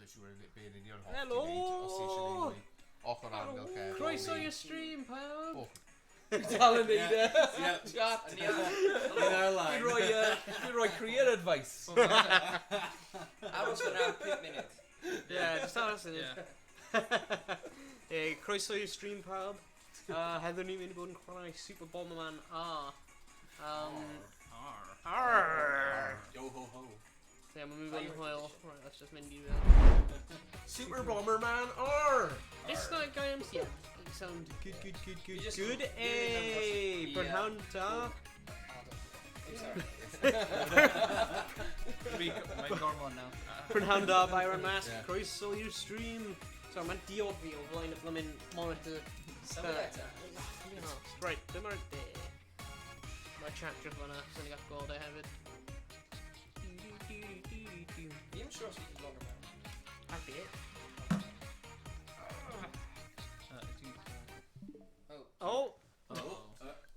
siŵr be'n union hoffi Helo! wneud os ti eisiau neud och o'r amgylchedd. Croeso i'r stream, pawb! Dal yn neud e. Chat! Fi'n rhoi career advice. Aros fyna 5 munud. Just aros yn croeso i'r stream, pawb. Heddwn ni'n mynd i bod yn chwarae Super Bomberman a... Yo ho ho. Yeah, I'm moving on while. Right, let's just menu Super Bomberman R. It's not games yet. It sounds good. just- Hey, Yeah. Brynhanta. Mae'n gormod nawr. Brynhanta, Byron Mask, Yeah. croeso i'r stream. So, mae'n diod fi o flaen y blymyn monitor. Symud eto. Right, dyma'r de. Mae'r chat drwy fanna, so ni gael gweld e hefyd. Fi'n siŵr os ydych chi'n mewn. A be? Oh!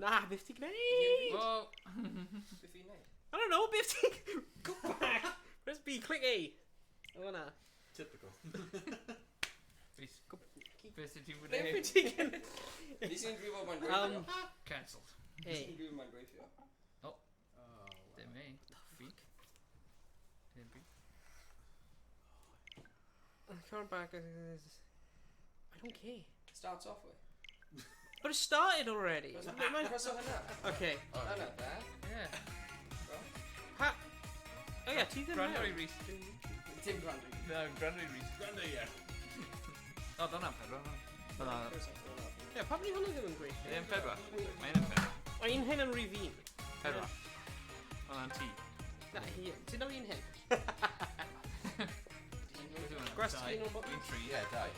Na, beth ti'n gwneud? Whoa! Beth fi'n neud? I don't know, beth ti'n... Go back! Press B, click A. O fanna. Typical. Beth ydych chi'n Beth gwneud? ti'n gwneud? Ni sy'n grifo mae'n gweithio. Cancelled. Ni Hey. sy'n grifo mae'n gweithio. Dim ei. Freak. Dim fi. I can't back. I don't care. Starts off with. But it started already. Croeso hynna. Okay. Hynna, da. Yeah. Ha... Oh yeah, ti ddim Grandary mewn. Rhys. Tim Brandry. No, Grandary Rhys. Granda, ie. O, dyna pedwar. Dyna... Ie, pa bod hwnna ddim yn gweithio? Mae'n pedwar. Mae'n pedwar. O, un hyn yn rhy fi'n. Pedwar. Hwna'n ti. Na, hi... Ti'n dal un hyn? Gwestiwn o'n bod- Fi'n tri. Ie, dau.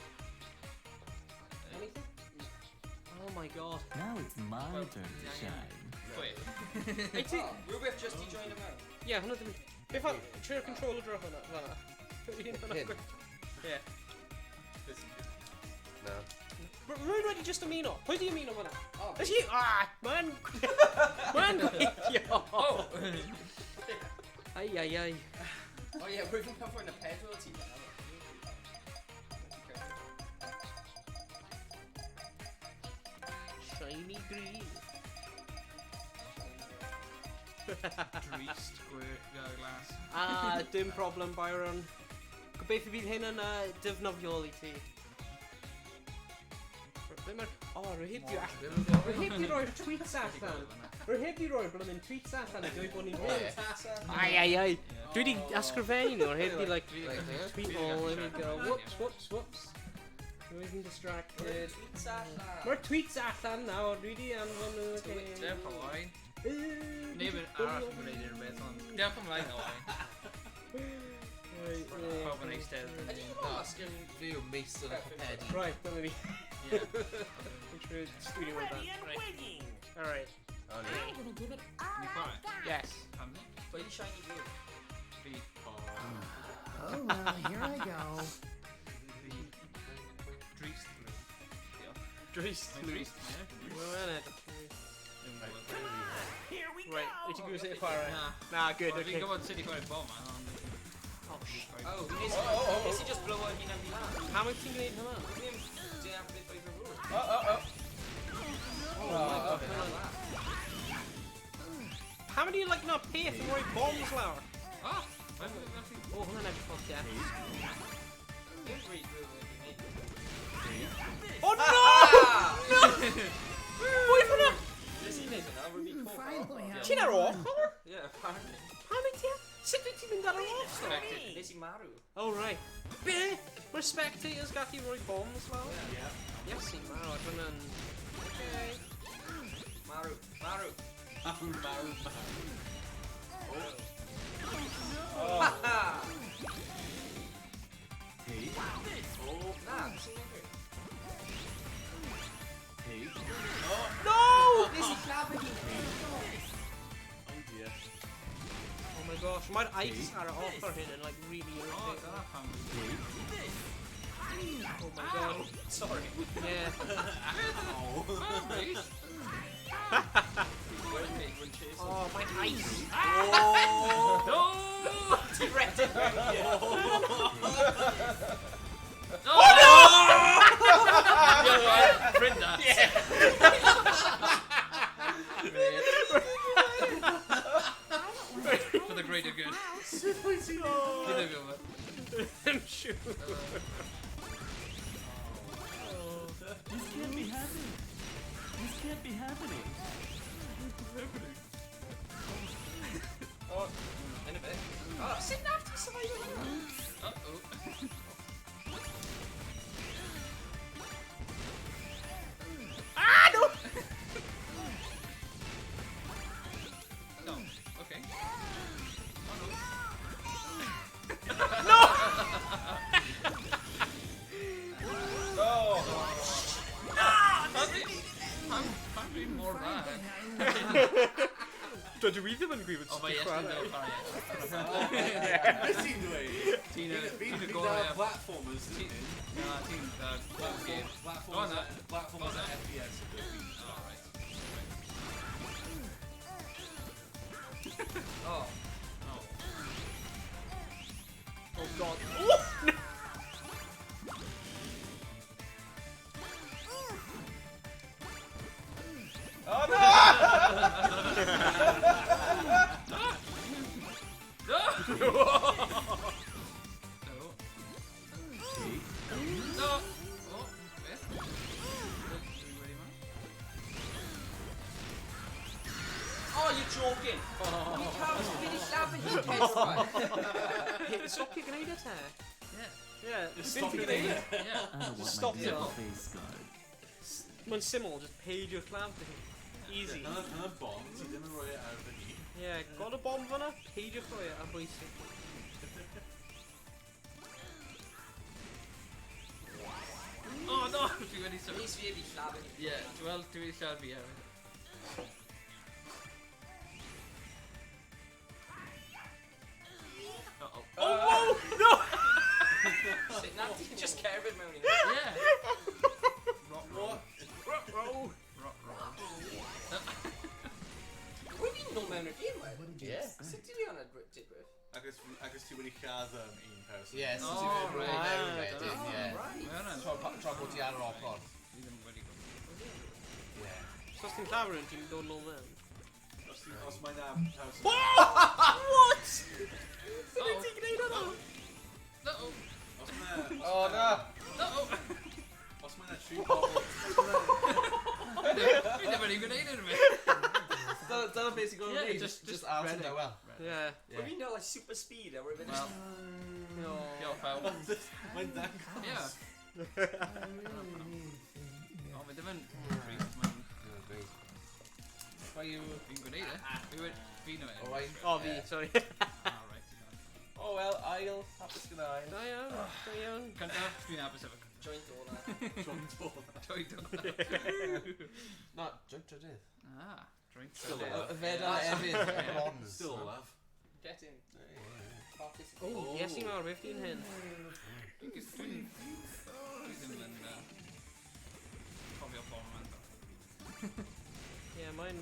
Anything? Oh my god. Now it's my turn to shine. Chwe. Ei ti... Rhywbeth just i join y mewn. Ie, hwnna ddim... Beth fan... Trwy'r controller drwy hwnna, fanna. Hyn. Ie. Na. Rwy'n wedi just ymuno. Pwy di ymuno fanna? O, Ys i... Mae'n... Mae'n gweithio! Oh! Ai, ai, ai. O ie, rwy'n cael fwy'n y pedwar ti. Shiny green. Drist glas. Dim problem, Byron. Gobeithio bydd hyn yn defnyddiol I ti. Rwy heb di roi'r tweets allan. Rwy heb di roi'r blymyn tweets allan I dweud bod ni'n hyn. Ai. Dwi di ysgrifennu nhw, heb di like tweet all, there we go. Whoops. Rwy'n distracted. Mae'r tweets allan nawr, dwi di anfon nhw. Diolch Owain. Neb yn arall yn gwneud rhywbeth ond... Diolch ymlaen Owain. Pawb yn eistedd. Ydy Na, hwnna'n asgyn fi yw meistr y pedi. Right, dyma ni. Ie. Trwy'r studio with that. Alright. O, ni. I'm gonna give it all Ni I've chwarae? got. Yes. Pam ni? Pwy di shiny blue? Fi. Oh well, here I go. Fi. Drist blue. Diolch. Drist Mae'n drist, ie. Well, Here we right, wyt ti'n gwybod sut i chwarae? Na. Na, good, Wel, Fi'n okay. gwybod sut I chwarae bom ond... Oh, shit. Oh, nes i just blow ar hyn am fi lan. Pam wyt ti'n gwneud hynna? Ddim deall beth oedd y rŵl. Pam ydy'n like na peth yn rhoi bombs lawr? O! Mae'n gallu... O, hwnna'n edrych fel death. Ddim rhaid rhyw oedd i wneud. Oh no! Pwy hwnna? Nes i wneud hynna, rwy'n mi Finally, cof. Ti'n ar ochr? Ie, apparently. Pam ydy e? Sut wyt ti'n mynd ar ochr? Expected. Nes i marw. Oh, right. Be? Mae'r spectators gallu rhoi bombs lawr? Yes, i'n marw. Hwnna'n... Marw. Marw. Haha! Hey. Na, nes i'n neud. Hey. No! Nes i llafu hi. Oh dear. Oh my gosh, mae'r ice ar y ochr hyn yn like really O, irritating. dyna pam. Oh my god. Sorry. Yeah. Rhys? Oh, mae'n ice. No! Ti'n redeg mewn. I'm sure. This can't be happening. This can't be happening. Oh, in a bit. Oh, sitting after somebody. Uh-oh. Ah, no! No. Okay. I'm doing more bad. Don't you read them in agreements? Oh, but Iestyn don't fire. Missing the way. Tina These go are there. platformers, isn't it? Tina, game. Platformers, Oh, no. platformers Oh, no. at FPS. Alright. Oh. Oh. Oh god. Oh no! No! No! No! Oh, wait. Ready, man? Oh, you're joking. You can't really stab it. You can't try. Stop your grenade attack. Yeah. Yeah, Just stop stop your it grenade. there. Yeah. I don't want Stop my it. beautiful face scarred. When Simmel just paid your clown to him. Easy. Han har bomb, så det må jeg over i. Yeah, got a bomb for her. Paid your for it. I'm wasting. Oh no! Too many At least vi er vi slappe. Yeah, 12 to each shall be here. Uh-oh. Oh, no! Sitting after you just care about moaning. Yeah! Rock, roll. Oh, Rock, roll. What do you know moan again, man? Yeah. Sit you on a did with. Agus ti wedi lladd un person. Yes, Oh, ti'n mynd right. mewn wedyn, ie. Right. Well done. Tra bod ti ar yr ochr. Leave them very good. Ie. so os ti'n llawer yn ti'n dod nôl mewn. Os mae'n am person. What? Uh-oh. Ti'n gwneud hwnna? Uh-oh. Os mae'n O na! Uh-oh. Os mae'n tri bobl. Fi ddim yn gwneud yn mi. Dyna beth sy'n gwneud Yeah, ni, just just out ready. and well. Yeah. But we know like super speed. We're a bit. Well, No. your foul. Mae'n dang. Yeah. Oh, we ddim yn Rhys, mae'n Why you... fi'n gwneud e. Fi wedi fi'n gwneud e. Owain. Oh, fi, sorry. Alright. Oh well, ail. Hapus gyda ail. Da iawn, da iawn. Cyntaf, fi'n hapus efo Joint all that. Joint o. Na, joint trydydd. Ah, joint o. Still Y alive. feda efydd, bronze. Still alive. Get in. Oh, yes, i'n mawr, beth di'n hyn? Dwi'n ddim yn cofio ffordd ma'n dod. Ie, mae'n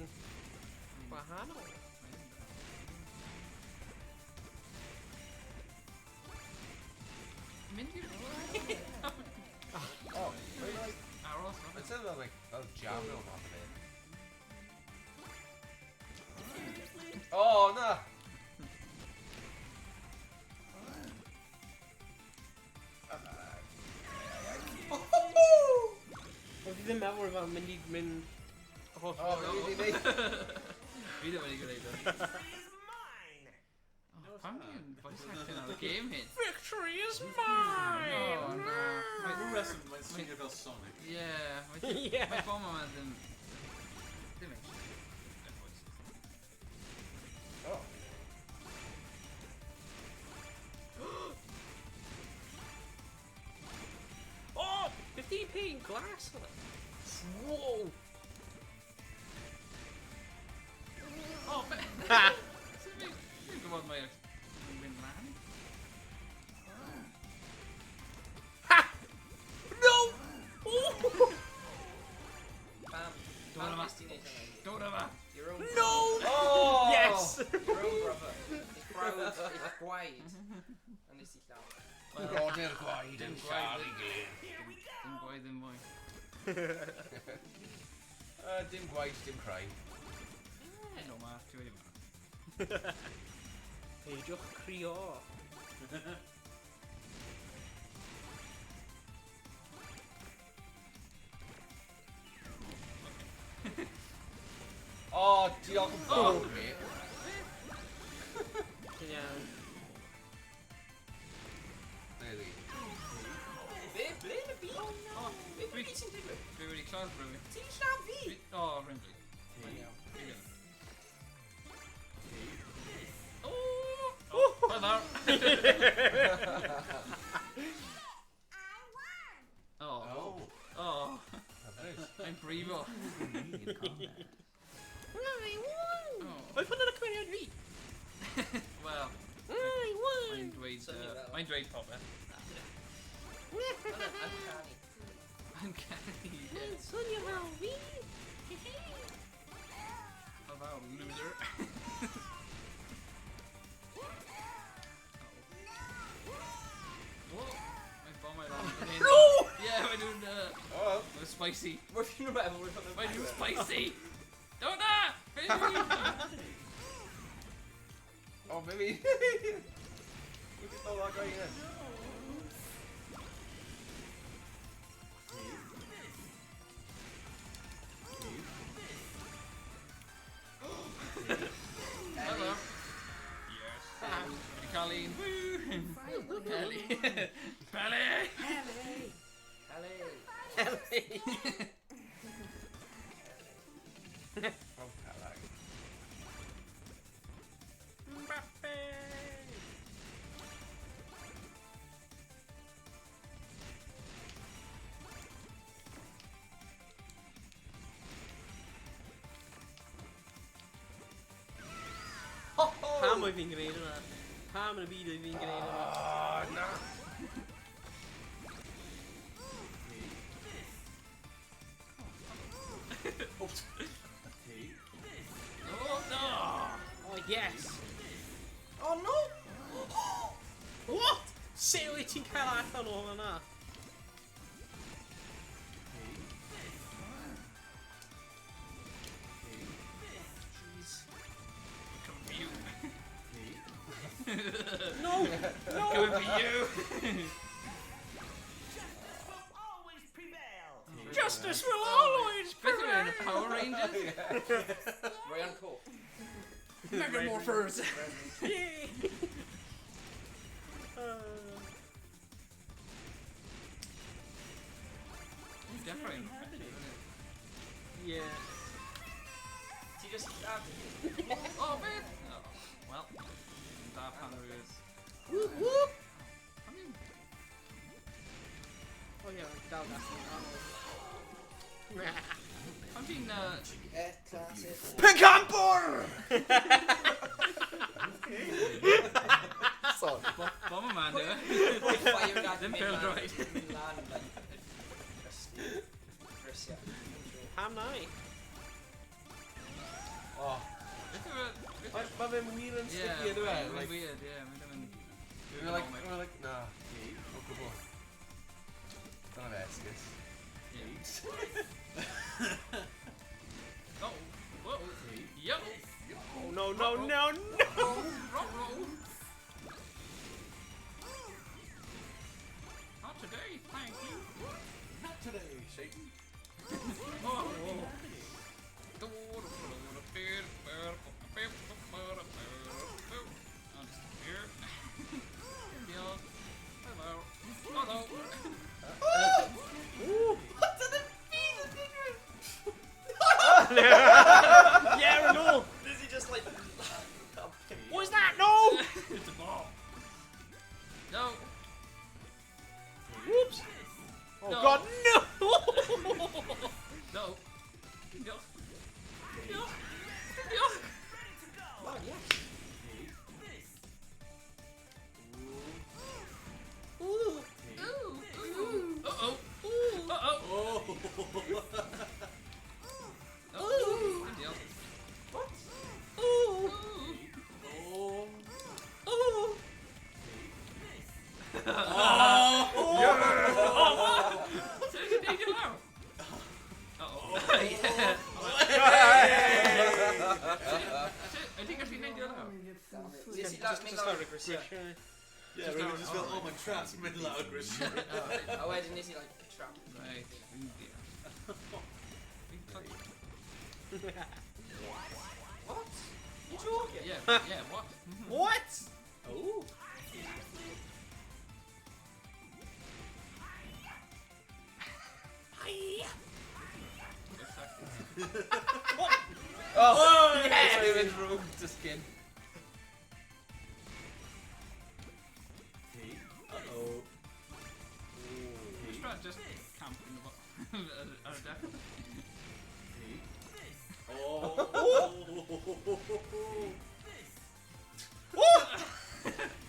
wahanol. Mynd i'r Oh, very nice. aros. Mae'n teimlo like, fel jam mewn fath o beth. Oh, na! Oedd fi ddim meddwl fel mynd i mynd... Oh, mae'n mynd i neud. Fi ddim yn gwneud e. Pam ni'n voice acting ar y game hyn? Victory is mine! Oh, no. Rwy'n reswm mae'n swnio fel Sonic. Yeah, Yeah. mae Bomberman ddim... Ddim eisiau. Oh. Oh! 15p in glass! Whoa! Oh, be... Dwi'n gwybod mae'r... mynd lan. Ha! No! Oh! Bam. Don't Bam, have this teenager. Don't ever! Your own. No! Oh! Yes! Your own brother. It's proud. It's gwaed. And this is down. Rodyr gwaed yn lladd i gyd. Dim gwaith ddim mwy. Dim gwaed, dim crai. No, ma, ti wedi ma. Peidiwch crio. Ti'n all Oh. gwybod, mate? Iawn. There we go. Be? Ble yn y fi? Oh, Be sy'n digwydd? Dwi wedi clywed rhywun. Ti'n llawn fi? O, Rimbley. Dwi'n iawn. O! Hwnna! O. Oh. O. Mae'n brifo. Oedd hwnna'n y cymeriad fi? Wel, I won! mae'n dweud popeth. Uncanny. Uncanny, yes. Swnio fel fi. O faw, loser. Whoa, mae'n bomb o'i lan. No! Yeah, mae'n nhw'n... Oh. Mae'n spicy. Mor fi'n rhywbeth mor fi'n Mae'n nhw'n spicy! Don't da! Oh, baby. Look at all that going in. Hello. Yes. Wedi cael un. Peli. Peli! Oh, Cymraeg. Pam oedd fi'n gwneud hwnna? Pam yn y byd oedd fi'n gwneud hwnna? Oh, na. Oh, no! Oh, yes! Oh no! What? Sut wyt ti'n cael allan o hwnna? Come for you. No! No! Coming for you. Justice will always Beth yw'n yn y Power Rangers? Ryan Cook. Mega Morphers. Yay! Definitely. Yeah. Ti just llawn fi? Oh, man! Oh, well. Da pan rhywun. Whoop whoop! I mean, Oh yeah, dal gas. pan ti'n... Pencampwr! Sorry. Bomberman, do it? Fire guy Ddim pêl-droed. Mynd lan yn like... Rhys, ie. Pam na i? Oh. Beth yw e... Mae fe'n wir yn sticky, Yeah, ydw e? mae'n Like, weird, yeah. Mae'n ddim yn... we're like, nah. O gwbl. Dyna fe, esgus. Oh, whoa. Yo. Oh no no no no! Roll. Not today, thank you. Not today, Satan. Oh. Hello. Yeah, no! Is he just like... What was that? No! It's a ball. No. Whoops! Oh No. god, no! No. No. No. No. Oh, yes. Ooh. Uh-oh. Uh-oh. Oh! Oh. Good deal. What? Ooh. Oh! Ooh. So did he do now? Uh-oh. Yeah. I think I should name the other one. Nes i Just mynd not lawr... regression. Yeah, everyone just felt, oh my traps, mid loud Christian. A wedyn nes i like trap. Right. Oh dear. Big touch. joking? Yeah, what? What? Oh. Oh, yes! I went rogue to skin. Uh-oh. Just camping the Oh!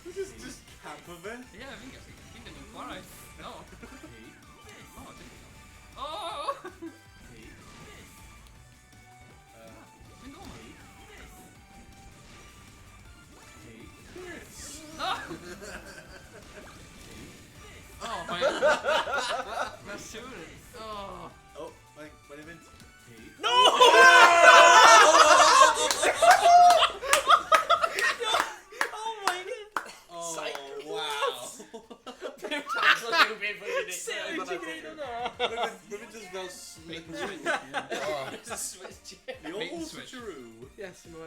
This is just camp event. Yeah, I think he didn't YnChwarae. No. Oh, I didn't. Oh! No! Oh, my... That's shooting. Oh. Oh, my event. No! Oh my god! Oh, wow. Women just well Bait and slip. switch. Yeah. It's a switch. The Bait and old switch. switcheroo. Yes, you know.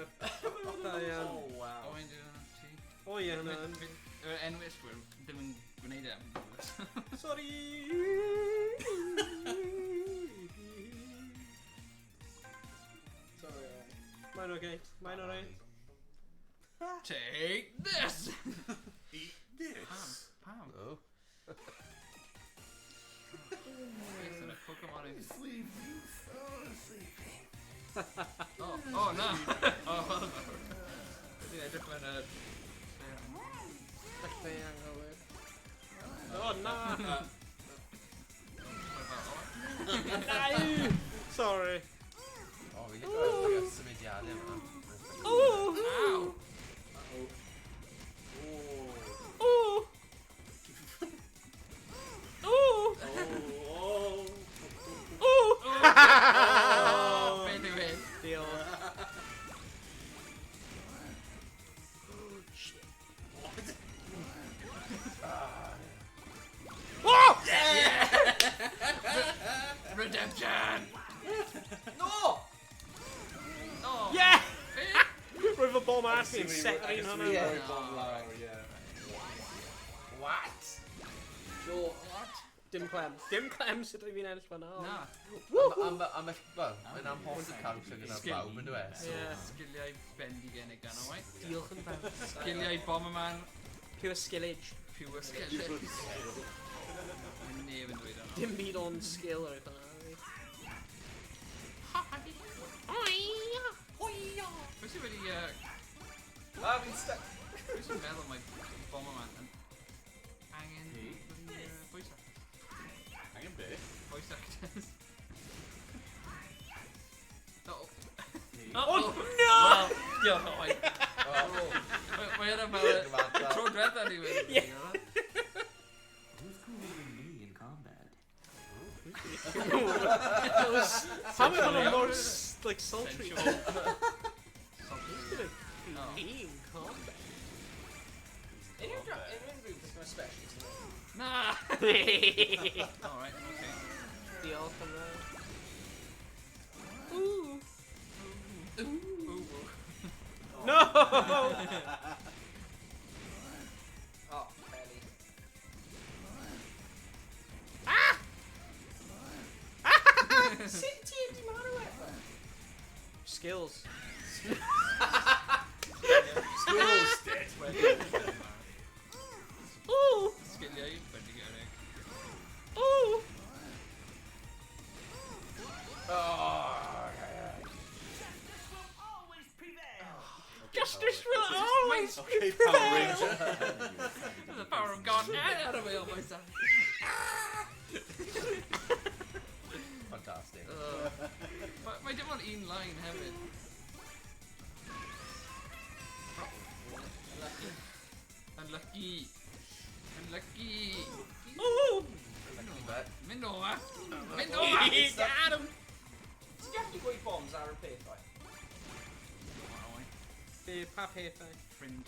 Oh, wow. Owain did it. Oh yeah, man. Anyways, we're doing grenade at Sorry. Sorry. Mine okay. Mine alright. Take this! Eat this. Pam. Oh. Yes, and a Pokemon is... Sleep. Oh no! Oh, well, no. I think I just went Oh no! What about No! Sorry. Oh, vi kan symudiade man. Oh! Ow! Oh! Oh! Oh. Oh! Oh! Wait, wait. Deal. Oh! Redemption! No! Oh! Yeah! Eh? River bomb I ass see and where set I in see on where him. you're Yeah. going, Bomb Lar, yeah. What? Joe. What? Dim Clems. Dim Clems sydd fi'n ennill fan o. Na. Am yn amhosib cael sy'n gyda bawb yn dweud. Ie. Sgiliau bendigedig gan Owain. Diolch yn fawr. Sgiliau Bomberman. Pure skillage. Pure sgiliau. Mae'n neb yn dweud yno. Dim byd on skill o'r fan o. Pwy sy'n wedi... Ah, fi'n stuck. Pwy sy'n meddwl mae Bomberman yn angen voice actors? Hang on, bit. Voice actors. Oh. Oh, no! Wel, diolch Owain. Oh, Mae yna fel y Gyfadal. tro diwetha ni wedi. Who's cooler than me in combat? How am I gonna more like sultry? Sensual. No. Being combat. In your room, there's no specials. Nah. Diolch Alright, okay. yn fawr. Ooh. Ooh. No! Oh, barely. Sit here, Skills. Skills dead. Ooh! Sgiliau bendigedig. Ooh! Justice will always Okay, Power Ranger. The power of God out of me on myself. Fantastic. Mae dim ond un line hefyd. Unlucky. Unlucky. Ooh! Lucky bet. Mynd o a. Mynd o a. Got him! Ti'n gallu gweud bombs ar y pethau? Be pa pethau? Ffrind.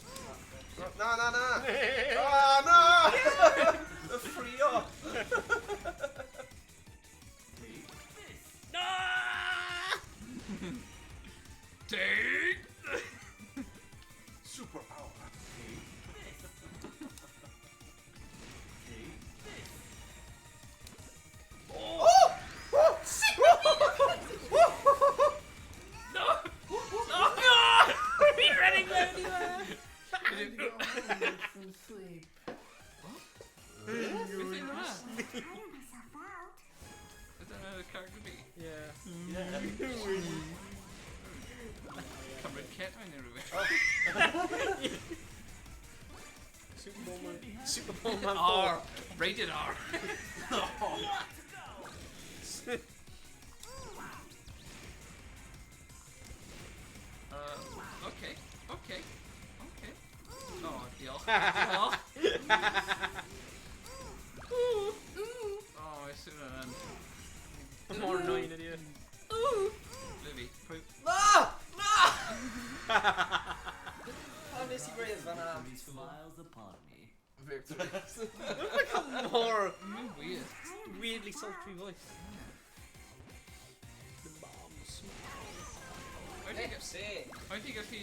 Na, na, na! Oh, no! Y ffrio! Take. Is that another character be? Yeah. Cymraeg cat on everywhere. Super Bomberman R. Rated R. Okay. Oh, deal. Oh, I should have done. More annoying idiot. Livy, poop. No! How does he raise van arm? Smiles upon me. Victory. More Weird. weirdly sultry voice. The bombs. I think FC. if he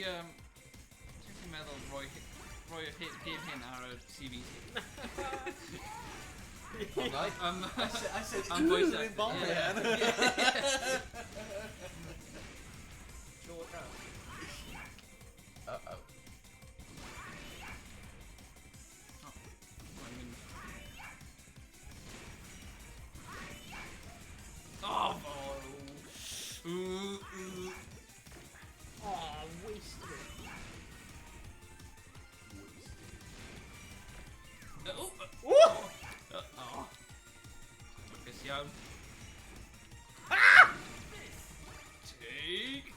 meddled Roy gave him our CV. Alright. I said, I'm voice ooh, acting. Bomberman. Yeah. Jordan. Uh-oh. Oh, ooh. Oh, wasted it. Oh. Piss you out. Take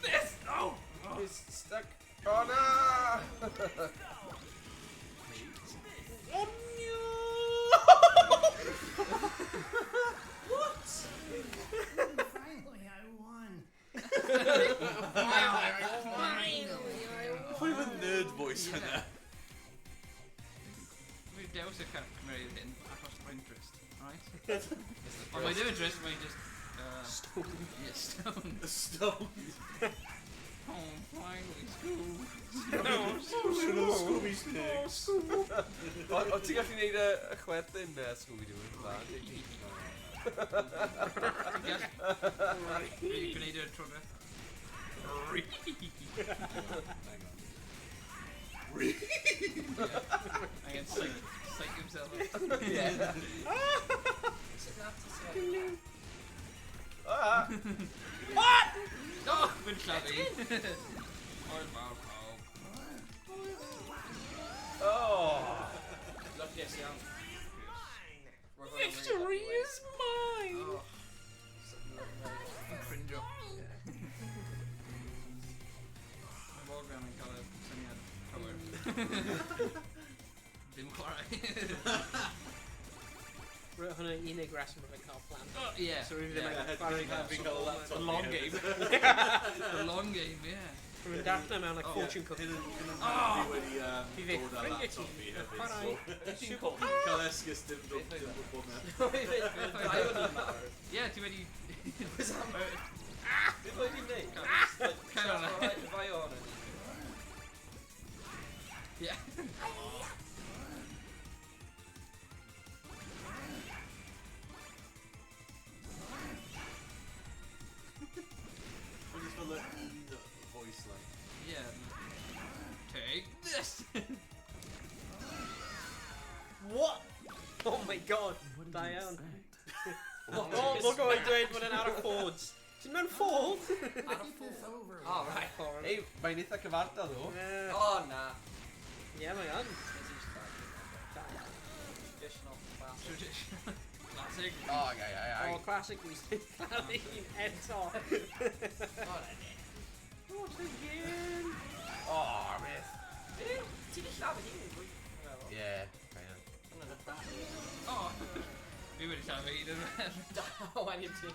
this. Oh. He's stuck. Oh no! Oh Finally, I won. Put him a nerd voice for that. We also kind of committed in across my interest, right? On my new interest, we just Stone. yeah, stone. The stone. Oh, finally, school. Little Scooby Snacks. O ti'n gallu neud y chwerthin Scooby-Doo yn fan? Really gwneud y tro beth. Angen psych himself. Yeah. Ah! Oh, good clavy. Oil bow cow. Oh! Lucky as young. Victory is mine! Oh. Cringe up. I'm all going to colour YnChwarae. Right, hwnna unig reswm bod fi'n cael plan. Oh, yeah. So rwy'n Yeah. Fi'n cael a laptop. The long game. The long game, yeah. Rwy'n darfna mewn like fortune cookie. Wedi Fi fe dod â ffrindiau laptop ti. fi hefyd. Chwarae. So cael esgus dim gwybod na. Yeah, ti wedi... Beth oedd hi'n neud? Kind of like... Fai o'n yn. Yeah. What is the voice like? Yeah. Take this! What? Oh my god. What Da did you iawn. expect? Oh, look o'n dweud bod e'n ar y Fords. Ti'n mewn Ford? Oh, right. Ei, mae'n eitha cyfartal ddo. Oh, na. Ie, mae yn. Traditional class. Traditional. Classic. Oh, ai. Oh, classic we say Clary eto. What again? Oh, beth. Ti di llafu hi'n gwy? Yeah, kind of. Oh. Fi wedi llafu un yn Owain i'n ti.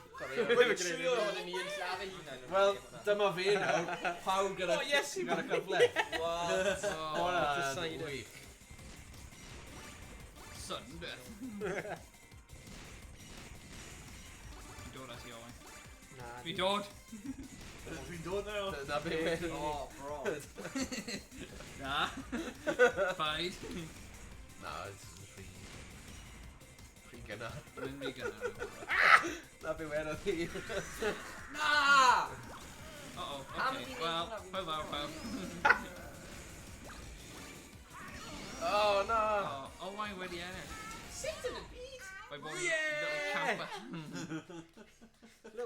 Rwy'n Trio o'n i'n llafu hi'n. Wel, dyma fi nawr. Pawb gyda... Oh, yes, gyda cyfle. What? Hwna decided. yn wych. Sudden death. Fi dod at i Owain. Fi dod. Dwi'n dod nawr. Dyna be wedi. Oh, bro. Na. Ffaid. Na, it's rhy gynnar. Mae'n mi gynnar. Na be wedi thi. Na! Uh-oh, Pam okay. ti'n Well, neud hwnna? pawb. Oh, na. Oh, Owain wedi ennill. Sut yn y byd? My boy, little camper.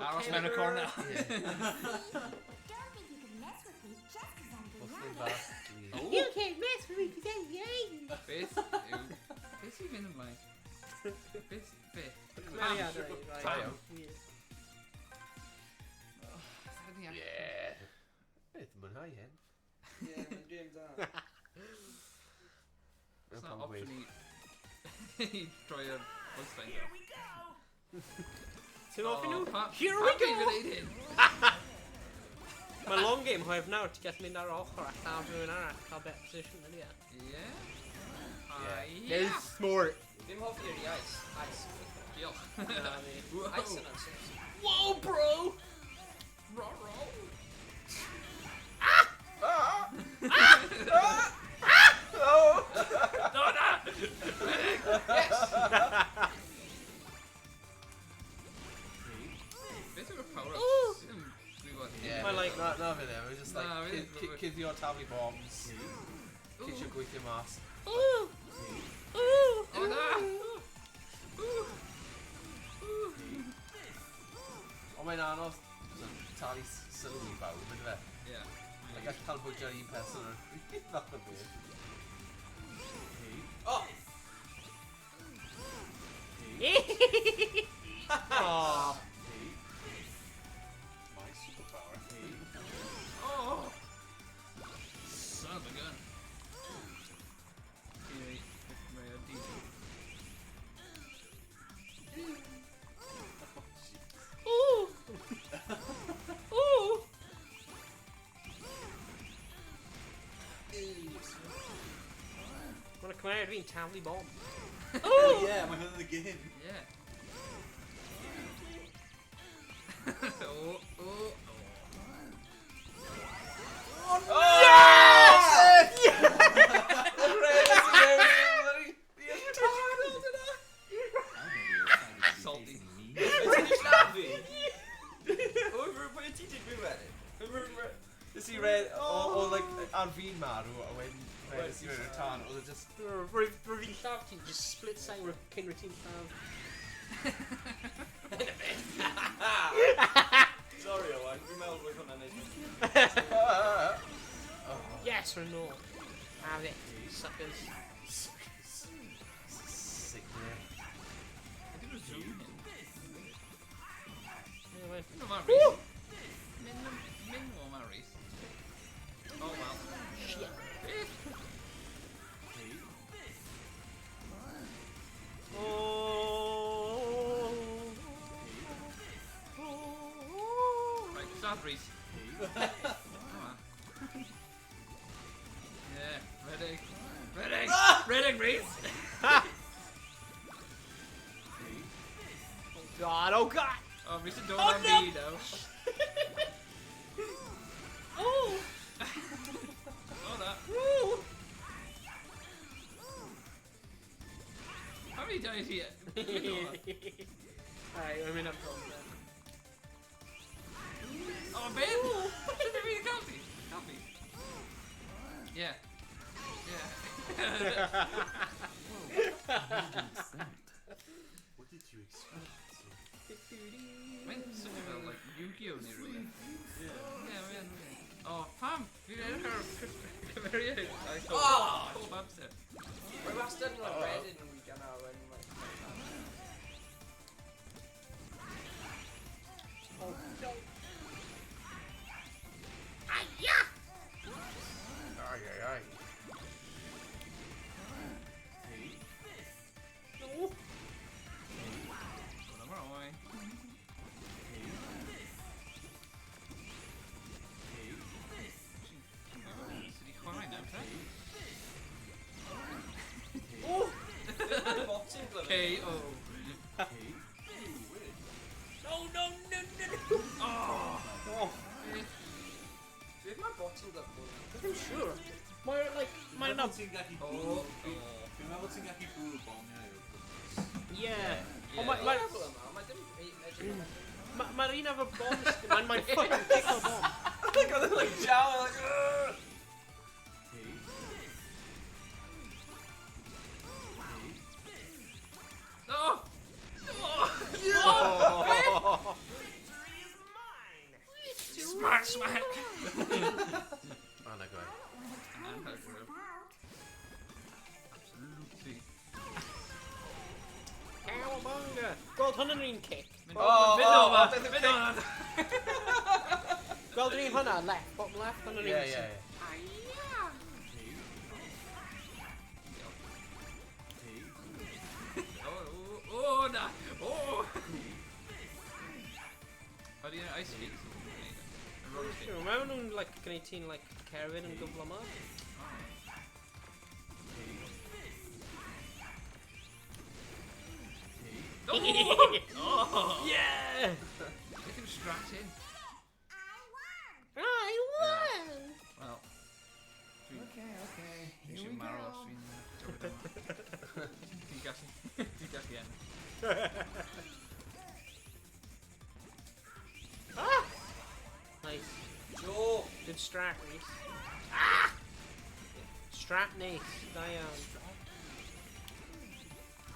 Aros mewn y corner. Don't think you can mess with me just because I'm beloved. You can't mess with me because I'm young. Beth, beth sy'n mynd ymlaen? Beth? Cymeriad, Taio. Yeah. Beth, mwynhau hyn. Yeah, mae'n game da. It's not option i droi'r bwyslein. Here we go! Ti'n offi nhw? Here we go! Mae long game hwyf nawr, ti'n gallu mynd ar ochr a llaw rhywun arall, cael bet position ydy e. Yeah. No smart. Dim hoffi i'r ice. Ice. Diolch. Ice yn answer. Whoa, bro! Raw. Yes! Beth yw'r power-ups? Yeah, Mae like- na fe there, we're just like, Na, fi ddim. cuddio tabli bombs, ceisio gweithio mas. Oh, na! Ond mae'n anodd talu sylw i bawb, ynddo fe? Yeah. Like, gallu cael bwydio un person o'r fath o beth. Oh! Aww. My superpower. Oh! Son of a gun. Anyway, mae'r DJ. Ooh. Ooh. Mae'n cymeriad fi'n taflu bomb. Oh yeah, mae hwn yn y game. Yeah. Oh. Salty. Ti'n lladd fi? Pwy ti di gwyw wedyn? Nes i red, o like, ar fi'n marw, a wedyn, nes i red o'r tan, oedd e just... Rwy'n llaw ti'n just split sang cyn rwy'n ti'n llaw. Sorry Owain, fi'n meddwl bod hwnna'n neud. Yes or no? Have it, suckers. Sick there. I did a zoom in. Anyway. No, mae Rhys. Min o mae Rhys. Oh, well. Shit. Right, start Rhys. Come on. Yeah, ready. Ready, Rhys. God, oh god! Oh, Rhys yn dod ar fi now. Oh! Oh, that. How many times here? Alright, I'm in a problem then. Oh, babe! Should be really healthy. Yeah. What did you expect? Mae'n swnio fel, like, Yu-Gi-Oh! Neu rhywbeth. Yeah. Yeah, mae'n... Oh, pam! Fi'n edrych ar cymeriad. Oh! Pob amser. Rwy wastad yn rhoi red yn weekend a when like... Oh no! Ai. No! Whatever, Owain. Sydd i chwarae nawr, ta? Oh! Mae'n boxing glove. K.O. No! Oh! Oh! Beth mae'n boxing glove bod? I'm sure. Mae'n like, mae'n up. Ti'n gallu Oh. bwrw... Fi'n meddwl ti'n gallu bwrw bom, Yeah. Yeah. Oh, Mae'n level yma, mae dim edrych. Mae'r un efo bombs, mae'n fucking kick o bomb. Like, oedd e'n like jaw, like... Oh! Smack! Oh, no, go ahead. Absolutely. Cowabunga! Gold Hunterine kick. Gold Hunterine Hunter, left, bottom left, Hunterine. Yeah. Oh, no! Oh! How do you ice skate? Remember when like an 18 like caravan and double them up? Oh! Yeah! Get him strapped in. I won! Well. Okay. You Here should we marrow go. us. Tigas igen. Ah! Nice. Joe! Good strat, Rhys. Ah! Strat, nice. Dion.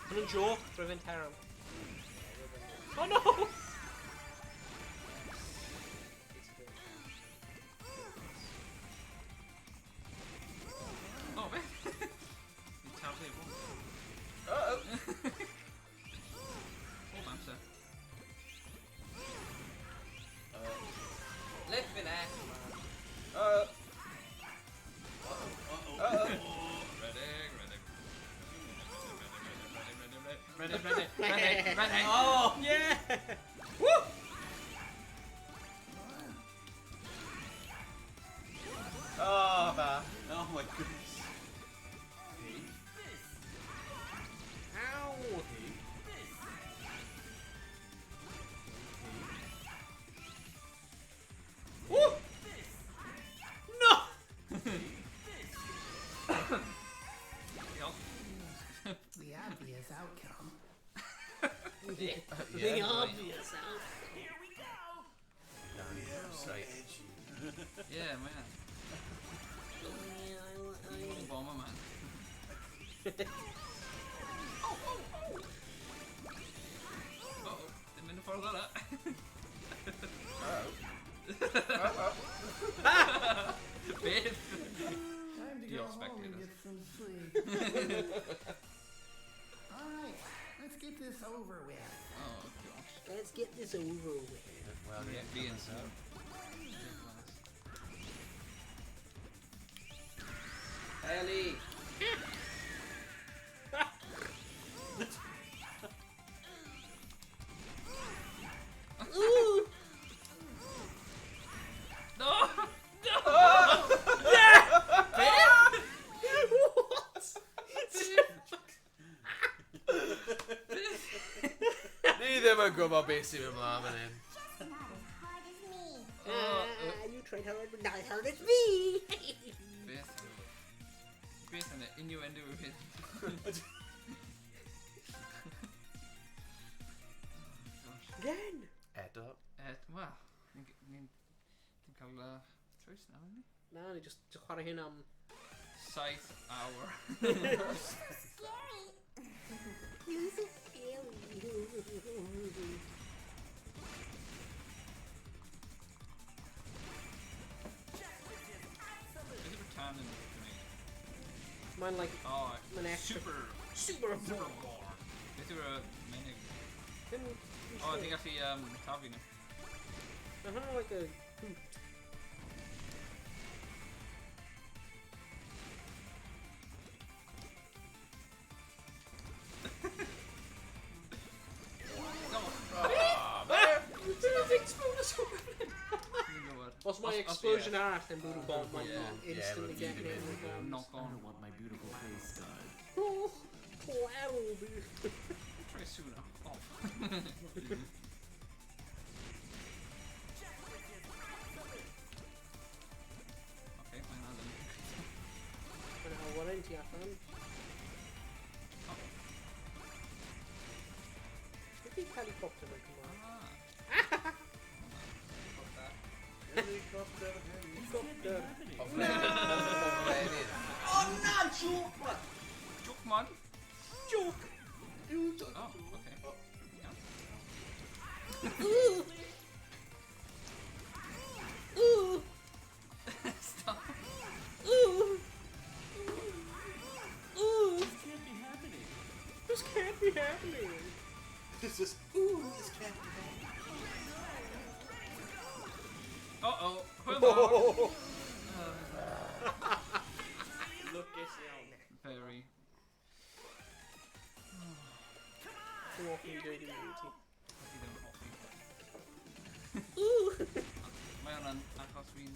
Come on, Joe. Prevent harm. Oh no! Oh, man. You tap it. Uh-oh. Oh, man, sir. Flippin' heck. Uh-oh. Ready. Oh! Yeah! Woo! Oh, man. Oh my goodness. Ow! Woo! No! The obvious outcome. The obvious Right. Yeah, man. Oh, Bomberman. Uh-oh. Didn't mean to follow that up. Babe. Time to You're go home spectators. and get some sleep. Alright, let's get this over with. Oh, gosh. Let's get this over with. Well, Yeah, yeah. being so. Ellie! Ooh! No! Neither were good, basically, with Marvin in. Just not as hard as me. You tried hard, but not as hard as me! Based on the innuendo of it. Again! Head up. Well, I think I'll choice now, isn't it? No, just chwarae hyn am... Scythe hour. Scary. You're so scary. Is it return in the Mine like... Oh, An extra. Super Super Bomberman. Is there a menu? Oh, I think I see Tavi now. I don't know, like a... hoot. What's my explosion art and booty bomb like instantly yeah, getting in with bombs. Knock I on. don't want my beautiful face scarred. Oh, collateral, dude. Try sooner. Off. Okay, fine, I'll then. I don't know what into your phone. Look at the helicopter that come on. Ah. Helicopter. Oh no, joke, man! Joke, man. Joke. Oh, okay. Ooh. Ooh. It's just, ooh, this can't be Uh-oh. Hold on. Look at you. Very. Walking dirty beauty. Ooh. Mae hwnna'n achos fi'n...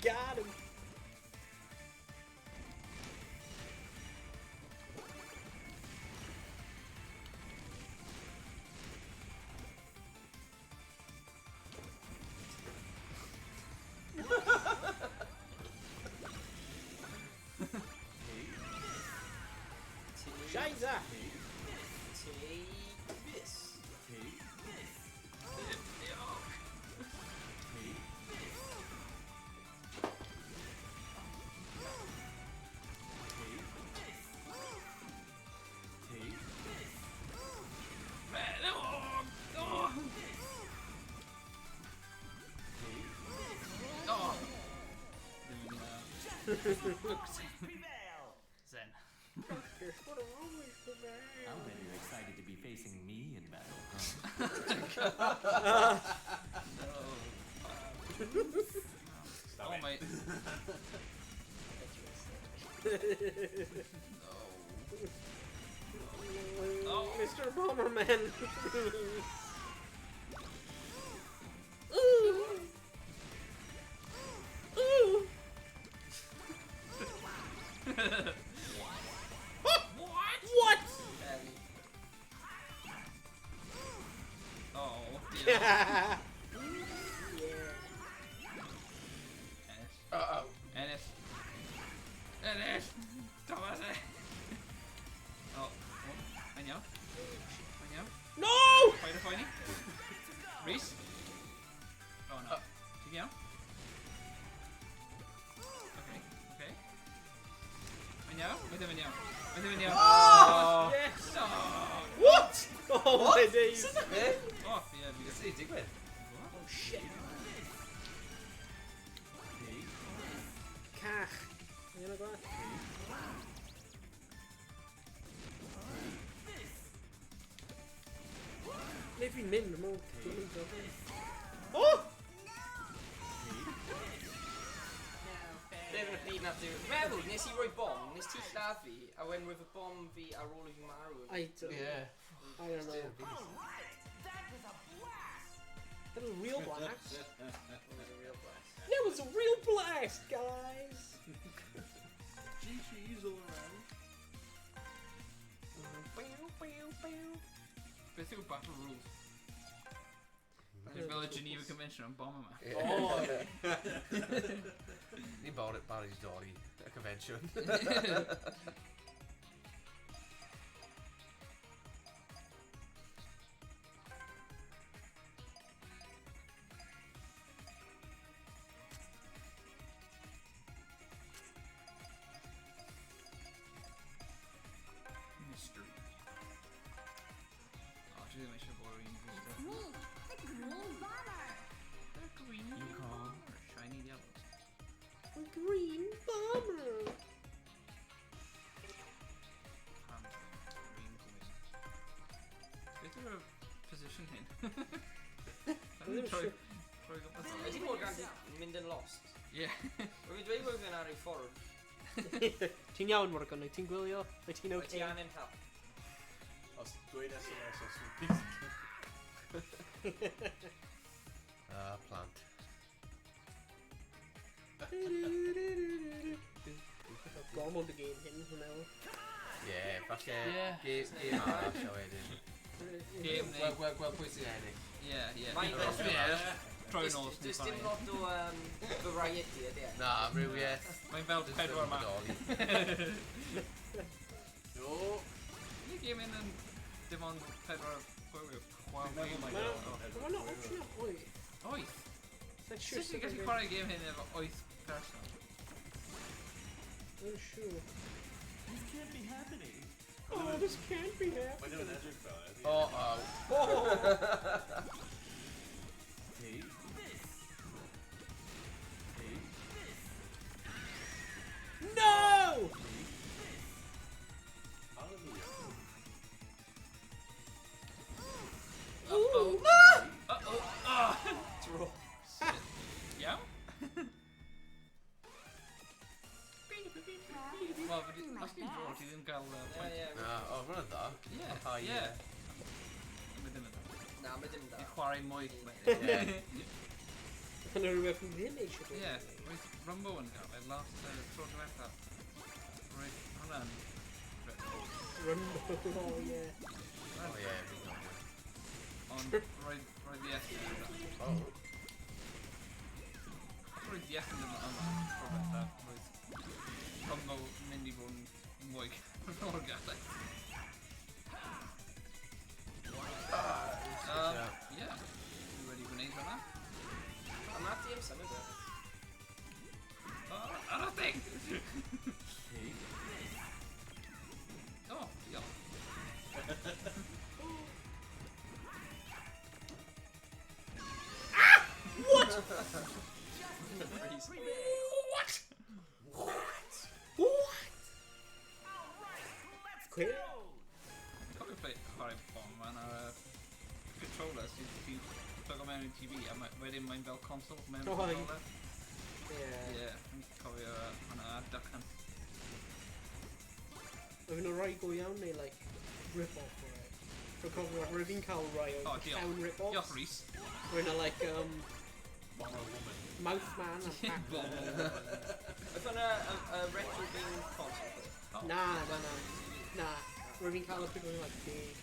Got him. Scheiße! Take this. Zen. I'll bet you're excited to be facing me in battle, huh? Oh, mate. Oh, Mr. Bomberman. What? Oh, dear. Uh-oh. Ennis. Ennis! Thomas! Oh, Heno? Heno? No! Fighter fighting? Rhys? Oh no. Heno? Okay, okay. Heno? Wait a minute. Wait a minute. Oh! Yes! Oh! What? Oh my days. Oh, yeah, because See, digwydd. Oh shit. Cach. You know what? Neu fi'n mynd am ôl. Oh! Be fydd y byd na diw. Meddwl, nes i roi bom, nes ti lladd fi, a wen roedd y bom fi ar ôl i fi marw. I don't know. Yeah. I don't know. That was a real blast. It was a real blast. That was a real blast, guys. GG's all around. Beth yw battle rules? Dwi'n fel y Geneva Convention am Bomberman. Oh, Ni'n barod Dory, y convention. Mystery. Oh, dwi ddim eisiau bod rwy'n It's me, the green bomber. The green You call? shiny yellows. A green bomber. Green gwyn. Beth yw'r position hyn? Ddim Troi siŵr. gwmpas. Ydy bod gan ti mynd yn lost? Ie. Rwy'n dweud bod fi'n ar ei ffordd. Ti'n iawn, Morgan? Wyt ti'n gwylio? Wyt ti'n Wyt ti okay? angen help? Os dweud SMS os Plant. Gormod y game hyn, hwnna yw. Yeah, falle Ie. game arall o wedyn. Game neu... Gweld pwy sy'n ennill. Ie, ie. Mae'n Os fi er, troi nôl os Does ni'n dim ffannu. lot o variety, ydy e? Na, amrywiaeth. Mae'n fel pedwar ma. No. Ni game yn dim ond pedwar chwarae. Never mind. Mae'n option o oed. Oeth. That's Sut ti'n gallu chwarae game hyn efo 8 person? I'm sure. This can't be happening. Oh, this can't be Mae'n happening. nhw'n edrych fel e. Oh. dim da. I chwarae mwy. Yn yr rhywbeth yn ddim eisiau bod. Ie, roedd Rumbo yn gael, last tro diwetha. Roedd hwnna'n... Rumbo, oh yeah. Oh yeah, fi'n gwybod. Ond roedd Iestyn yn dda. Oh. Roedd Iestyn yn yma, tro diwetha. Roedd Rumbo mynd i fod yn mwy o'r galed. Ie, dwi wedi gwneud hwnna. A mae ti am symud e. Ar y thing! O, diolch. Quick. Cofio chwarae Bomberman ar controller sydd ti'n plug o mewn i TV a wedyn mae'n fel console mewn i controller. Ie, yn cofio hwnna ar Duck Hunt. Oedden nhw rhoi go iawn neu, like, rip-off o it. Dwi'n cofio, rwy'n fi'n cael rai o llawn rip-offs. Diolch, Rhys. Rwy'n like, Bomber woman. Mouthman a Pac-Man. Oedd hwnna retro game console? Na. Rwy'n fi'n cael y pethau like big.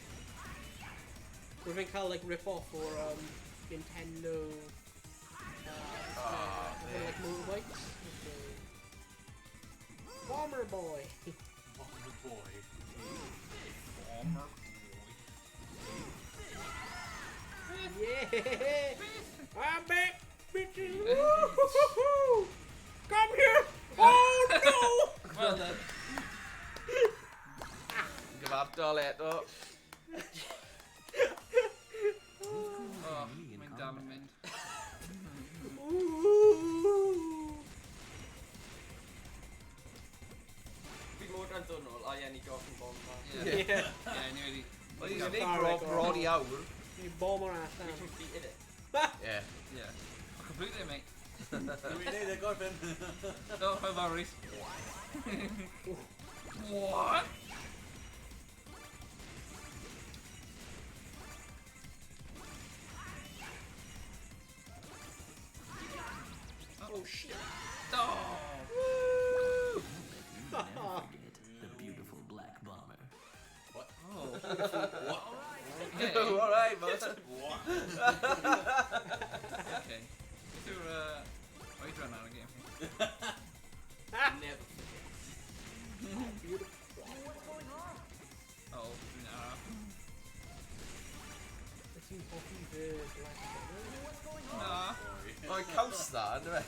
Rwy'n fi'n cael like rip-off o'r Nintendo like motorbikes. Bomber Boy. Bomber boy. Bomber. Yeah! I'm back, bitches! Woo-hoo-hoo-hoo! Come here! Oh no! Well done. Gyfartal eto. Mae'n dal yn mynd. Fi mod rhan dod nôl, a ie, ni gofyn bomba. Ie, ni wedi... Wel, ni'n gwneud bron i awr. You bomber ass We down. can beat it. Ie. Ie. Completely, mate. Dwi'n neud e gorffen. Oh, how about Rhys? What? Oh shit. Oh! The beautiful black bomber. What? Oh. What? Okay. Alright, man. What? Okay. Beth yw'r oedran ar y game? Never. Oh, dwi'n araf. It's in Poppy the Black Bomber. Na. Mae'n caws da, ynddo fe?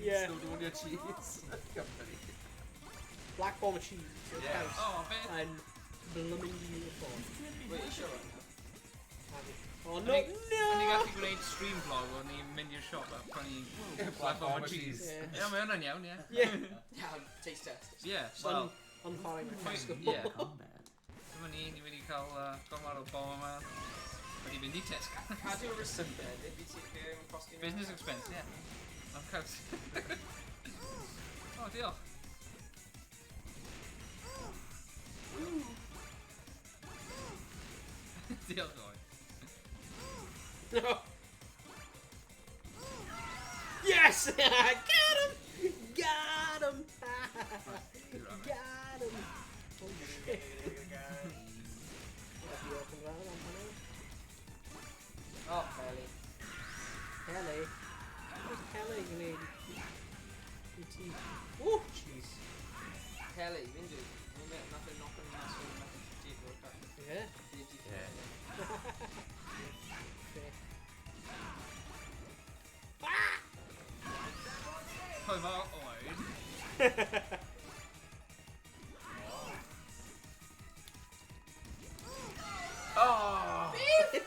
Yeah. Still doing your cheese. Company. Black Bomber cheese. Yeah. Oh, beth? And blooming uniform. Wait, you sure? Oh no! O'n i gallu gwneud stream vlog o'n i'n mynd i'r siop a prynu black bomber cheese. Yeah. Ie, mae hwnna'n iawn, ie. Yeah. Yeah, taste test. Ie, wel, On fire my Tesco. ie. Combat. Dyma ni wedi cael gomar o Bomberman. Wedi mynd i Tesco. Cadw receipt then, did you take costume? Business expense, ie. Ond cael... O, diolch. Diolch, Owain. No. Yes! Got him! Got him! Got him! Oh shit. Oh, Kelly. Kelly? Where's Kelly gonna be? Oh, jeez. Kelly, Windu. Nothing knocking on the nothing deep or cut. Yeah? Yeah. Hoi fel Owain. Oh!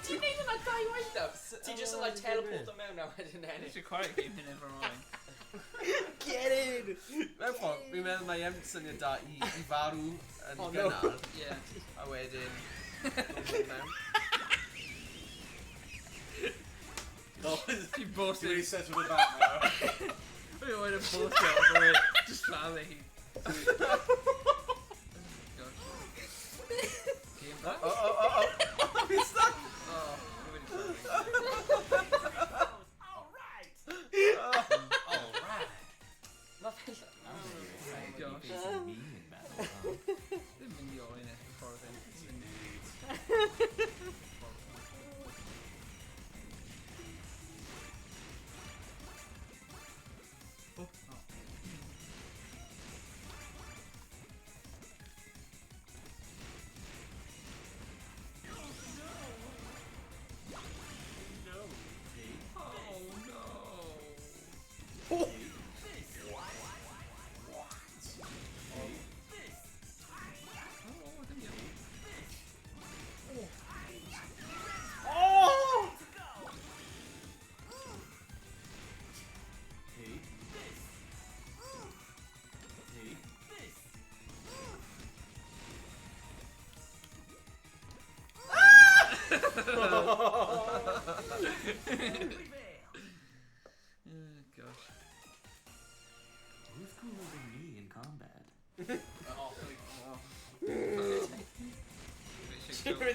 Ti'n neud hwnna dau wind-ups? Ti just yn like teleport o mewn a wedyn ennill. Nes i chwarae game hyn efo Owain. Get in! Mewn ffordd, fi'n meddwl mae e'n syniad da i farw yn gynnar. Ie. A wedyn... dod mewn. No, Ti'n bwrs Dwi'n i... really set with the back now. Fi Owain yn bwrs i ond Owain just lladd ei hun. Game back? Oh! Fi'n stuck! Oh, fi wedi chwarae.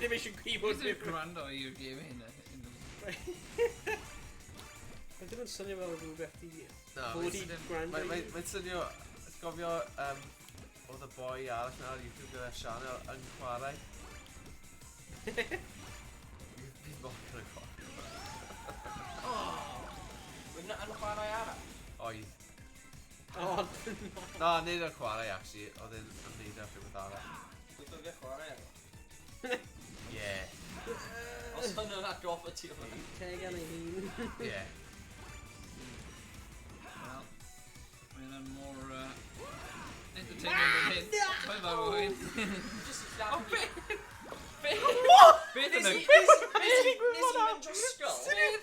ddim eisiau gwybod Beth yw'r gwrando i'r game hyn? Mae ddim yn swnio fel rhywbeth i Na, bod i gwrando i. Mae'n swnio... Gofio... oedd y boi arall na ar YouTube gyda Sianel yn chwarae. Fi'n moch yn chwarae. Wy'n yn chwarae arall? Oedd. O, Na, nid yn chwarae, actually. Oedd yn neud ar rhywbeth arall. Dwi'n fi chwarae arall. Ie. Os hynny'n adrodd y ti o hynny. Teg gan ei hun. Ie. Wel, mae'n mor... entertainment yn hyn. Mae'n fawr o hyn. Just i llafu. Beth yn y... Nes i mynd dros sgol,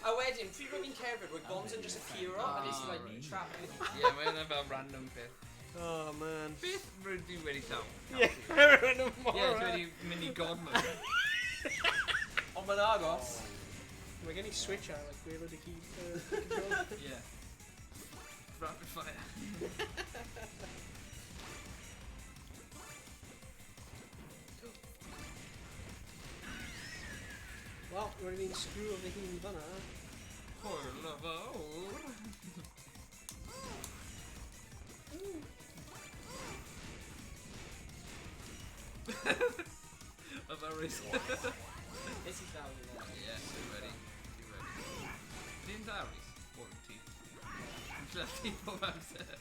a wedyn, pryd rwy'n fi'n cerdded, roedd bombs yn just appearo, a nes i like trap yn Ie, mae'n fel random beth. Oh, man. Beth rydw i wedi llaw? Ie, rhan o mor. Ie, dwi wedi mynd i godman. Ond mae'n agos. Mae gen i switch ar, like, gwyrdd i gyd control. Ie. Rapid fire. Wel, rwy'n fi'n screw o fy hun fanna. Hwyl o fawr. Oedd ar Rhys. Nes i llafu na. Ie, dwi'n ready. Dwi'n da Rhys? O'r ti. Dwi'n lle ti bob amser.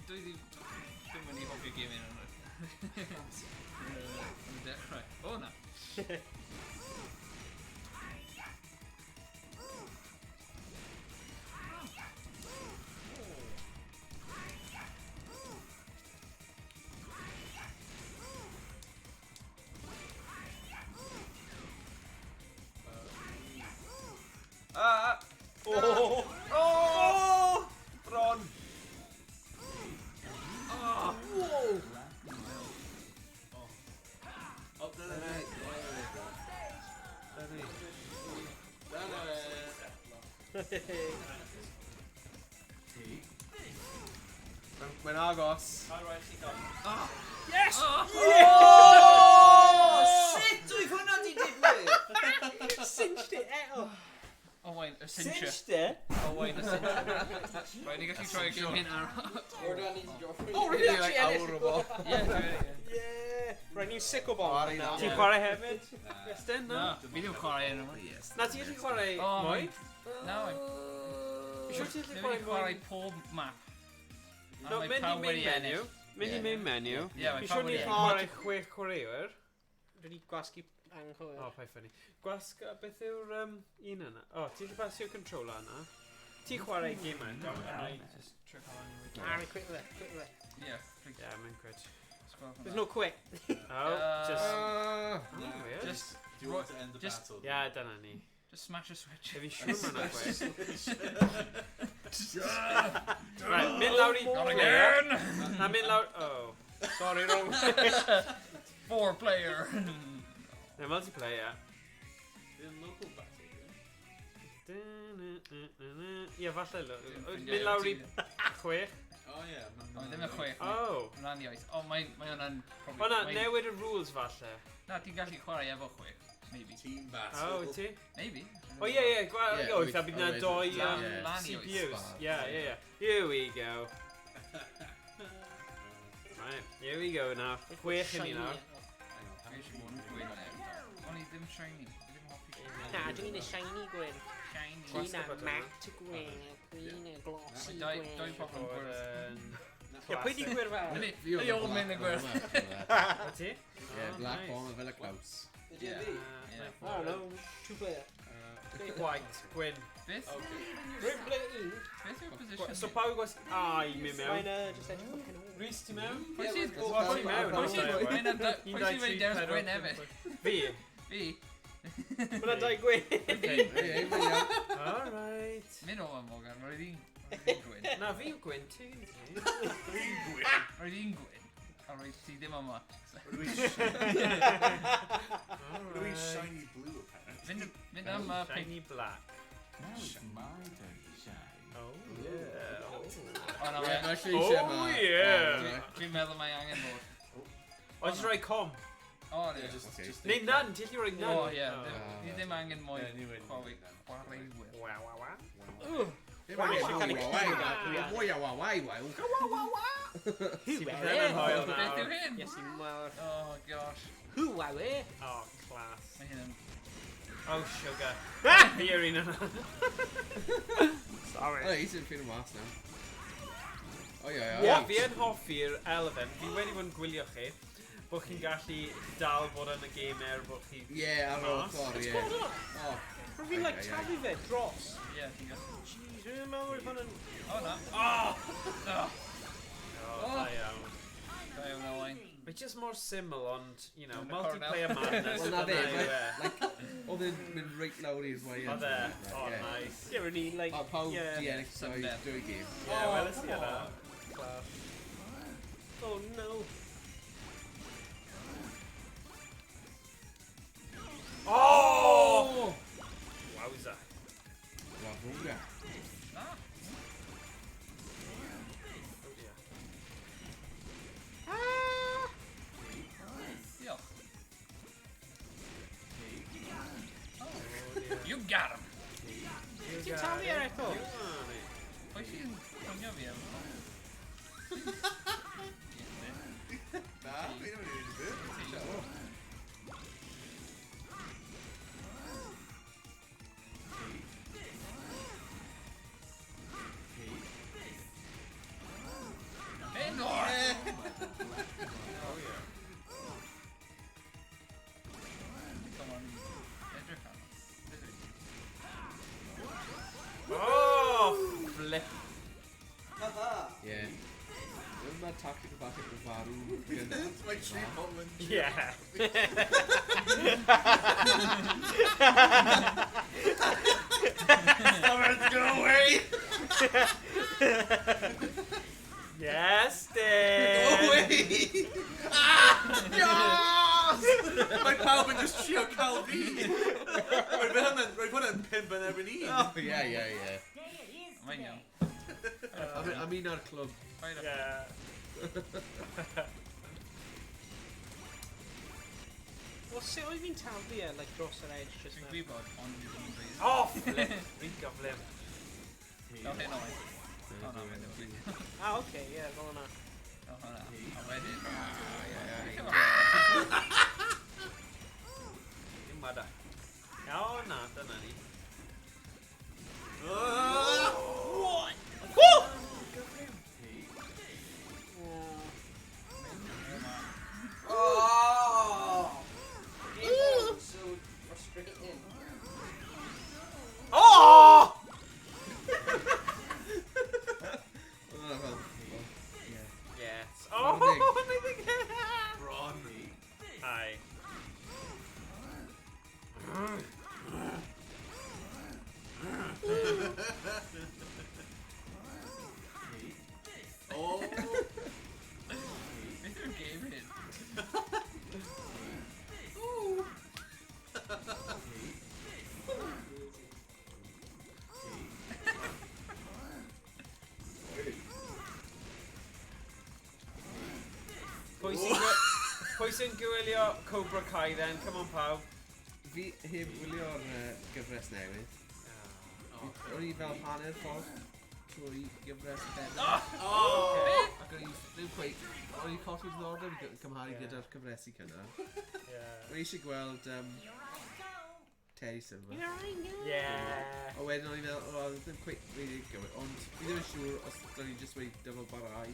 Dwi ddim mynd i hoffi game un o'n yn dechrau. O na! Oh! Oh! Bron! Whoa! Oh, dyna fe. Mae'n agos. Yes! Sut dwi'n hwnna di digwydd? Cinched it eto. Owain, y cincher. Cinched it? Owain, y cincher. Right, ni'n gallu troi game hyn ar... Or do I need to go for Oh, really? Like Actually, awr o bo. Ie, dwi'n ready. Yeah. Right, ni'n sick o bol. Chwarae nawr. Ti'n chwarae hefyd? Iestyn, Na, no? fi ddim chwarae enw. Na, ti wedi chwarae O, mwy? Na, Fi'n siŵr ti wedi Fi chwarae wedi chwarae pob map. No, mynd i main menu. Mynd i main menu. Ie, Fi'n siŵr ni chwarae 6 chwaraewyr. Dwi wedi gwasgu anghywir. O, pai ffynnu. Gwasgu, beth yw'r un yna? O, ti wedi pasio'r controller yna. Ti chwarae game yna. Just trick on you. Ah, quick with it. Yeah, click. Yeah, mae'n quit. Scroll from There's that. no quick. Oh, Just, Do you want to end the Just- battle? Yeah, dyna ni. just smash a switch. Fi'n siŵr mae'n quick. Right, mynd lawr i... Not again! Na, mynd lawr... Oh. Sorry, wrong. 4 player. Na, multiplayer. In local battle, Ie, falle. Mynd lawr i 6. Oh, yeah. O, ddim yn chwech. Oh. Hwna'n iaith. O, mae hwnna'n... O na, newid y rules falle. Na, ti'n gallu chwarae efo chwech. Maybe. Team battle. Oh, ti? Maybe. O ie, ie. O, eitha bydd na always 2 Lan i oes. CPUs. Yeah. Here we go. Right, here we go now. 6 i ni nawr. Fi eisiau bod yn gwyn efo. O'n i ddim shiny. Ddim hoffi shiny. Na, dwi'n y shiny gwyn. Shiny. Dwi'n y matte gwyn. Dwi'n y glossy Dau gwyn. pobl yn gwyrdd. Ie, pwy di gwir fel? Fi o'n mynd yn gwyrdd. O ti? Yeah, Black Bomber fel y Klaus. Oh no, 2 player. White, gwyn. Beth? Rwy'n ble un. Beth yw'r position? So pawb gwas... Ah, i mi mewn. just edrych o heno. Rhys, ti mewn? Pwy sydd? Pwy ti mewn? Pwy sydd wedi dewis gwyn hefyd? Fi? Fi? Mae'n 2 gwyn. Alright. Mynd o fan Morgan, roedd un gwyn. Na, fi'n gwyn ti. Roedd un gwyn. A roedd ti ddim yma. Really shiny blue, apparently. Mynd am pink. Shiny black. Now it's my turn to shine. Oh, yeah. O na Ie, fe. mae eisiau Oh, yma. yeah. Dwi'n meddwl mae angen bod. O, jyst rhoi com. O, ie. Neu nan, ti'n gallu rhoi nan. O, ie. Ni ddim angen mwy Ie, ni wedi. chwaraewyr. Waw, waw, waw. Ti'n bren yn hoel Beth yw nawr. hyn? Yes, i'n mawr. Oh, gosh. Hw, waw e. Oh, class. Mae hyn yn... Oh, sugar. Fi yr un yna. Sorry. O, he's yn ffyn mas na. O, ie, ie. Ie, fi yn hoffi'r elfen. Fi wedi bod yn gwylio chi. Bod chi'n gallu dal bod yn y game bod chi... Ie, ar ôl ffordd, ie. O, Rwy'n fi'n like talu fe dros. Ie, ti'n gallu. Jeez, rwy'n meddwl rwy'n hwn yn... O, na. Oh! O, Oh, da iawn. da iawn Owain. Mae just mor syml, ond, you know, Yn y multiplayer cornel. madness. Wel, na fe, dyna yw e. like, oedd e'n mynd reit lawr i'r way. Oedd e. Oh, nice. Yeah, rwy'n ni, like... A pawb yeah. di ennill side dwy gêm. Ie, weles i yna. Class. Oh, no. Oh! Wowza. Wafwga. Na. Oh dear. Diolch. Oh dear. You got him. Ti'n talu ar eto? Pwy sy'n ffonio fi am? Na, fi ddim yn ei wneud Heno! Oh yeah. Come on, edrych arno. Oh! Flip. Ie. Dwi'n meddwl tactic bach yn farw. It's my tree moment. Yeah. Let's go away! Yes, Go Dave. away! Ah! Yes! Mae pawb yn just trio cael fi. Rwy'n hwnna yn pimp yn erbyn un. Ie, ie, ie. Mae'n iawn. Am un ar clwb. Paid â- Yeah. Wel, sut oedd fi'n talu e, like, dros yr edge just Dwi'n now? gwybod, ond dwi'n ddim yn bryd. Oh, flip. Fi'n gyflym. O, hyn Owain. O, na, wedyn. Ah, oce, ie, fel yna. O, hwnna. A wedyn. Dim mada. O, na, dyna ni. Oh! Game so frustrating. Oh! Hwna fel... Ie. Yes. Oh, Bron. Bron. Hi. Oh! Beth yw'r game hyn? Pwy sy'n gwylio Cobra Kai then? Come on, pawb. Fi heb wylio'r gyfres newydd. O'n i fel hanner ffordd trwy gyfres pedwar. Ac o'n i ddim cweith... O'n i colli diddordeb i gymharu gyda'r cyfresu cynnar. Yeah. O'n i eisiau gweld Terry Silver. Yeah. A wedyn o'n i'n meddwl, o, ddim cweith really gywir, ond fi ddim yn siŵr os da ni just wedi dyfel barau.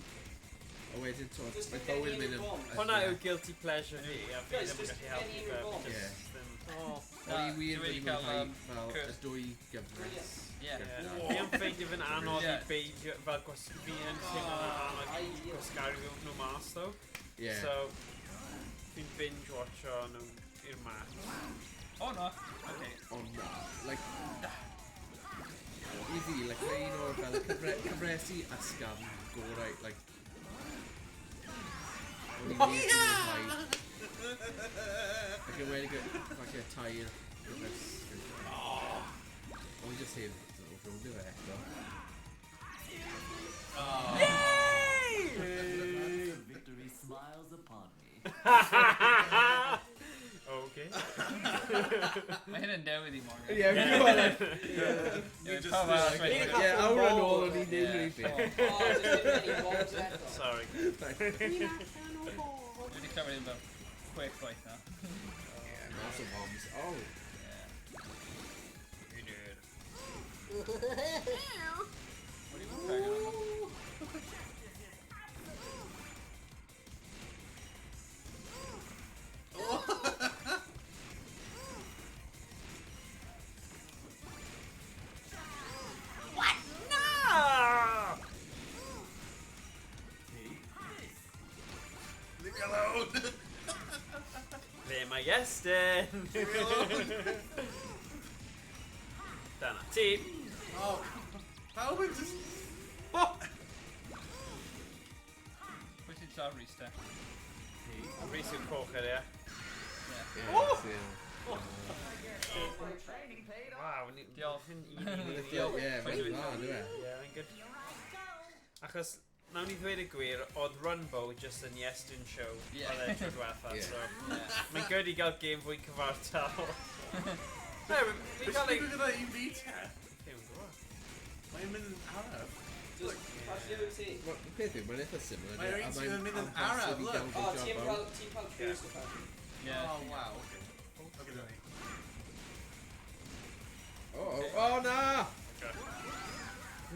A wedyn, twod, Just mae to bywyd get mynd you involved. Hwna yw guilty pleasure fi, a fi Guys, ddim yn just gallu helpu getting fe. involved. fi Ie. jyst ddim- Oh, O'n i wir Dwi wedi wedi cael, mwynhau fel y cwrs. dwy gyfres. Ie. Ie. Fi yn ffeindio fy'n anodd i Ie. beidio, fel fi yn teimlo yn anodd i gwasgaru nhw mas, though. Ie. So, fi'n binge-watcho nhw i'r match. O, no. Okay. Ond na, like... I fi, like, mae un o'r fel cyfresu asgam gorau, like... O'n i wir yn mwynhau. Ac yn wedi falle tair gyfres. O'n i just heb o ffrwyd fe eto. Victory smiles upon me. Okay. Mae hyn yn dewydd I Morgan. Ie, fi'n gwybod. Ie, awr yn ôl o'n i'n neud rhywbeth. Oh, just give me any bombs eto. Sorry. Dwi wedi clywed un fel 6 gwaith na. Lots of bombs. Oh. You did. What are you cragging on? What? No! Leave me alone! There, my Iestyn. Leave me alone! Dyna ti. Oh, how is this? Pwy sy'n llaw Rhys te? Rhys yw'r coch ar e. Oh! Wow, Diolch. Ie, mae'n dda, dwi'n e. Yeah, mae'n good. Achos, nawn ni ddweud y gwir, oedd Runbow just yn Iestyn show. Ie. Oedd e tro diwetha, Ie. so... Mae'n good I gael game fwy cyfartal. Fi'n Beth cael ei... sy'n gyda I fi te? Fi'n gwybod. Mae'n mynd yn araf. Just pasio wyt ti. Wel, y peth yw, mae'n eitha syml. Mae rhaid sydd yn mynd yn araf, look. O, ti'n cael criws o fan. Oh, wow, okay. Okay, Danny. Oh, na!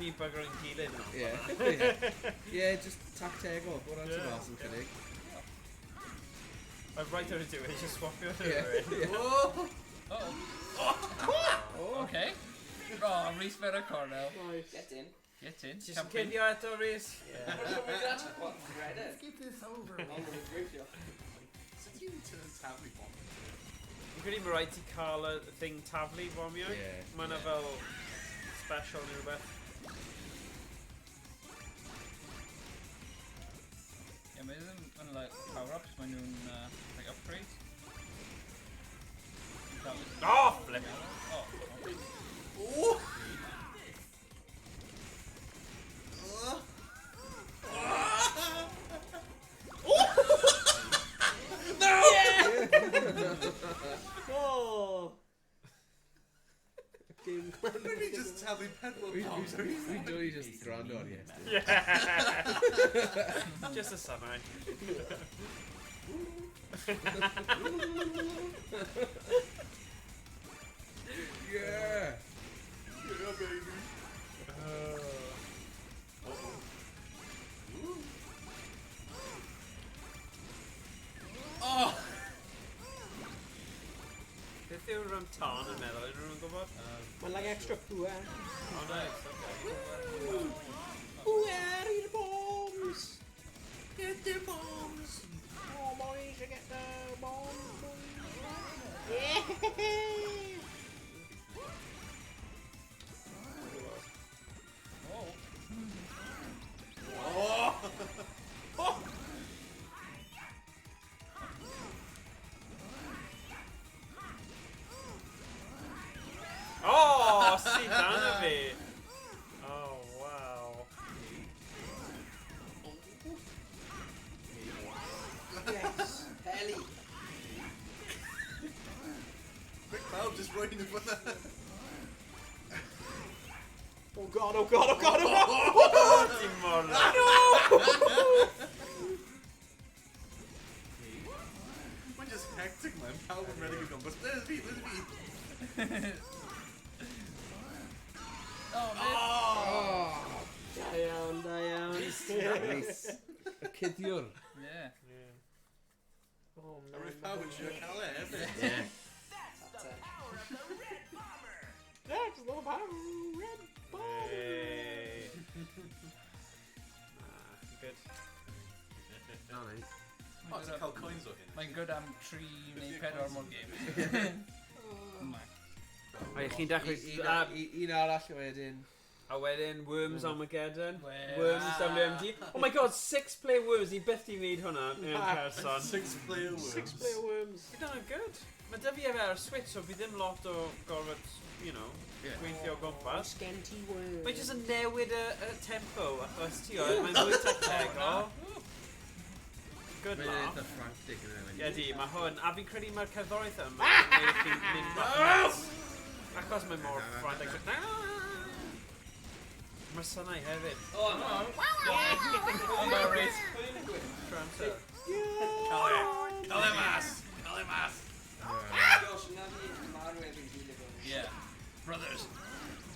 Ni bugger yn gilydd yno. Ie. Ie, just tactegol, bod ar tyfas yn cynnig. I've right how to do it, just swapio it Ie. Oh! Oh, okay. Oh, Rhys fer y cornel. Get in. Get in. Just yn cyndio eto, Rhys. What? Read Let's it? keep this over. I'm going to gweithio. Sut ti'n taflu bomb? Fi'n credu mae rhaid ti cael y thing taflu bomio. Ie. Mae yna fel special neu rhywbeth. Ie, mae ddim yn like power-ups, mae nhw'n like upgrades. Oh, flip. Oh, okay. Oh! Oh! Game Maybe just taflu pedal bombs. Fi'n dod I just gwrando ar Iestyn. Yeah. Just a summer. Yeah! Yeah, baby. Oh! Beth yw'r tan yn meddwl? Ydyn nhw'n gwybod? Mae'n like extra pŵer. Oh, nice. Okay. Pŵer i'r bombs! Get the bombs! Oh, boys, you get the bombs, boys. Yeah! Oh! Oh! Oh, see, down a bit. Oh, wow. Yes! Heli. Quick cloud just right in front of Oh god, oh god, oh god, oh god! Oh, dim mor la. Mae'n just hectic, man. Pawb yn ready to go. But there's me. Oh, man. Oh! Da iawn, da iawn. Nice. Y cuddiwr. Yeah. Oh, A rwy'n pawb yn siŵr cael e, hefyd. Ie. That's the power of red bomb! Hey. Good. Oh, nice. O, ti'n cael coins o hyn? Mae'n good am 3 neu 4 mor game. Ai, chi'n dechrau... Un arall wedyn. A wedyn, Worms Armageddon. Wel. Worms W.M.D. Oh my god, 6-player Worms. Ni byth i wneud hwnna yn person. 6-player worms. 6-player worms. You've done it good. Mae da fi efe ar Switch, so fi ddim lot o gorfod, you know, gweithio o gwmpas. Sgenty word. Mae jyst yn newid y tempo, achos ti oedd, mae'n fwy technegol. Good Mae'n laugh. eitha frantic yn ewyn. Ie di, mae hwn, a fi'n credu mae'r cerddoriaeth yma yn gwneud chi'n mynd bach nuts. Achos mae mor frantic. Mae'r synau hefyd. Oh no. Mae Rhys. Tramser. Cael ei mas! Gosh, na fi marw efo'n gilydd o'n. Yeah. Brothers.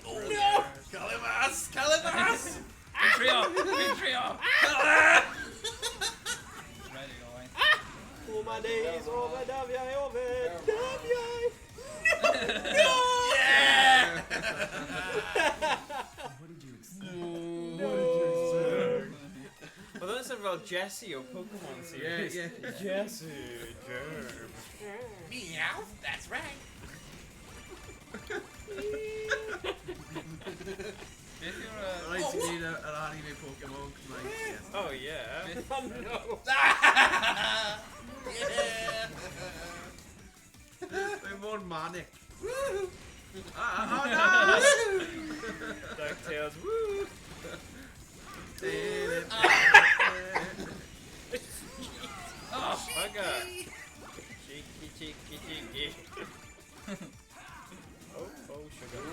Oh no! Cael ei mas! Fi'n trio! Ready, Owain. All my days, all my dafiau, ofyn, dafiau! Yeah! Oedd hwnna'n sefyll fel Jessie o Pokemon series. Yeah. Jessie, germ. Meow, that's right. Beth yw'r... Rhaid ti wneud yr anime Pokemon Cymraeg. Oh yeah. Mae'n mor manic. DuckTales, woo! Oh, bugger! Cheeky. Oh, sugar.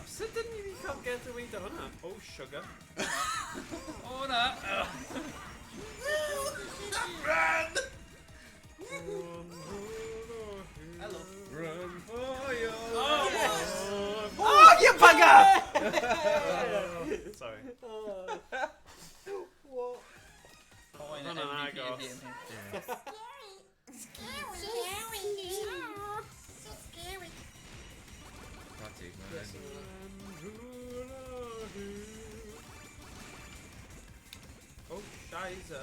Sut dyn ni cael get away da hwnna? Oh, sugar. O na! Run! Hello. Run for your Oh, Oh, you bugger! sorry. What? Owain No, yn no, no, MVP agos. y game hyn. Pratig, Oh, Shiza.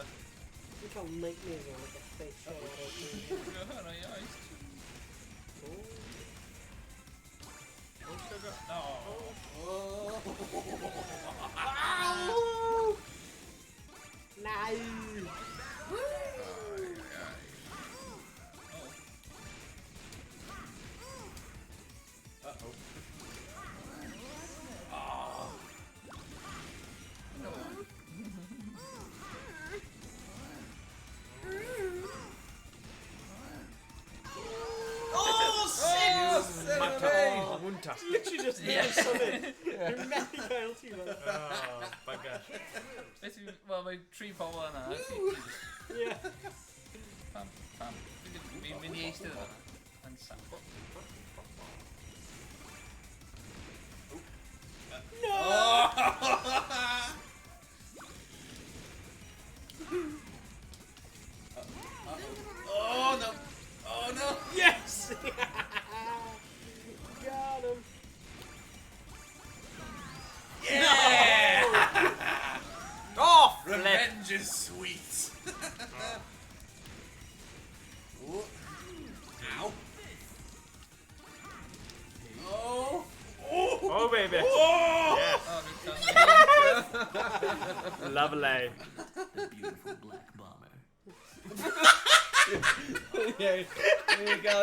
Dwi'n cael nightmares o'n like a face shot ar ôl. Hynna i oes. Oh, sugar. No! Uh-oh. Munta. Literally just Yeah. something. Dwi'n methu cael ti fel. Oh, bugger. Beth yw... Wel, mae tri pobl yna. Yeah. Pam. Fi'n mynd i eistedd yna. Yn sam. No! Oh no! Oh no! Yes! Got him. Yeah! Oh, flip. Revenge is sweet. Ooh. Ow. Oh. Oh, baby. Oh. Yes. Oh, fi'n cael... Lovely. The beautiful black bomber. There you go.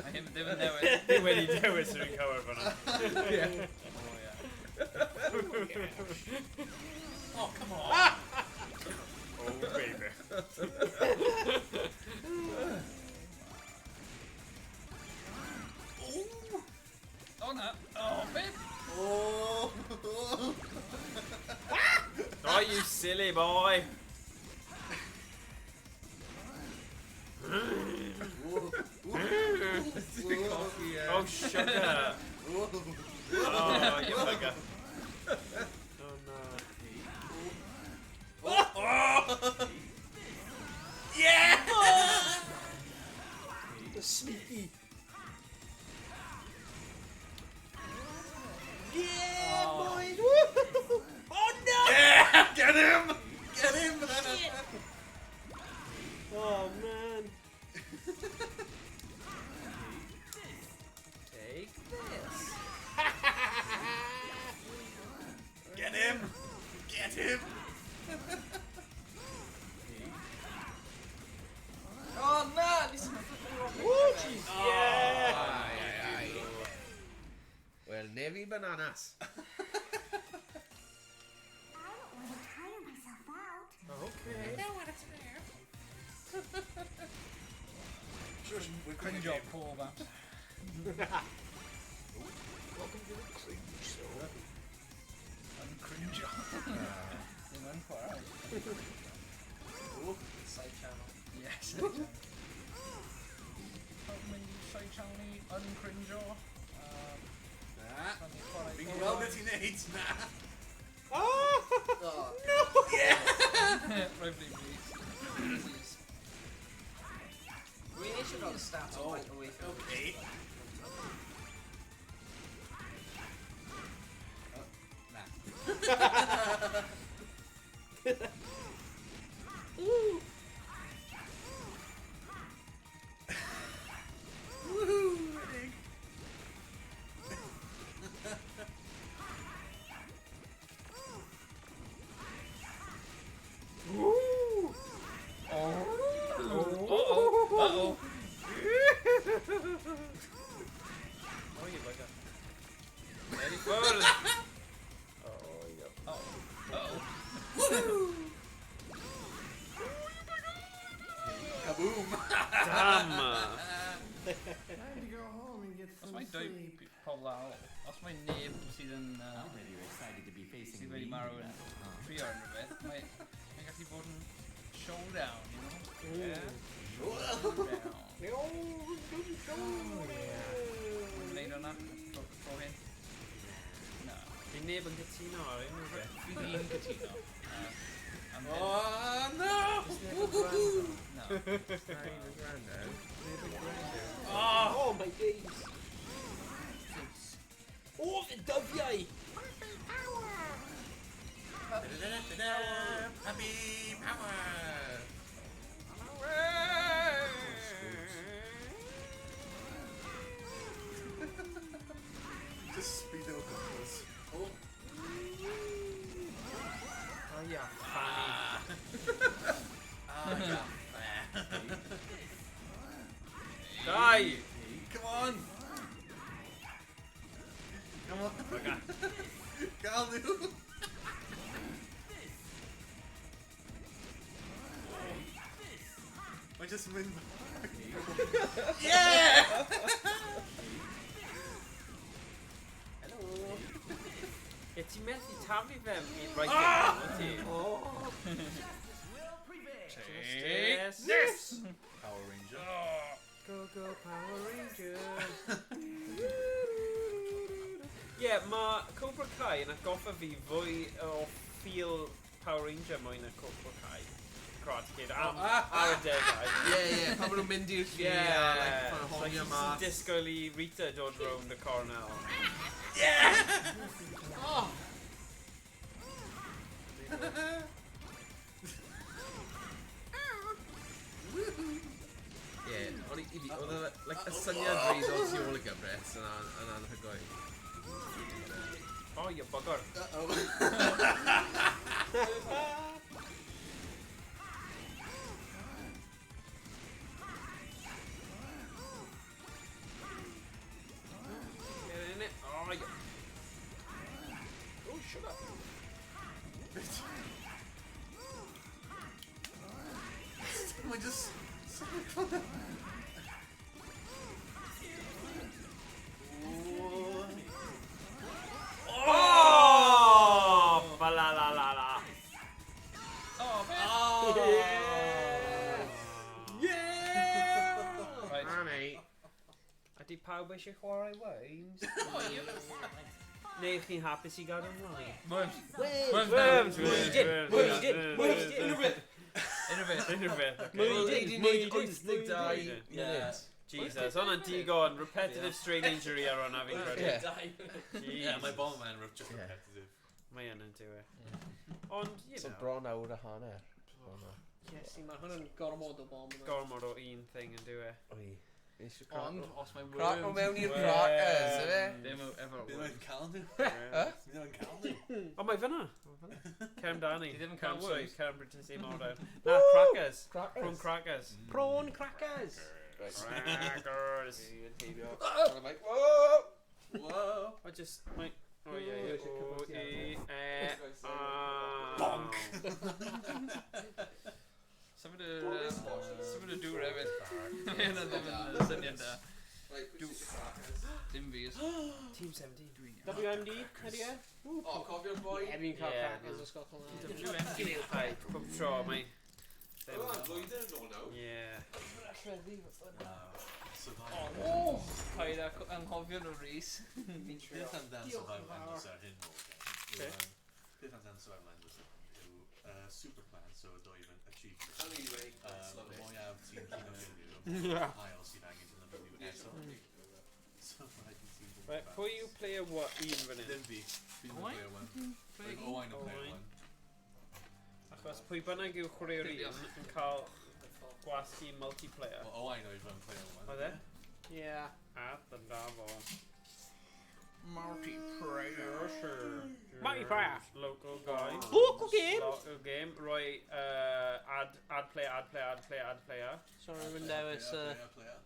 Mae hyn ddim yn newid. Ni wedi dewis rwy'n cywir fyna. Oh, come on. Oh, baby. O na! O, beth? Oh. Oh, you silly boy. Oh, sugar. Oh, you bugger. Oh, no. Oh. Yeah. The sneaky. Yeah, boys! Woo! Oh no! Yeah. Get him. Get him. Oh man. Take this. him! Get him! Oh no, this is Woo, jeez. Yeah. Aye. Well, navy bananas. I don't want to tire myself out. Okay. Shush, we're Cringe cringe up, Paul, that. Uncringe up. YnChwarae. side channel. Yes. Side channel ni uncringe up. Being well that he needs, nah. Oh. Oh, Right, please. we need to got the stats right away from Okay. Woohoo! Winning. Uh-oh. Oh, you bugger. Ready for it? Oh, yep. Uh-oh. Kaboom! Damn. Time to go home and get That's some my dope sleep. Paul out. That's my name sydd yn Already excited to be facing sydd wedi marw yn 3 o'r rhywbeth. Mae gallu bod yn showdown, you know? Yeah. Showdown. Oh, yeah. Leid o'na? Tro hyn? Na. Di neb yn cytuno ar unrhyw beth. Fi fi'n cytuno. Oh no! No. Oh, my days. Oh, the dyfiau. Happy power! Just speedo combos. Oh. Oh, yeah, funny. Yeah. Die! Come on! Come on! Calnu! I just win. Yeah! Ie, ti'n methu tafu fe i right now, ti? Oh. Justice. Yes! Power Ranger. Go, go, Power Rangers. Ie, mae Cobra Kai yn atgoffa fi fwy o feel Power Ranger mwy na Cobra Kai. Karate Kid am ar y degau. Yeah, pan maen nhw'n mynd i'r lle a like, pan Like hofio he's mas. disgwyl i Rita dod rownd y cornel. Oh. Ie, ond i fi, oedd e, like, y syniad reid o tu ôl y gyfres yn anhygoel. Oh, you bugger. Uh-oh. Get in it. Oh, you... Oh, shut up. Am I just... Oh! Ba-la-la-la-la. Oh, man! Yeah! Right. mate. Ydy pawb eisiau chwarae Worms? Oh, you. Neu chi'n hapus i gadw ymlaen? Worms. Worms. Worms. Worms did. Worms did. Worms did. Unrhyw beth. Yeah. Jesus, hwnna'n digon repetitive strain injury ar hwnna fi'n credu. Yeah, my Bomberman were just repetitive. Mae yn dywe. Ond, you So know, bron awr a hanner. Yes, mae hwnna'n gormod o bomb. gormod o un thing yn dywe. Oi. Ond, os mae Crack o Worms... mewn i'r crackers, yfe? Ddim efo Bydd Worms. o'n calendar. Huh? Bydd o'n calendar. Ond mae fyna. Cer amdani. Ti ddim yn cael worms? Cer am Britain's name all down. Na, crackers. Prawn crackers. Prawn crackers. Crackers. Whoa! Whoa! I just, like... Oh, yeah. Bonk! Symud o dŵr hefyd. Mae hynna ddim yn syniad da. Dim fi. Team 17. W.M.D, ydy e? O, cofio'r boi? Ie, fi'n cael Ie. crackers o Scotland. W.M.D. Pob tro, mae... Blwyddyn yn ôl nawr. Ie. Paid â anghofio nhw Rhys. Beth amdan survival enders ar hyn o gen? Beth amdan survival enders yw super plan, so doi yn achievement. Mwyaf ti'n cyn yw hael sydd angen yn ymwneud yw eto. So rhaid i ti'n Right, pwy yw player 1 fan hyn? Ddim fi. Fi'n player 1. Owain o player 1. Achos pwy bynnag yw chwarae'r un yn cael gwasgu multiplayer. Owain oedd fan player 1. Oedd e? Ie. At the Davo. Multiplayer. Multiplayer. Local guy. Local game. Local game. Roi add player. Sorry, mae'n dewis Player.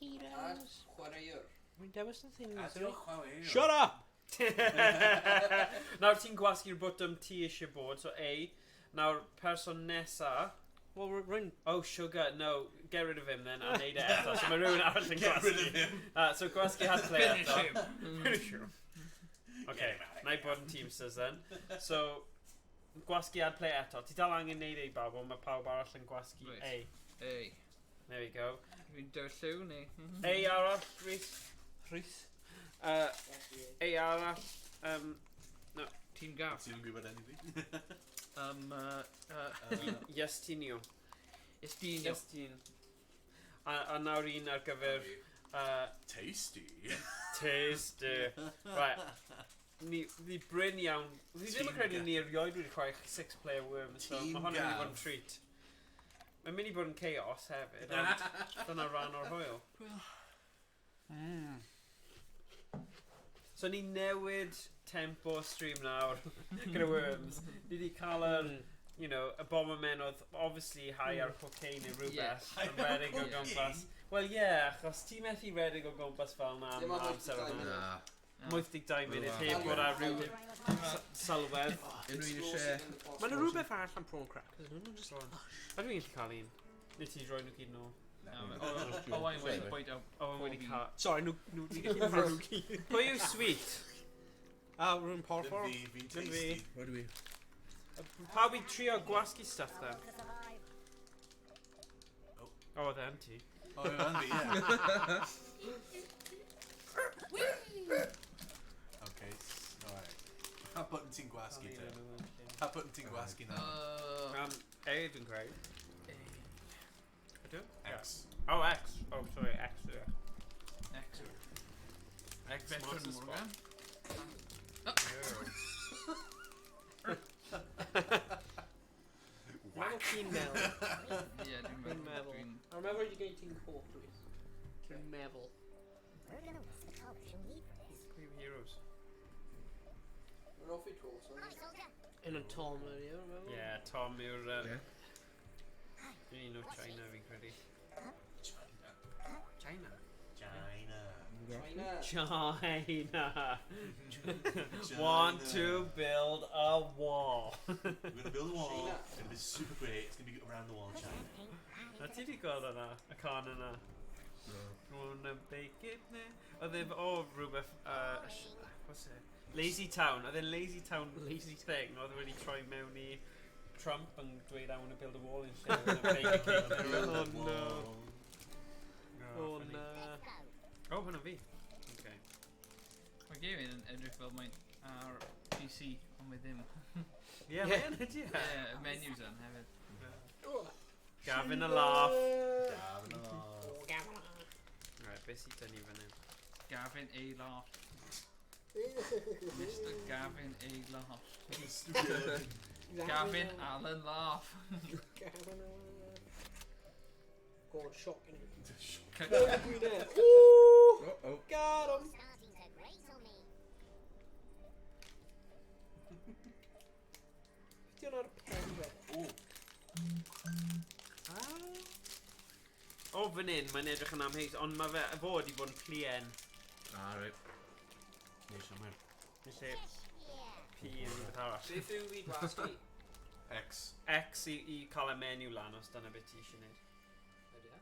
heroes. Chwaraewr. Mae'n dewis y things. Adio chwarae. Shut up! Nawr ti'n gwasgu'r botwm ti eisiau bod, so A. Nawr, person nesa. Well, rwy'n... Oh, sugar, no. Get rid of him then, a neud e eto. So mae rhywun arall yn gwasgu. Get rid of him. So gwasgu had play Finish eto. him. Finish him. Okay, na i bod yn Teamsters then. So, gwasgu ad play eto. Ti dal angen neud ei bawb, ond mae pawb arall yn gwasgu Reit. A. Ei. There we go. Fi'n dewis lliw ni. A arall, Rhys. Rhys. A arall. No. Team Gav. Ti'n gwybod enw fi? Iestinio. Iestyn. Iestyn. A nawr un ar gyfer... Tasty. Tasty. Right. Ni bryn iawn. Fi ddim yn credu ni erioed wedi chwarae 6-player Worms, so mae hwnna'n mynd i fod yn treat. Mae'n mynd i bod yn chaos hefyd, ond dyna rhan o'r hwyl. So ni newid tempo stream nawr gyda Worms. Ni wedi cael yr, you know, y Bomberman oedd obviously high ar cocaine neu rhywbeth yn redeg o gwmpas. Wel ie, achos ti methu redeg o gwmpas fel na am amser yna. 82 munud heb bod ar rhyw sylwedd. Unrhyw un eisiau... Mae'n rhywbeth arall am prawn crackers. A dwi'n gallu cael un. Neu ti droi nhw gyd nôl. Owain wedi bwyd o. Owain wedi cael... Sorry, nhw wedi gallu rhan nhw gyd. Pwy yw sweet? Rwy'n porffor. Fi'n tasty. Rydw i. Pawb i trio gwasgu stuff then. O, oedd e'n ti. O, yw fi, ie. Okay, alright. Pa button ti'n gwasgu te? Pa button ti'n gwasgu na? A dwi'n creu. Ydw? X. Oh, X. Oh, sorry, X. X. X Veteran Morgan. Morgan. Meddwl ti'n meddwl. Ie, dwi'n Dwi'n meddwl. A remember you're going to team 4, please. Dwi'n meddwl. We're gonna list the colors you need for this. Criw heroes. Mae'n offi tro, so... Hi, soldier. Un yn Tom ydi, remember? Yeah, Tom yw'r... Ie. Dwi'n un o China fi'n credu. China. China? China. China. China. Want to build a wall. We're gonna build a wall. China. It's gonna be super great. It's gonna be around the wall, China. Na ti di gweld yna? Y can yna? Wanna bake it now? Oedd e... O, rhywbeth... what's it? Lazy Town. Oedd e'n Lazy Town lazy thing. Oedd e wedi troi mewn i Trump yn dweud I want to build a wall in lle. Oh no. Oh no. Oh, hwnna fi. Okay. Mae game yn edrych fel mae'n ar PC, ond mae ddim. Ie, mae'n ydy. Ie, y menus yn hefyd. Gavin a laugh. Gavin a laugh. Right, beth sy'n dynnu fan hyn? Gavin a laugh. Mr Gavin a laugh. Gavin Allen laugh. Gavin Allen. Go on, shocking him. Cut. Ooh! Uh-oh. Got him! Starting to grate on me. Fideo ar y pen fe. O, fan hyn, mae'n edrych yn amheus, ond mae fe fod i fod yn plien. Right. Neu siamr. Felly, P yn rhywbeth arall. Beth yw fi gwasgu? X. X i cael y menu lan os dyna beth ti eisiau gwneud. Ydy e?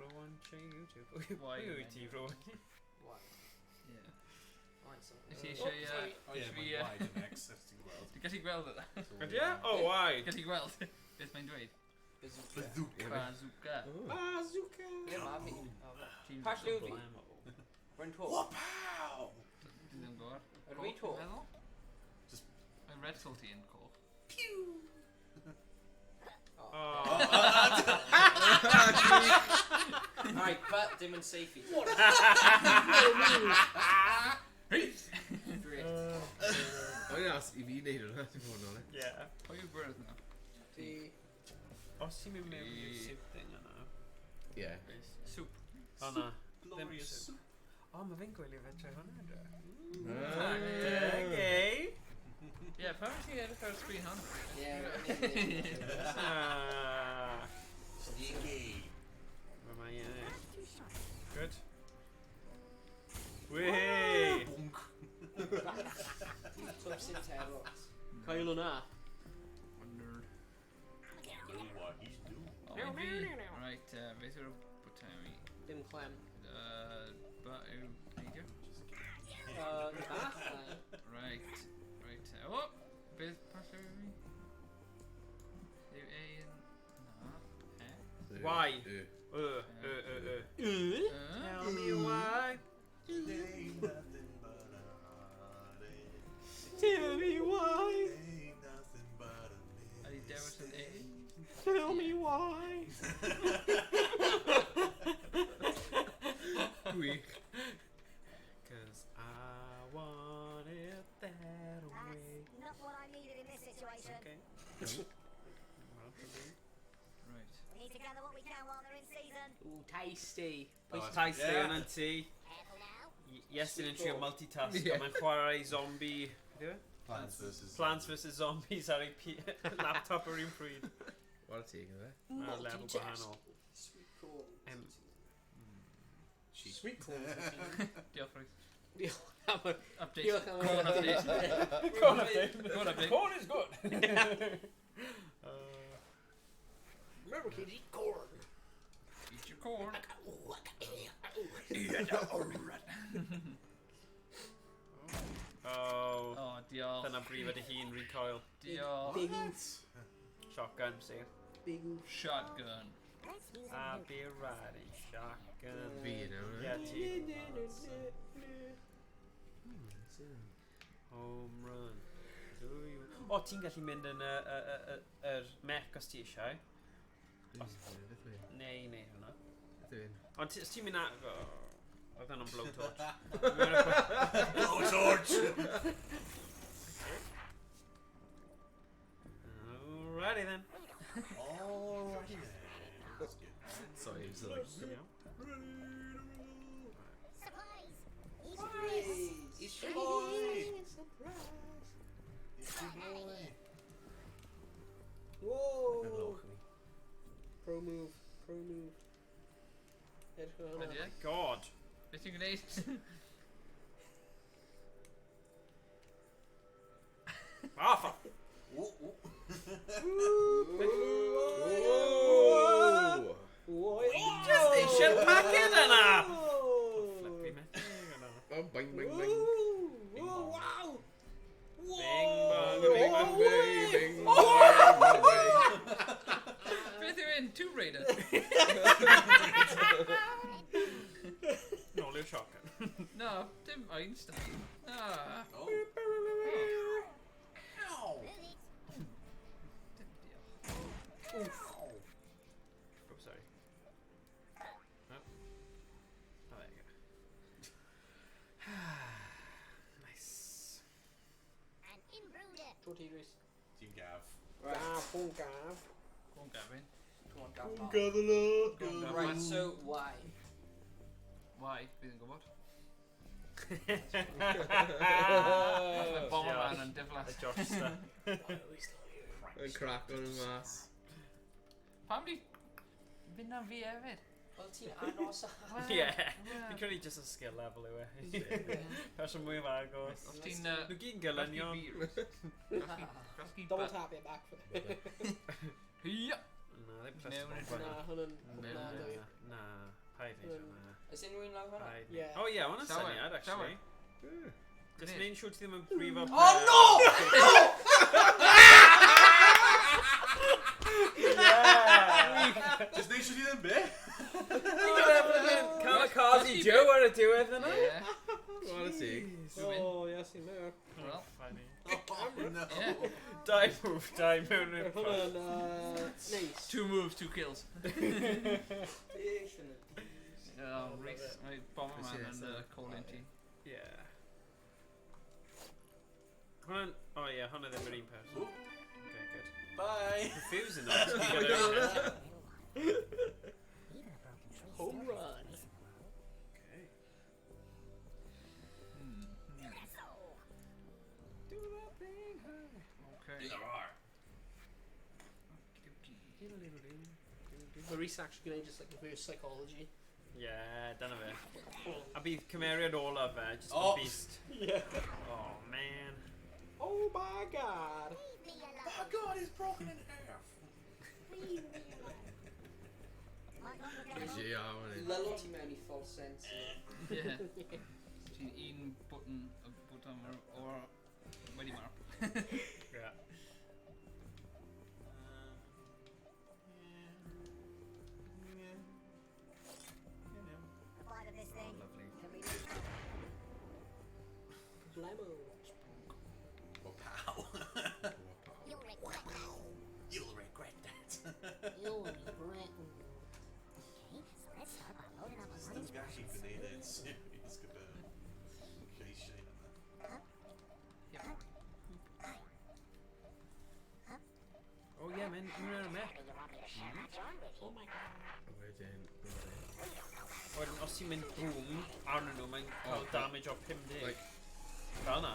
Rowan, check YouTube. Why Pwy wyt ti, Rowan? Why? Yeah. Why so? Is he eisiau... Ie, Eisiau fi... mae'n wide yn X, os ti'n gweld. Ti'n gallu gweld yna? Ydy e? O, wai! Gallu gweld beth mae'n dweud? Bazooka. Bazooka. Bazooka! Ie, ma fi. James Pa lliw fi? Blamo. Rwy'n to. Wapow! Dwi ddim yn gwybod. Yr fi to. Mae'n red salty yn coch. Right, but dim yn safe i. Great. O'n i'n as i fi wneud hwnna, ti'n fawr nôl e. Ie. Pwy yw'r gwrdd na? Ti. Os ti'n mynd mewn i'r soup thing yna. Ie. Soup. O na. Glorious soup. O, mae fe'n gwylio fe trwy hwnna dra. Tactic, Ie, pa wyt ti'n edrych ar y sgrin hon? Ie, Sneaky. Mae mae ie. Good. Wee! Bwnc. Top sy'n teros. Cael hwnna. Wondered. Know what he's doing. O, mae fi. Right, beth yw'r botami? Dim clem. Ba yw neidio? Bach. Right. O! Beth pa lle yw fi? Yw A yn... Na. E? Why? Uh. Tell me why. Ain't nothing but a heartache. Tell me why. Ain't nothing but a A di dewis yn A? Tell me why. Gwych. Cause I want it that way. Not what I needed in this situation. Okay. Right. We need to gather what we can while they're in season. Ooh, tasty. Pwys Oh, taith yeah. yn ti. Careful now. Iestyn yn trio multitask, Yeah. a mae'n chwarae zombie... Beth yw e? Plants vs. Plants vs Zombies ar ei laptop ar un pryd. What a tig yna fe. Mae'r lefel gwahanol. Sweet corn. Sweet corn. Diolch, Rhys. Diolch am y... Update. Diolch am Corn update. Corn update. Corn update. Corn is good. Remember kids, eat corn. Eat your corn. Oh. O, diolch. Dyna brif ydy hi'n recoil. Diolch. Big, Shotgun, see. big. Shotgun. I'll be riding shotgun. Fi yna, Yeah, hwnna. ti. Home run. Do you... O, ti'n gallu mynd yn yr mech os ti eisiau. Neu hwnna. Ond os ti'n mynd at... Oedd hwnna'n blowtorch. Blowtorch! Alrighty then. Alrighty then. That's good. Sorry, it was like... Supplies. He's Boy! It's your boy. Whoa. Pro move. Edrych o hwnna. Ydy e? God. Beth ti'n gwneud? Ah, fuck. Just eisiau paced yna! Flippy methu yna. Oh, bang, bang, bang. Wow! Bing bong, Bing, bing bang, bong. bang, bing, bang, bang. Beth yw un? Tomb Raider? Nôl i'r shotgun. No, dim Einstein. Ah. Oh. Ow. Dim diolch. Oh, sorry. Oh, there you go. Nice. An inbruder. Tro ti, Rhys. Team Gav. Gaf, hwn gaf. Go on, Gavin. Come on, Gavin. Gavin. Right, so why? Why? Bydd yn gwybod. Diolch. Bomberman yn diflas Y Josh stuff. Yn crack o'n mas. Pam di... Fynd na fi hefyd? Wel, ti'n aros a... Ie, fi'n credu just a skill level yw e. Person mwy o agos. Os ti'n... Nhw gyn gylynion. Gwasgu Double bat. tap it back for Hia! Na, ddim plus Na, hwnna'n... Na, paid i hwnna. Ys unrhyw un lawr hwnna? Yeah. Oh yeah, hwnna'n Llawer, syniad, actually. Just neud siŵr ti ddim yn brifo... Oh no! Just neud siŵr ti ddim be? Kamikaze Joe ar y diwedd yna. Ie. What a sig. Oh, yes, you know. Wel. Funny. Oh no. Die move, die mewn i'r Hwnna'n neis. 2 moves, 2 kills. Rhys. Rhys, mae Bomberman yn call-in ti. Yeah. Hwnna'n... Oh yeah, hwnna ddim yr un person. Okay, good. Bye. Confusing though. Home run. Okay. Do that thing, okay. Mae Rhys actually gwneud just like reverse psychology. Yeah, dyna fe. A bydd cymeriad ola fe, just a beast. Yeah. Oh man. Oh my god. Oh god, he's broken in half. Lelo ti mewn I false sense. Yeah. Ti'n un button o'r wedi marw. Yeah. Blamo. Oh pow. You'll regret that. You'll regret. Okay, so let's start by loading up a Stem actually grenade in serious gyfer lleisiau yna. Oh yeah, man, you're in a mech. Oh my god. Wedyn... Wedyn, os ti'n mynd boom arnyn nhw, mae'n cael damage o 50. Like... Fel na.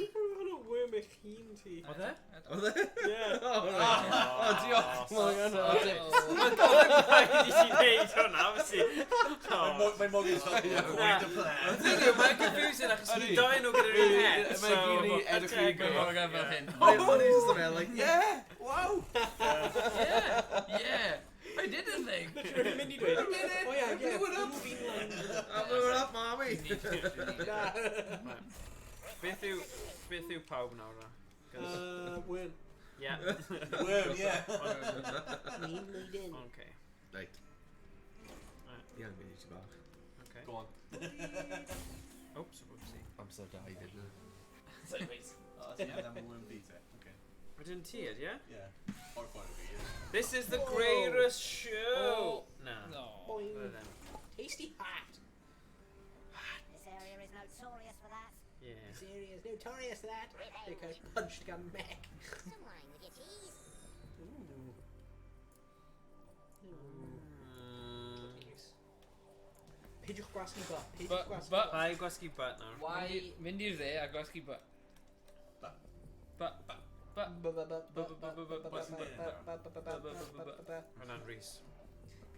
Hwnna'n worm eich hun ti. Oedd e? Oedd e? Yeah. Oh, diolch. Mae'n gofyn rhaid I ti neud hwnna, fysi. Mae'n mogyn fel avoid the plan. Mae'n confusing achos ni doi nhw gyda'r un het. Mae gyd ni edrych i Mae'n morgan fel hyn. O'n i'n just fel, like, yeah! Wow! Yeah! I did a thing! Rwy'n mynd I dweud. Oh yeah, yeah. Moving line. I'm moving up, mommy! Beth yw pawb nawr na? Worm. Yeah. Worm, yeah. Main lead in. Okay. Right. Ie, yn mynd I bach. Okay. Go on. Oops, whoopsie. Amser da I did. Sideways. Oh, so yeah, I'm Worm Peter. Okay. Wedyn ti, yeah? Yeah. Or point of view, yeah. This is the greatest show! Nah. Boing. Other than... Tasty hat. This area is notorious for that. Yeah. This area is notorious for that. Because punched gun mech. Some wine with your cheese. Ooh. Pidwch gwasgu butt. Pidwch gwasgu butt. Pai gwasgu butt nawr. Why... Mynd i'r dde a gwasgu butt. Hwnna'n Rhys.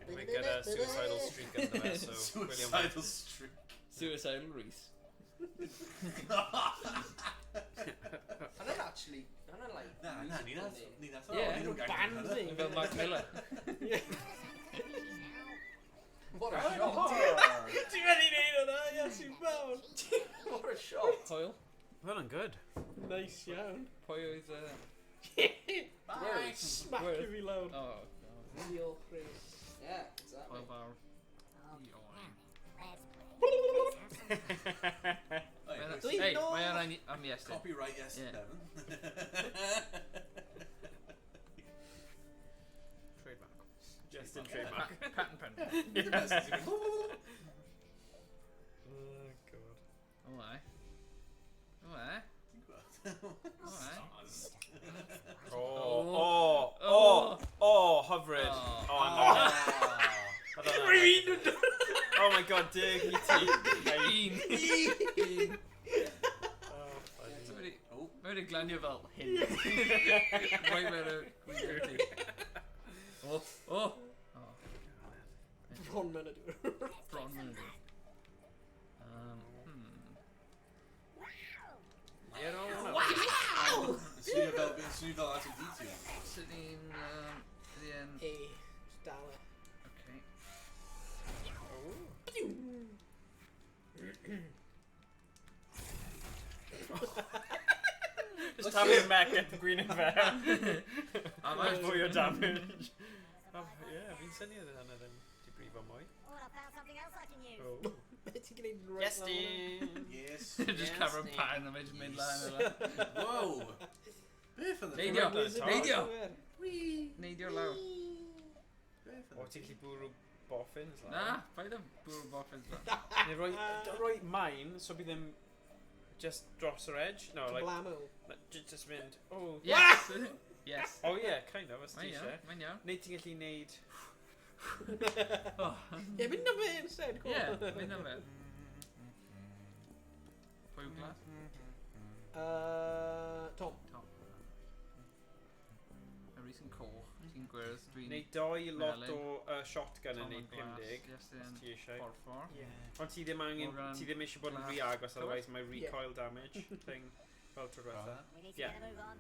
Mae gyda suicidal streak ynddo fe, so... Suicidal streak. Suicidal Rhys. Hwnna'n actually... Hwnna'n like... Na, ni nath. Yeah. Band thing. Fel Mark Miller. What a shot! Ti'n mynd I neud hwnna? Yes, you've found. What a shot! Hoyle. Hwnna'n good. Nice iawn. Pwy oedd... Words. Smack Word. I fi lawr. Oh, Real Chris. Yeah, exactly. Hoyle fawr. Let's play. Hey, mae o'n am Iestyn. Copyright, yes, Yeah. Devon. Trademark. Just in trademark. Patent pen. Oh, God. Oh, aye. Oh, aye. Oh, aye. Hyfryd. Oh. Oh, I'm not. Oh my God, dig, you teeth. Un. Dwi'n glanio fel hyn. Roi mewn y gwynwyr ti. O! Bron mewn y dŵr. Bron mewn y dŵr. Swn i fel at y D2. Sy'n ni'n... E. Dala. Okay. Just have your mech get the green and fair. Much for your damage. Yeah, fi'n syniad yna ddim ti brifo mwy. Oh, I found something else I can use. Oh. Ti'n gwneud yn rhaid. Iestyn! Yes. Just cover pan a mae'n mynd lan yna. Whoa! Beth oedd y... Neidio! Neidio law. O, ti'n gallu bwrw boffins lan? Na, paid am bwrw boffins lan. Neu roi mine, so bydd ddim just dros yr edge? No, like... Blammo. Just mynd, oh... Yes! Yes. Oh yeah, kind of, os ti eisiau. Mae'n iawn. Neu ti'n gallu neud... Ie, mynd na fe instead. Ie, mynd na fe. Pwy yw glas? Tom. Y Rhys yn coch. Ti'n gwrs dwi'n... Neu doi lot o shotgun yn neud 50, Yes, os ti eisiau. Ffor. Ond ti ddim angen, ti ddim eisiau bod yn rhy agos, otherwise mae recoil damage thing fel tro diwetha. We need to get a move on.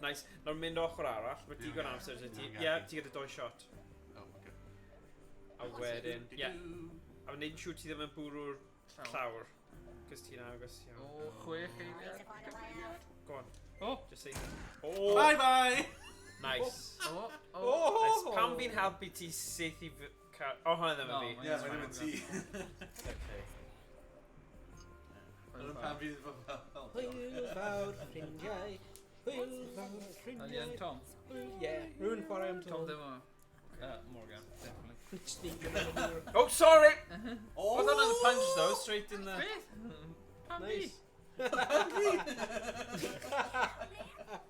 Nice. Nawr mynd ochr arall, mae digon amser ydych ti. Ie, ti gyda doi shot. Oh, okay. A wedyn, ie. A wneud yn siŵr ti ddim yn bwrw'r llawr. Cos ti'n agos iawn. O, 6 Need eiliad. to find a way out. Go on. Oh! Just say that. Oh! Bye bye! Nice. Oh! Nice. Pam fi'n helpu ti syth i... O, hwnna ddim yn fi. Yeah, mae'n ddim yn ti. Okay. Yn pan fydd fy fel. Hwyl fawr ffrindiau. Hwyl fawr ffrindiau. Alian Tom. Ie, rhywun chwarae am Tom Tom. ddim o. Morgan, definitely. Oh, sorry! Oh! Oh, that was a punch though, straight in the... Beth? Pam fi? Nice.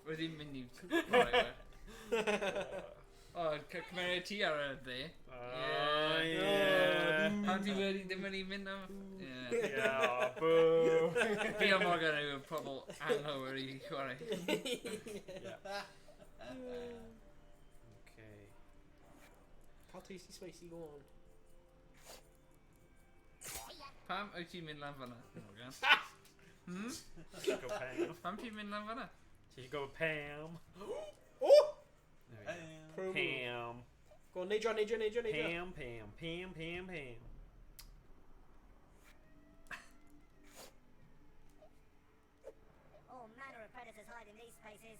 Wedi'n mynd i... O, cymeriad ti ar y dde. Yeah. Pam ti ddim wedi mynd am... Yeah, boo. Fi a Morgan yw pobl anghywir i chwarae. Okay. Cael tasty spicy go on. Pam wyt ti'n mynd lan fanna, Morgan? Go Pam. Pam ti'n mynd lan fanna? She go Pam. Oh! Pam. Go on, neidio. Pam, Pam, Pam, Pam, Pam. All manner of predators hide in these spaces.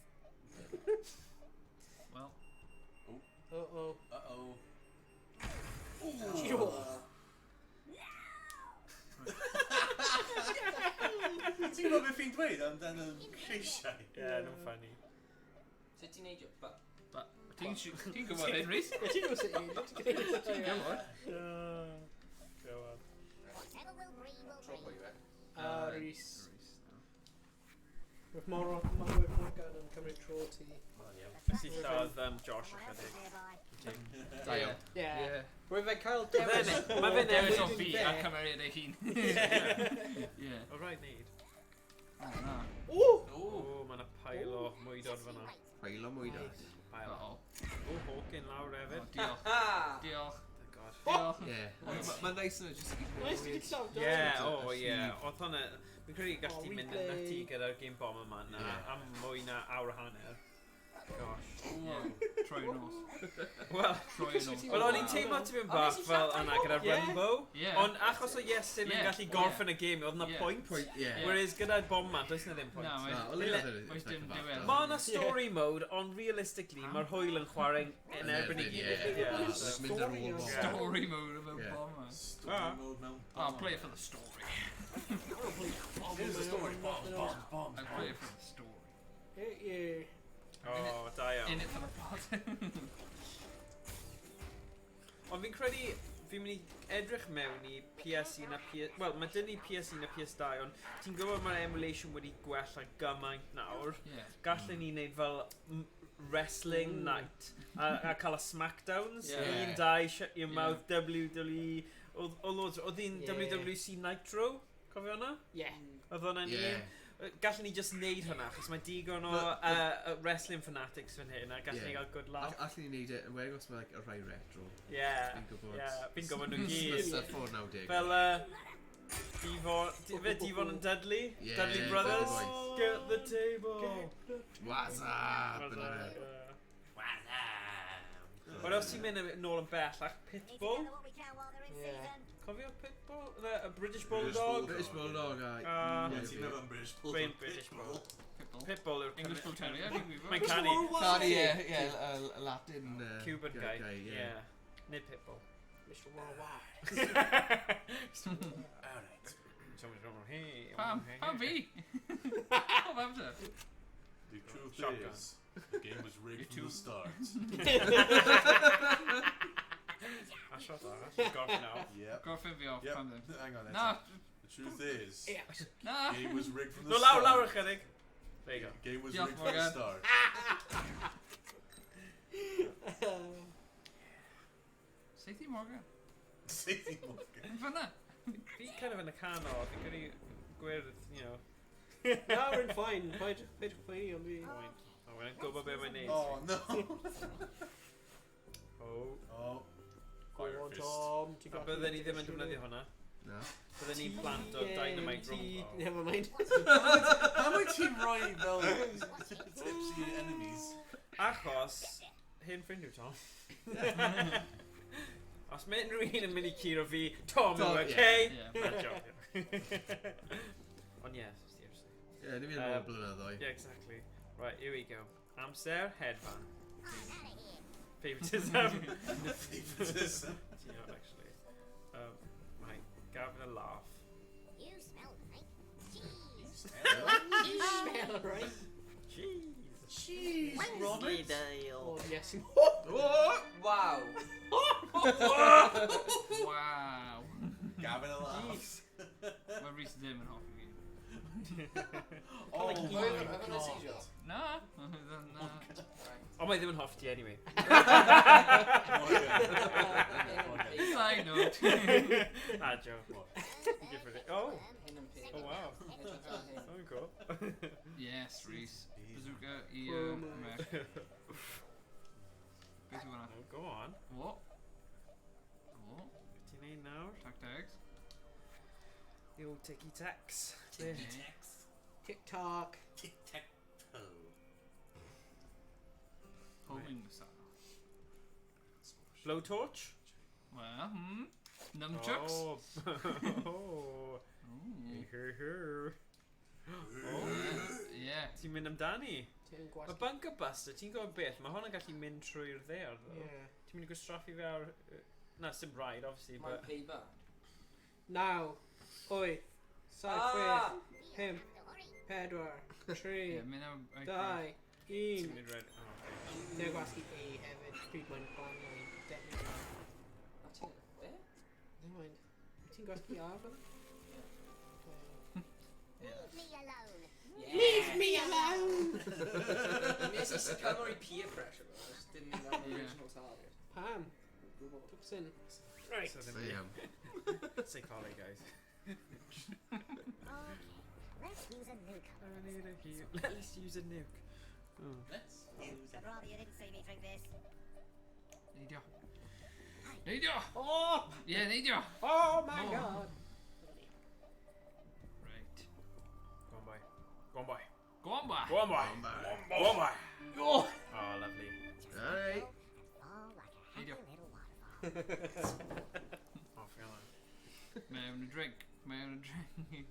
Wel, Uh-oh. Uh-oh. Sure. Ti'n gwybod beth fi'n dweud amdan y lleisiau? Yeah, no funny. Sut ti'n neidio? ti'n gwybod hyn, Rhys? Ti'n gwybod sut i neud? Ti'n gwybod? Go on. Whatever will breed will breed. Rhys. With more Morgan yn cymryd tro ti. Nes i lladd Josh My house is ychydig. nearby. Da iawn. Ie. Rwy'n fe cael Mae fe'n Dewis newid o fi a cymeriad ei hun. Ie. O, right, need. Na. Ww! O, mae yna pile o mwydod fyna. Pile o mwydod. Pile. O, O, Hawkin lawr hefyd. diolch. Diolch. Thank God. Diolch. Ie. Mae'n neis yna jyst i Nice to get sound. Yeah, oh yeah. Oedd hwnna... Fi'n credu gallu mynd yn nutty gyda'r Game Bomberman am mwy na awr a hanner. Gosh. Troi nos. Wel, wel o'n i'n teimlo ti fynd bach fel yna gyda'r Rumbo. Ond achos o Iestyn yn gallu gorffen y game, oedd yna pwynt. Whereas gyda'r Bomberman, does yna ddim pwynt. Na, Oes dim diwedd. Mae yna story mode, ond realistically, mae'r hwyl yn chwarae yn erbyn i gyd. Mynd ar ôl bom. Story mode of a bomber. Story mode mewn. I'll play it for the story. Here's the story. Bomb, bomb, bomb. I'll play it for the story. Ie. O, da iawn. In it for the plot. Ond fi'n credu, fi'n mynd i edrych mewn i PSE na PS... Wel, mae dyn ni PSE na PS2, ond ti'n gwybod mae'r emulation wedi gwella gymaint nawr. Gallwn ni wneud fel wrestling night a cael y smackdowns. 1, 2, shut your mouth, WWE... Oedd hi'n WWC Nitro, cofio hwnna? Ie. Oedd hwnna'n un. Gallwn ni just neud hwnna, achos mae digon o wrestling fanatics fan hyn, a gallwn ni gael good laugh. Allwn ni neud e, yn wedi os mae like, y rhai retro. Fi'n gwybod nhw gyd. Fysa 490. Fel, Devon and Dudley? Yeah, Dudley Brothers? Dudley Get the table! What's up? What else ti'n mynd nôl yn bellach? Pitbull? Cofio Pitbull? A British Bulldog? British Bulldog, aye. Ti'n meddwl am British Bulldog? British Bull. Pitbull yw'r English Bull Terrier. Mae'n canu. Latin... Cuban guy. yeah. Neu Pitbull. Mr. Worldwide. Alright. Pam fi? O, fam te. The truth Shotgun. is, the game was rigged from the start. Gorffen off. Yep. Gorffen fi off, pam ddim. Hang on, Na. The truth is, Na. the game was rigged from the No, start. lawr ychydig. There you go. The game was Diolch, rigged from the Morgan. start. Seithi Morgan. Safety Morgan. Yn fanna. Fi kind of yn y canol, fi'n gwneud gwyrdd, you know. No, we're in fine. Paid chwarae ond fi. Mae'n gwybod beth mae'n neud. Oh no. Oh. Oh. Go Fire on, fist. Tom. A bydden ni ddim yn defnyddio hwnna. No. Bydden ni'n plant o dynamite rhwng. Never mind. How much team Ryan fel tipsy enemies? Achos, hyn ffrindiw Tom. Os mae unrhyw un yn mynd i curo fi, Tom yw, okay? Yeah. Bad job. Ond yes, seriously. Yeah, ni fydd yn ôl blynyddoedd. Yeah, exactly. Right, here we go. Amser, headband. Favoritism. Favoritism. You know, actually. Right, Gavin a laugh. You smell like cheese. You smell right. Jeez. Jeez, Robert. Oh, yes. Wow. Wow. Gavin a laugh. Mae Rhys ddim yn hoffi fi. Oh my I've god. Na. Na. Oh, mae ddim yn hoffi ti anyway. Side note. Ah, joke. Different. Oh. Oh, wow. Oh, cool. Yes, Rhys. Bazooka i Cymraeg. Beth yw hwnna? Oh, go on. What? What? Ti'n neud nawr? Tactics. The old ticky-tacks. TikTok. Tic-tac-toe. Homing style. Blowtorch? Well, Nunchucks. Oh. Oh. Ooh. Oh. Yeah. Ti'n mynd amdani? Ti'n Y gwasgu. bunker buster, ti'n gwybod beth? Mae hwnna'n gallu mynd trwy'r ddeir, ddo. Yeah. Ti'n mynd i gwastraffu fe ar... Na, sim rhaid, obviously, Mae'n but... payback. 9, 8, 7, 5, 4, 3, Yeah, mynd am... 2, 1. Ti'n mynd red... Oh, Neu gwasgu A hefyd. Pryd mae'n plan o'n definitely. A ti'n... Be? Never mind. Ti'n gwasgu A fan? Leave me alone. Leave me alone! Nes i sycamori peer pressure, but I just didn't mean that the original target. Pam. Tucks in. Right. So Bam. Psychology, guys. Okay, let's use a nuke. Let's use a nuke. Oh. Let's use I'd rather you didn't see me drink this. Neidio. Neidio! Oh! Yeah, neidio! Oh my Oh. god! Right. Go on, boy. Go on, boy. Go on, boy. Go on, boy. Go on, boy. Oh! Oh, lovely. Alright. Fall like a Hey, happy little waterfall. Oh, feeling. May I have a drink? May I have a drink?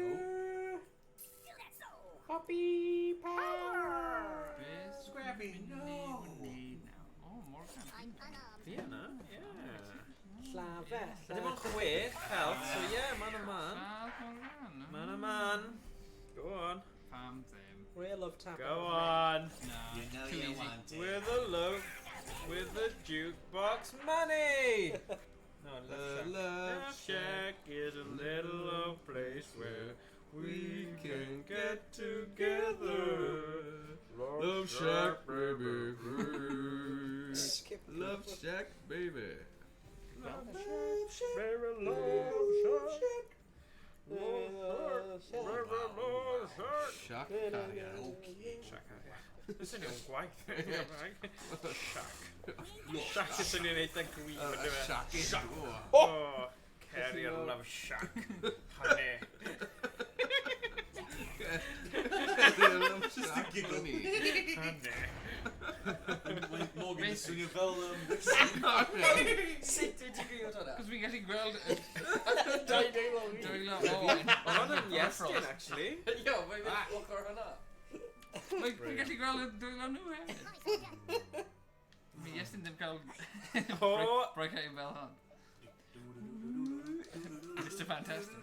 Feel that soul. Puppy power! Best Scrappy, we no. need now. Oh, Morgan. I'm unarmed. Fiona? Yeah. Llafell. Dim ond 6 health, so yeah, man a man. Morgan. Man a man. Go on. Pam ddim. Real love tap. Go on. No, You know too you easy. want it. With the loaf. With the jukebox money. No, Love Shack is a little old place where we can get together. Love Shack, baby. Skip. Love Shack, baby. Love Shack, very love Shack. Love Siac. Ys yn yw'n gwaith. Siac ys yn yw'n eitha gwir. Siac. Oh, Carrier love Shack. Honey. Just a giggle. Honey. Morgan yn swnio fel Sut dwi ti gwybod hwnna? Cos fi'n gallu gweld Dwy Owain. Ond hwnna'n Iestyn, actually. Yo, mae'n mynd ochr hwnna. Fi'n gallu gweld y dwylo nhw hefyd. Mi Iestyn ddim cael breakau fel hon. Mr. Fantastic.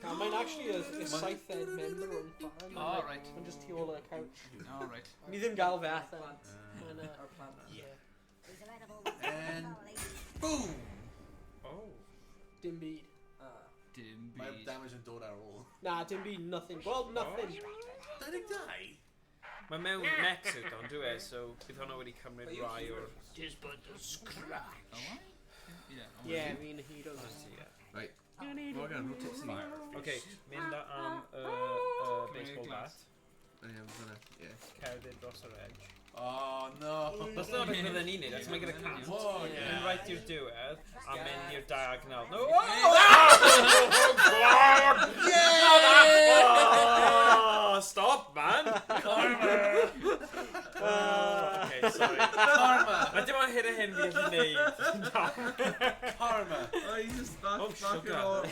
Mae'n actually a saithed member o'n fan. Oh, right. Mae'n just tu ôl y couch. Oh, right. Ni ddim gael fe allan. Ar plan. And boom! Oh. Dim byd. Dim Mae'r byd. damage yn dod ar ôl. Na, dim byd, nothing. Well, nothing. 22? Mae mewn mech suit ond, dwi e, so bydd hwnna wedi cymryd rai o'r... Just but a scratch. Owain? Yeah, Yeah, fi'n hero. Right. Morgan, rotate to me. Okay, mynd am baseball bat. Cerdded dros yr edge. Oh no! That's not beth fydden ni'n neud, that's make it a cat. Oh, Mynd right i'r diwedd, a mynd i'r diagonal. No! Oh, stop, man! Karma! Okay, sorry. Karma! I dim ond hyn a hyn fi allu neud. Karma! Oh, you just back it or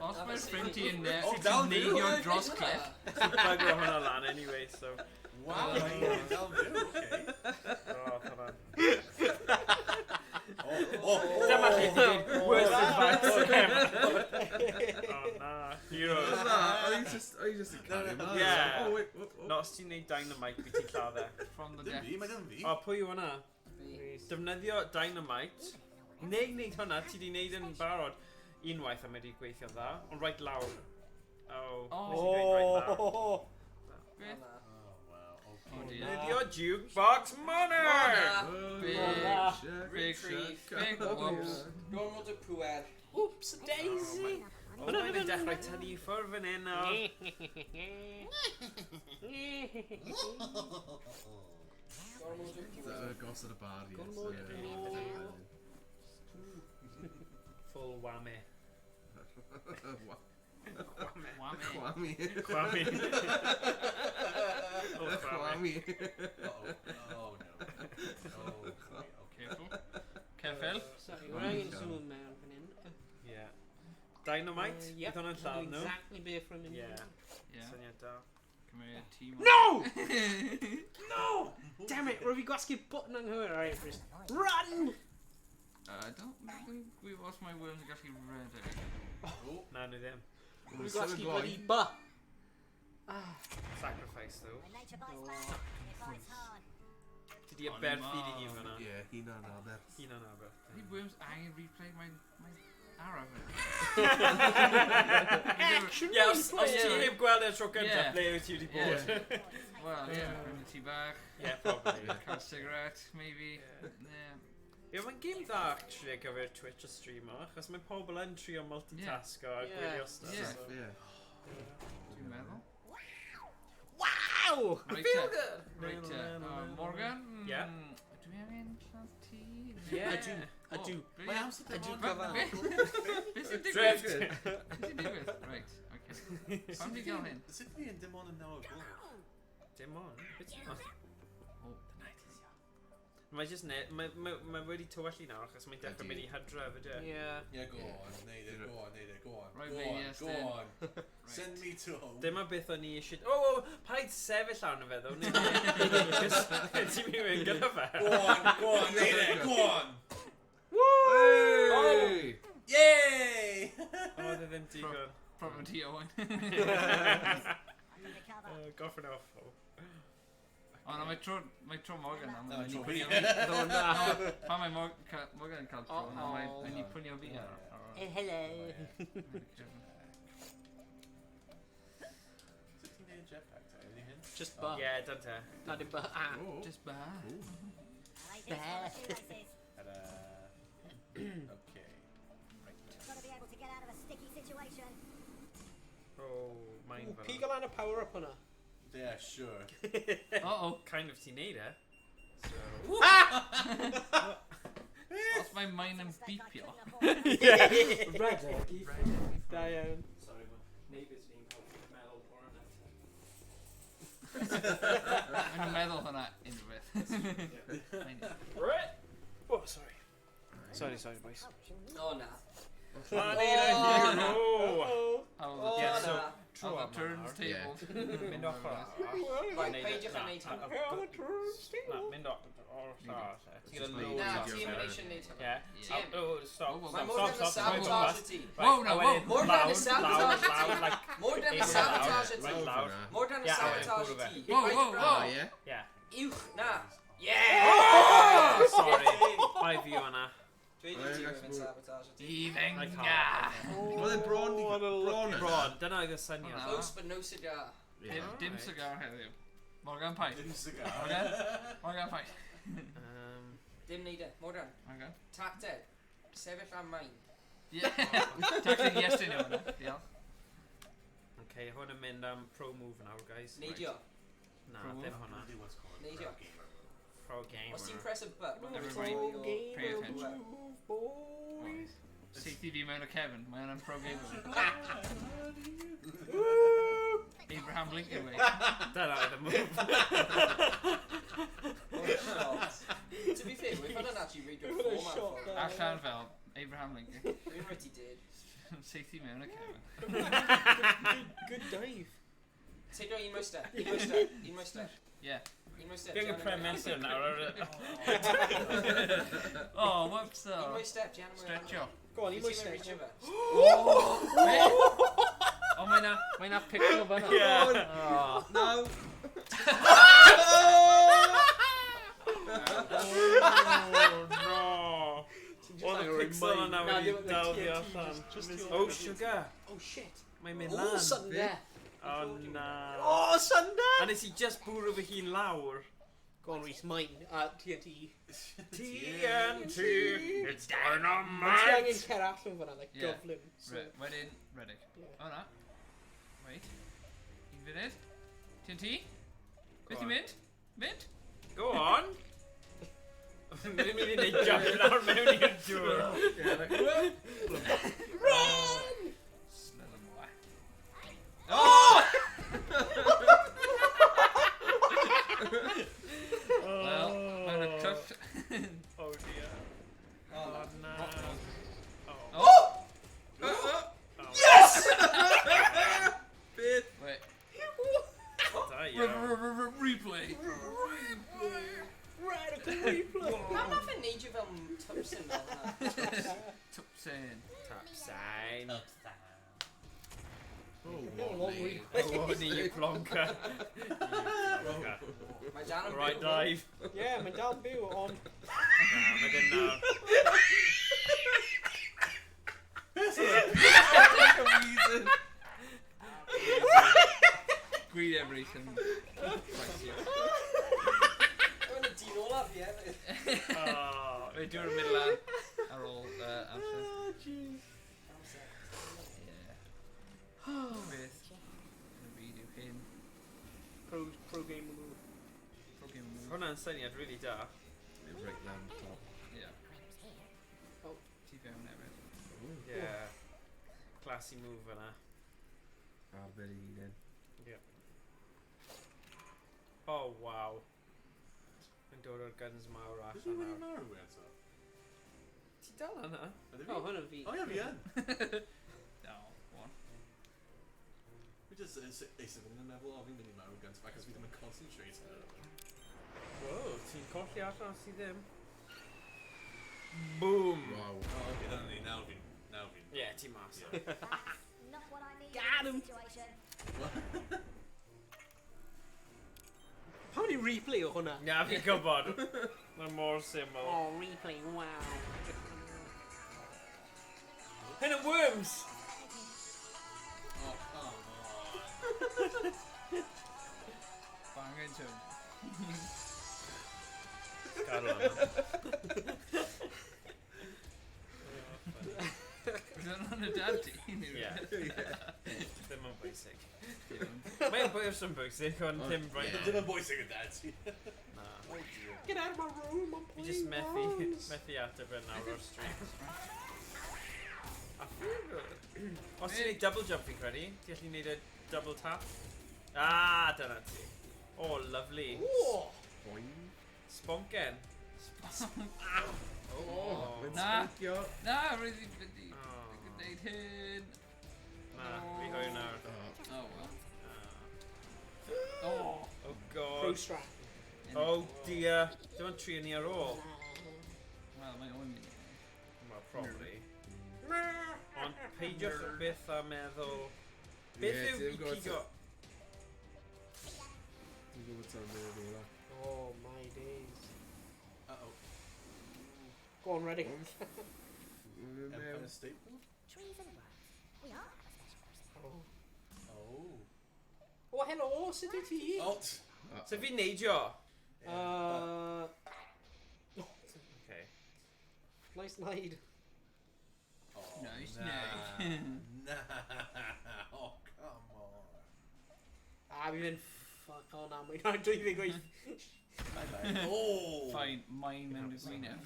Os mae'r ffrind ti yn ne, Oh, ti'n down neidio'r there. dros cliff. Ti'n bygro hwnna lan anyway, so... Wow, down there, okay. Oh, come on. Dyma chi di gyd worst advice ever. Oh, na. Heroes. Are you just a carry man? Yeah. Oh, wait. No, os ti'n neud dynamite, bydd ti'n lladder. From the Dim death. fi, mae dim fi. O, pwy yw hwnna? Defnyddio dynamite. Neu wneud hwnna, ti di wneud yn barod. Unwaith am wedi gweithio dda, ond rhaid lawr. Oh, nes i dweud rhaid lawr. Beth? Oh, dear. Defnyddio jukebox money! Big shake. Big whoops. Gormod o pwer. Oops, a daisy. O, mae'n yn dechrau tynnu i ffwrdd fan hyn nawr. Gormod o pwer. Gosod y bar, yes. Full whammy. Whammy. Whammy. Oh, whammy. Oh no. Oh, Careful. Careful. Sorry, we're angen zoom mewn fan hyn. Yeah. Dynamite? Bydd hwnna'n lladd nhw? Exactly be from hyn. Yeah. Yeah. Syniad da. Come here, team. No! No! Damn it, rwy'n fi gwasgu'r button anghywir. Alright, Rhys. Run! I don't think we lost my worms are actually ready. Na, nhw ddim. Rwy'n fi gwasgu bloody bu. Sacrifice, though. When nature bites back, it bites hard. Ti di aberthu di gyd fan'na. Yeah, Heno and Albert. Un o'n aber. Any worms I replay my arrow. Ie, os ti heb gweld e'r tro gyntaf, ble wyt ti wedi bod? Well, yeah, bring the tea back. Yeah, probably. Have a cigarette, maybe. Yeah. Ie, mae'n game dda, actually, ar gyfer Twitch o streamer, achos mae pobl yn trio multitasco a gwylio stuff. Yeah. Dwi'n meddwl. Wow! Right, Feel good! Right, Morgan? Yeah. Dwi angen lladd tea? Yeah. I do. Mae amser dim ond Beth sy'n digwydd? Beth sy'n digwydd? Right, okay. Pam di gael hyn? Sut fi yn dim ond yn nawr gloch? Dim on. Beth dim on? Mae just mae wedi tywellu nawr achos mae'n dechrau mynd i hydra efo dy. Yeah, go on, neud it, go on. Right, Go on. Send me to home. Dyma beth o'n i eisiau... O, paid sefyll llawn o fe ddo. Ti'n mynd i'n gyda fe. Go on, neud it, go on. Hey! Yay! O, dy ddim digon. Problem ti, Owain. Goffin off. O, na, mae tro Morgan am. Na, Mae'n tro pwynio fi. fi. Pa mae Morgan yn cael tro, na mae'n i pwynio fi ar. Hello. Sut ti'n neud jetpack ta? Ydy hyn? Just bu. Yeah, done te. Na dim bu. Just ba. Okay. Gotta be able to get out of a sticky situation. Oh, mae'n Pig o lan y power up hwnna. Yeah, sure. Uh-oh. Kind of ti'n neud e. So... Os mae main yn beepio. Redeg. Da iawn. Sorry, ma' neighbours fi'n cael meddwl o'r yna. Mae'n meddwl hwnna unrhyw beth. Right. Oh, sorry. Sorry, boys. Oh, na. I need a hero! Oh, Yeah, so... na. How the turns table. Mynd off ar. Right, peidiwch yn neud hyn. Na, mynd off o'r llall. Ti'n gael Na, loads ti o yn eisiau neud hyn. Yeah. Tim. Oh, stop. Mae mor gan y sabotage y ti. Whoa, no, whoa. More than the sabotage Loud, like... More than the sabotage y Right ti. loud. More than the Yeah, sabotage y yeah, ti. Whoa, whoa, whoa. Yeah. Yeah. Uwch, na. Yeah! Oh, sorry. Bai fi o hwnna. Dwi'n di ti'n mynd sabotage y ti. Ifenga. Wel, yn bron yna. Bron, dyna oedd y syniad. Close but no cigar. Dim cigar heddiw. Morgan Pike. Dim cigar. Morgan Pike. Dim neud e. Morgan. Okay. Tap dead. Sefyll am main. Yeah. Tactic Iestyn yw hwnna. Diolch. Okay, hwn yn mynd am pro move nawr, guys. Neidio. Na, Pro ddim move? hwnna. What's called Neidio. Pro gamer. Os ti'n press y button, Everybody pay attention. Boys. CTV mewn o Kevin. Mae hwnna'n pro gamer. Abraham Lincoln way. Dyna oedd y move. To be fair, we've had an actually read your format. Allan fel Abraham Lincoln. Dwi'n rhaid i did. Safety mewn o Kevin. Good dive. Take un mwy step. Un mwy step. Un mwy step. Yeah. Un mwy step. Fi'n gael premesur nawr. Oh, whoops Un though. mwy step, Jan. Stretch up. Go on, un mwy step. Oh, mae'n na pickle o fanna. Yeah. No. Oh, no. Oedd y pixel yna wedi dalfi allan. Oh, sugar. Oh shit. Mae'n mynd Oh, lan. Sunday. Oh, na. Oh, Sunday. A nes i just bwrw fy hun lawr. Go on, Rhys, mine. TNT. TNT, it's Mae ti dynamite. angen cer allan fanna, like Yeah. goblin. So, Wedyn, Reddick. Yeah. Oh na. Wait. Un funud. TNT? Beth Go i on. mynd? Mynd? Go on. Mae'n mynd i neud jump nawr mewn i'r dŵr. Run! Smell am wa. Oh! Wel, mae'n y twll. Oh dear. Oh no. Oh. Oh! Yes! Bit. Wait. Da iawn. Replay. Radical replay. Pam nath e neidio fel Tubson fel hwnna? Tupsen. Tap sign. Oh, long replay. Oh, ni yw plonca. Mae Jan yn Right byw. dive. Yeah, mae'n dal byw, ond... Na, mae ddim nawr. Green everything. Mae'n y dyn ola fi hefyd. Oh. Wait, dwi'n middle lan ar ôl amser. Oh, jeez. Yeah. Beth. Yn y fideo hyn. Pro game move. Program move. Hwna'n syniad really da. Right down the top. Yeah. Oh. Ti fewn hefyd. Yeah. Classy move yna. Ar byd i then. Oh, wow. Yn dod o'r guns mawr allan nawr. marw eto? Ti dal yna? Ydw Oh, fi? hwn yn fi. O, ie, fi yn. No, one. Fi just eisiau fynd yn meddwl, o, fi'n mynd i marw guns fa, cos fi ddim yn concentrate. Wow, ti'n colli allan os ti ddim. Boom! Wow. O, oce, dyna ni, nawr fi'n. Yeah, ti mas. Not what I need Got in him. this situation. Pa many replay o hwnna? Na, fi'n gwybod. Mae'n mor syml. Oh, replay, wow. Hyn yn Worms! Oh, come on. Bang into him. Carol yna. Rwy'n hwnna'n y dad ti? Ie. Ddim yn bwysig. Mae'n bwysig yn bwysig, ond ddim right Dim now. yn bwysig y dad ti. Na. Get out of my room, I'm Fi playing just Worms. methu ateb yn nawr o'r stream. Os ti'n neud double jump fi'n credu, ti'n gallu neud y double tap. Dyna ti. Oh, lovely. Boing. Sponken. Na! Sboncio. Na, roedd i'n fynd i Oh. gwneud hyn. Na, fi hwyr nawr. Oh, well. Oh god. Pro strap. Oh dear. Dim ond tri ni ar ôl. Wel, mae o'n mynd. Well, probably. Ond peidiwch byth a meddwl... Beth Ie, yw ti'n i gwbod pigo... Dwi'n gwybod ta'n mynd o'r ola. Oh my days. Uh-oh. Go on, ready. Empire State Building? Trees and words. We all have a special person. Oh. Oh, hello, sut wyt ti? Alt. So fi'n neidio? Okay. Nice night. Oh, Nice nah. night. Nah. Oh, come on. Fi'n mynd... Oh, na, dwi'n ddim gweith. Bye-bye. Oh! Fine, mae'n mynd i gwyneb.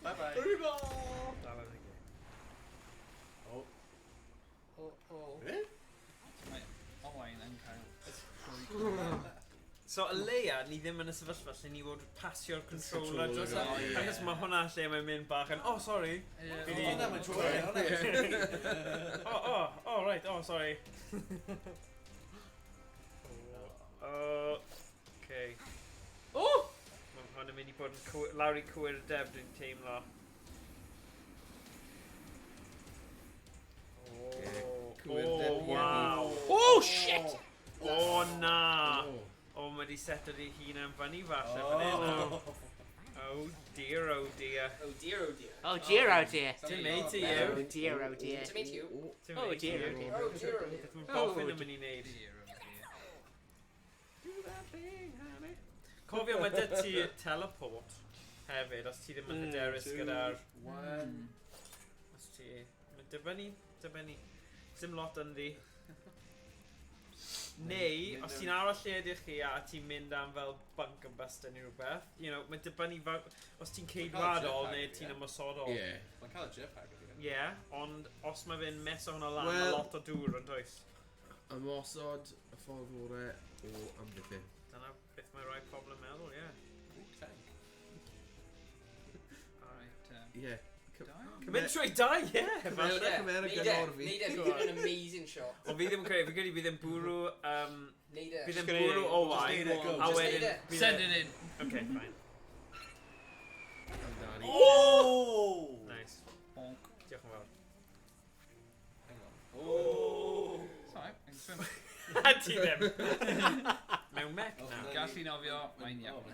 Bye-bye. Rwybo! Oh. Oh. Eh? Mae Owain yn cael... So y leia, ni ddim yn y sefyllfa lle ni fod pasio'r controller Controller, dros oh, ie. Achos mae hwnna lle mae'n mynd bach yn, oh sorry. Fi di- Oh, na, mae'n trwy. Oh, right, oh, sorry. Okay. Oh! Mae hwn yn mynd i bod yn lawr i cwyr def dwi'n teimlo. Cwyrdeb, ie. Wow. Oh, shit! Oh, na. Oh. Oh, mae di set yr hun yn fyny falle fan hyn nawr. Oh dear, oh dear. Oh dear, oh dear. Oh dear, oh dear. Dim neud i Oh yw. dear, oh dear. To meet you. Dim Oh neud i dear, yw. oh dear. Oh dear, oh dear. Beth mae boffin yn mynd i neud. Cofio, mae dy ti teleport hefyd, os ti ddim yn hyderus gyda'r... Os ti... Mae'n dibynnu. Dim lot ynddi. Neu, os ti'n aros lle ydych chi a ti'n mynd am fel bunker buster neu rhywbeth, you know, mae'n dibynnu fel... Os ti'n ceidwadol neu ti'n ymwysodol. Ie. Mae'n cael y jetpack ydy. Ie, ond os mae fe'n mes o hwnna lan, mae Wel- lot o dŵr yn does. Ymosod y ffordd gore o amddiffyn. Dyna beth mae rai pobl yn meddwl, ie. Ie. Cymryd trwy dau, ie! Cymer y gyngor fi. Neud e, bydd yn amazing shot. Ond fi ddim yn credu, fi credu bydd yn bwrw... Neud e. Bydd yn bwrw Owain, Just a Just wedyn... neud e. bydd Send it in. Okay, fine. Amdani. Oh! Nice. Bonk. Diolch yn fawr. Hang on. Oh! Sorry, I can swim. Ti ddim. Mewn mech na. Gallu nofio, mae'n iawn.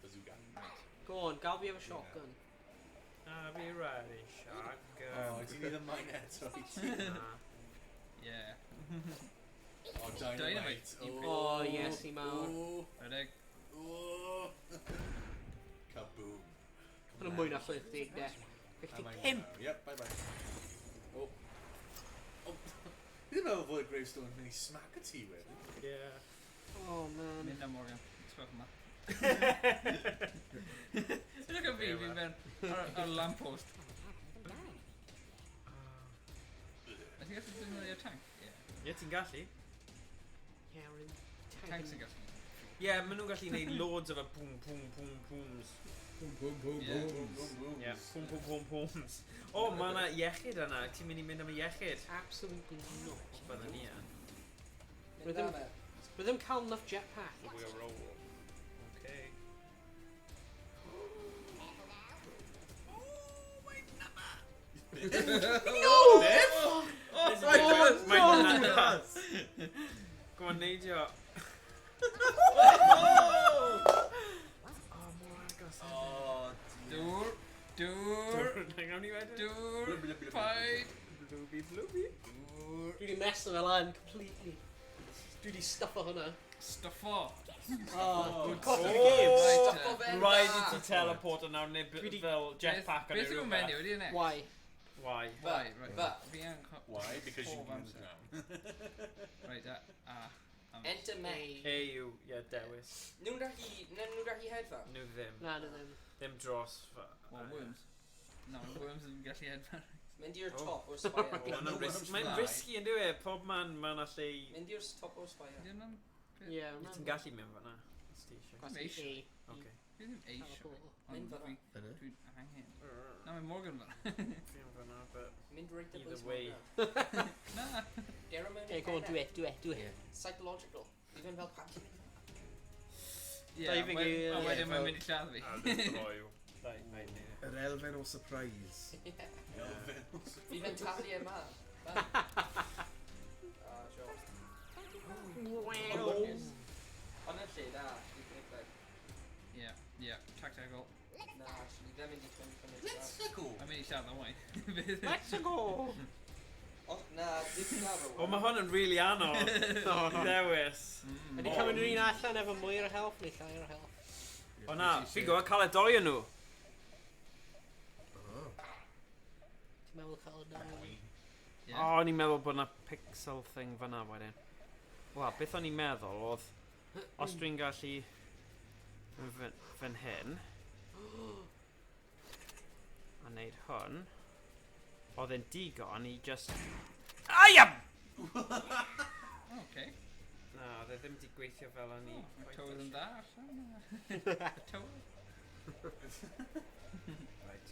Bazooka. Go on, gal fi efo shotgun. A fi ready, shotgun. Oh, ti'n need a mine eto i ti. Na. Yeah. Oh, dynamite. Oh, yes, i mawr. Oh. Redig. Oh. Kaboom. Yn mwy na 50, de. Am I 55. now? Yep, bye-bye. Oh. Oh. Fi ddim meddwl fod y gravestone yn mynd i smack y ti wedyn. Yeah. Oh, man. Mynd am Morgan. Sgwch yma. Ydych chi'n fi mewn ar lamppost. Ydych chi'n gallu dyn i'r tank? Ie, ti'n gallu? Yeah, we're in Tank sy'n gallu. Ie, maen nhw'n gallu gwneud loads o fe boom, boom, boom, booms. Boom, boom, boom, Yeah. boom. Ie, boom, boom, boom, booms. O, mae yna iechyd yna. Ti'n mynd i mynd am y iechyd? Absolutely not. Bydden ni yn. Rydym cael enough jetpack. We are roll. Okay. No! Oh my God, no! Go on, neidio. Oh, Dŵr. Dŵr. Hang on i wedyn. Dŵr. Paid. Blooby, blooby. Dŵr. Dwi wedi meso fel an completely. Dwi wedi stuffo hwnna. Stuffo. Good Oh, Rhaid i ti teleport a nawr neu fel jetpack yn Beth yw'n menu, wedi yna? Why? Why? Why, right. But- Fi yn Why? Because you pob use amser. ground. Right, Enter me. A yw, ie, dewis. Nhw'n rhaid hedfa? Nhw ddim. Na, na, ddim. Ddim dros. Well, worms. No, worms yn gallu hedfan. Mynd i'r top o'r spire. Mae'n risky yn dwi e, pob man ma'n allu... Mynd i'r top o'r spire. Yeah, Ti'n gallu mynd fan'na. Os ti eisiau. Dwi'n eisiau. Okay. Fi ddim eisiau. Mynd fan'na. Dwi'n angen. Na, mae Morgan fan'na. Fi'n fan'na, but... Mynd right the Either place way. Na. Gera mewn Okay, go on, do it. Psychological. Even fel pack. Diving i- A wedyn mae'n mynd i lladd fi. A ddim droi yw. Yr elfen o surprise. Fi fe'n talu e ma. Sure. Ond yn lle da. Yeah, tactical. Na, actually, ddim mynd i fynd. Let's go. Mae'n mynd i lladd Owain. Let's go! O, na, ddim lladd O, mae hwn yn really anodd. Dewis. Ydy cymryd yr un allan efo mwy o'r health neu llai o'r health? O na, fi'n gwybod cael y doi yn nhw. Ti'n meddwl cael y dau? O, o'n i'n meddwl bod na pixel thing fan'na wedyn. Wel, beth o'n i'n meddwl oedd, os dwi'n gallu fan hyn, a wneud hwn, oedd e'n digon i just... Aiam! Okay. Na, oedd e ddim di gweithio fel o'n i. Mae tywyd yn da, allan. Tywyd. Right.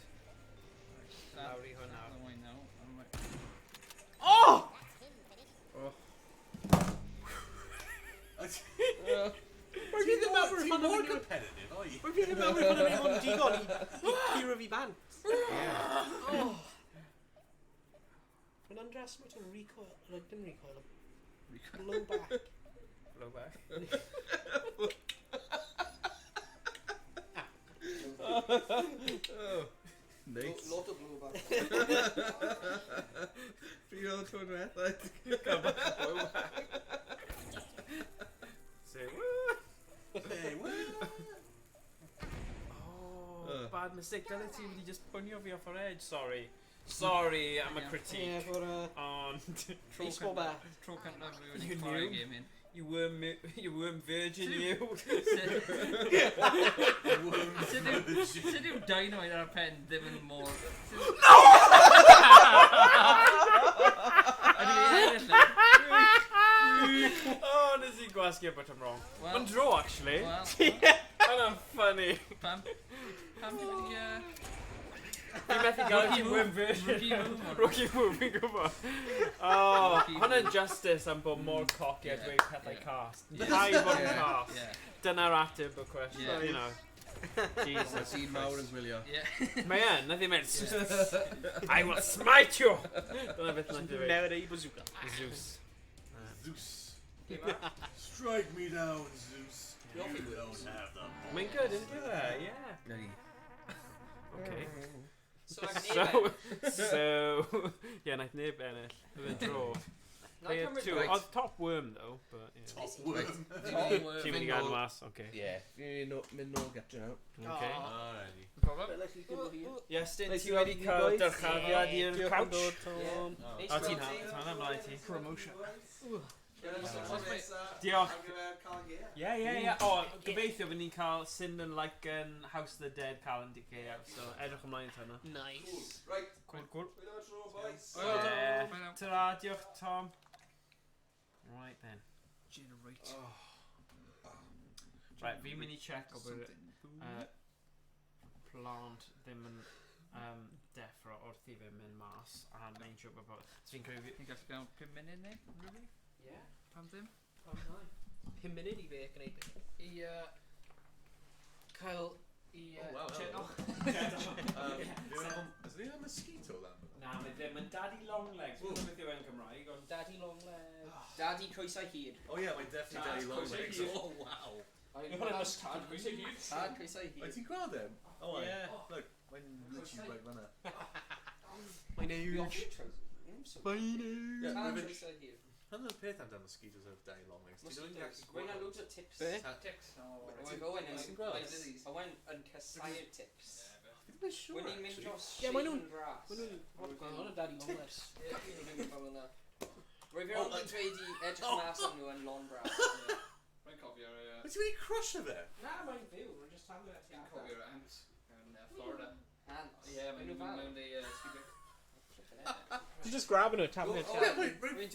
Lawr i hwn nawr. Owain nawr. Oh! Mae fi ddim meddwl Ti'n hwn mor yn competitive, o i? Mae fi ddim meddwl hwn yn mynd digon i curo fi bant. Yn underestimate o'n recoil, like dim recoil, blow back. Blow back. Nice. Lot o blowback. Fi oedd hwn rethau. Say, woo! Hey, what? Oh, bad mistake. Dyle ti wedi just pwnio fi off our edge. Sorry, I'm a critique. Yeah, for Ond... baseball bat. Tro cyntaf fi wedi You chwarae knew? game in. You weren't virgin, you. Sut yw dynamite ar y pen ddim yn mor... Oh, nes i gwasgu but I'm wrong. Well- Mae'n draw, actually. Wel, Mae'n funny. pam wedi... Fi'n methu gael you weren't virgin. Rookie move. Rookie move, fi'n gwybod. Oh, Rookie hwnna'n move. justice am bod mor cocky a Yeah, dweud pethau yeah. cast. Yeah. Rhai bod yn Yeah. cast. Yeah. Dyna'r ateb y cwestiwn, Yeah. you know. Jesus. Sy'n mawr yn gwylio. Yeah. Mae yn, nath i mynd, I will smite you! Dyna beth nath i dweud. Never ei bazooka. Zeus. Zeus. Strike me down, Zeus. You don't have the ball. Mae'n good, isn't it? Yeah. Neu. Okay. So, Yeah, nath neb ennill. Bydd yn draw. Na They had cymryd two. right. Oedd top worm though, but yeah. Top worm. Ti'n mynd i gael mas, okay. Ie. Fi'n mynd nôl gatre nawr. Okay. Alrighty. Problem? Iestyn, Nice ti to wedi have you cael boys. dyrchafiad i'r Diolch am couch? dod, Tom. O, ti'n hawdd, ymlaen ti. Promotion. Diolch. Ie. O, gobeithio fydd ni'n cael Sin and like House of the Dead calendar cael, so edrych ymlaen at hynna. Nice. Right. Cool. Well Yeah. done. Ta-ra, diolch Tom. Right then. Generate. Right, fi'n mynd i check o bod plant ddim yn deffro wrth i fe mynd mas a neud siwr bod... Fi'n credu... Ti'n gallu gael 5 munud neu? Ruby? Yeah. Pam ddim? 5 munud i fe gwneud beth. I, cael i, wow, Cheno. Is there a mosquito then? Na, mae ddim. Mae'n daddy long legs. Dwi'n gwybod beth yw e'n Cymraeg, ond... Daddy long legs. Daddy coesau hyd. Oh yeah, my definitely Dad, daddy long coesau legs. hyd. Oh wow. Tad coesau hyd. Tad coesau Wyt hyd. ti'n gweld him? Oh Yeah. Look, mae'n literally right fan'na. Mae'n Fi huge. offi trousers. Mae'n Yeah, Tad with coesau hyd. Pan oedd peth amdano mosquitoes oedd dau long legs. Wy'n a loads o tics. Be? Tics. Owain yn cysau'r tics. Wy'n i'n mynd dros sheep and grass. Hwnnw daddy long legs. Rwy'n fi ond yn dweud i edrych mas am nhw yn long grass. Rwy'n cofio... Wyt ti wedi crusio fe? Na, mae'n fyw. Rwy'n just taflu at Rwy'n cofio'r ant yn Florida. Ant? Ie, mae'n nhw mewn ei ski bike. You're just grabbing it, tapping it.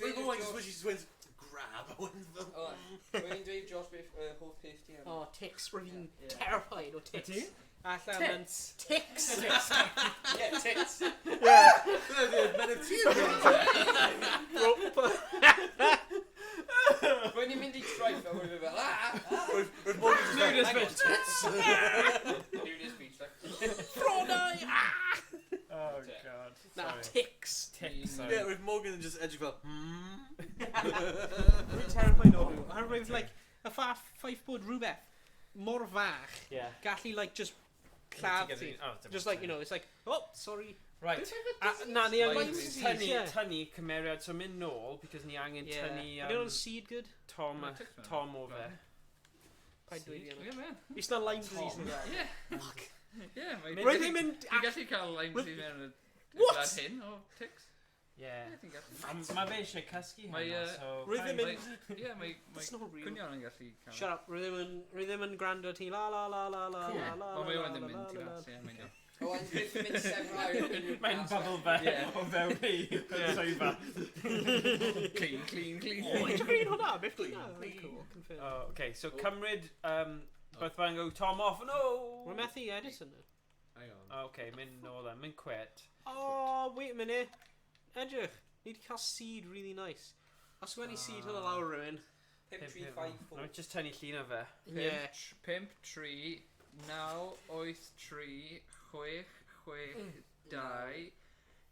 We've always just went grab. Rwy'n dweud Josh beth hoff peth ti am. Oh, ticks. Rwy'n terrified o ticks. Ydi? Allan yn ticks. Yeah, tits. Men y tîm! Rwy'n i'n mynd i strife a rwy'n fel We've Morgan just Nudist like, Nudist beach, like. Fronau! Oh god. Na, Sorry. ticks. Ticks. yeah, we've Morgan just edging fel, Rwy'n terrified o nhw. A rwy'n like, y ffaith bod rhywbeth mor fach Yeah. gallu like just clad ti. Oh, Just like, you know, it's like, oh, sorry. Right. Na, ni angen tynnu cymeriad, so mynd nôl, because ni angen tynnu Are they on seed good? Tom o fe. Paid dweud i Ie, yna. man. Is na Lyme disease yn dda? Ie. Fuck. Ie, Roedd ddim yn... Ti'n gallu cael Lyme disease mewn y What? glad hyn o tics? Yeah. Ie, ti'n gallu. Mae fe eisiau cysgu hynna, so... Roedd ddim yn... Ie, mae It's not real. cwynion yn gallu cael. Shut up, roedd ddim yn gwrando ti la la la la la la la Mae la Owain ddim la mynd i la fas, ie, mae'n iawn. Owain byth yn mynd sefyll Mae'n bubble fe o fewn i yn swyfa. Clean. Oh, it's green hwnna, beth clean. Oh, okay, so cymryd both fan go Tom off, no! We're methu Edison now. hang on. Okay, mynd nôl then, mynd quit. Oh, wait a minute. Edrych, ni wedi cael seed really nice. Os gwni seed hwnna lawr rhywun. 5, 3, 5, 4. No, just tynnu llun o fe. Yeah. 5, 3, 9, 8, 3, 6, 6, 2,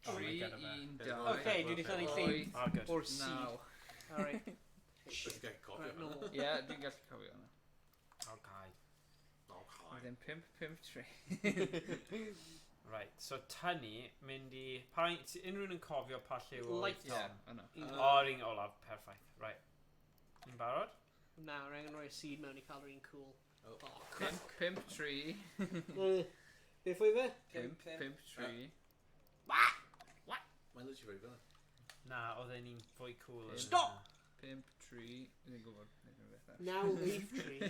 3, 1, 2. Okay, dwi wedi tynnu llun Oh, good. o'r seed. Naw. Alright. But you get copy Right, of no. it. Ie, dwi'n gallu cofio hwnna. Okay. Wedyn 5, 5, 3. Right, so tynnu, mynd i... Unrhyw'n yn cofio pa lliw o Light Ie, Tom? yna. O'r un olaf, perffaith. Right. Ni'n barod? Na, rhaid yn rhoi seed mewn i cael rhywun cool. Oh. 5, 3. Beth fwy fe? 5, 3. Mae'n literally very good. Na, oedd e'n un fwy cool. yn- Stop! 5, 3. Dwi'n gwybod. Now leaf tree.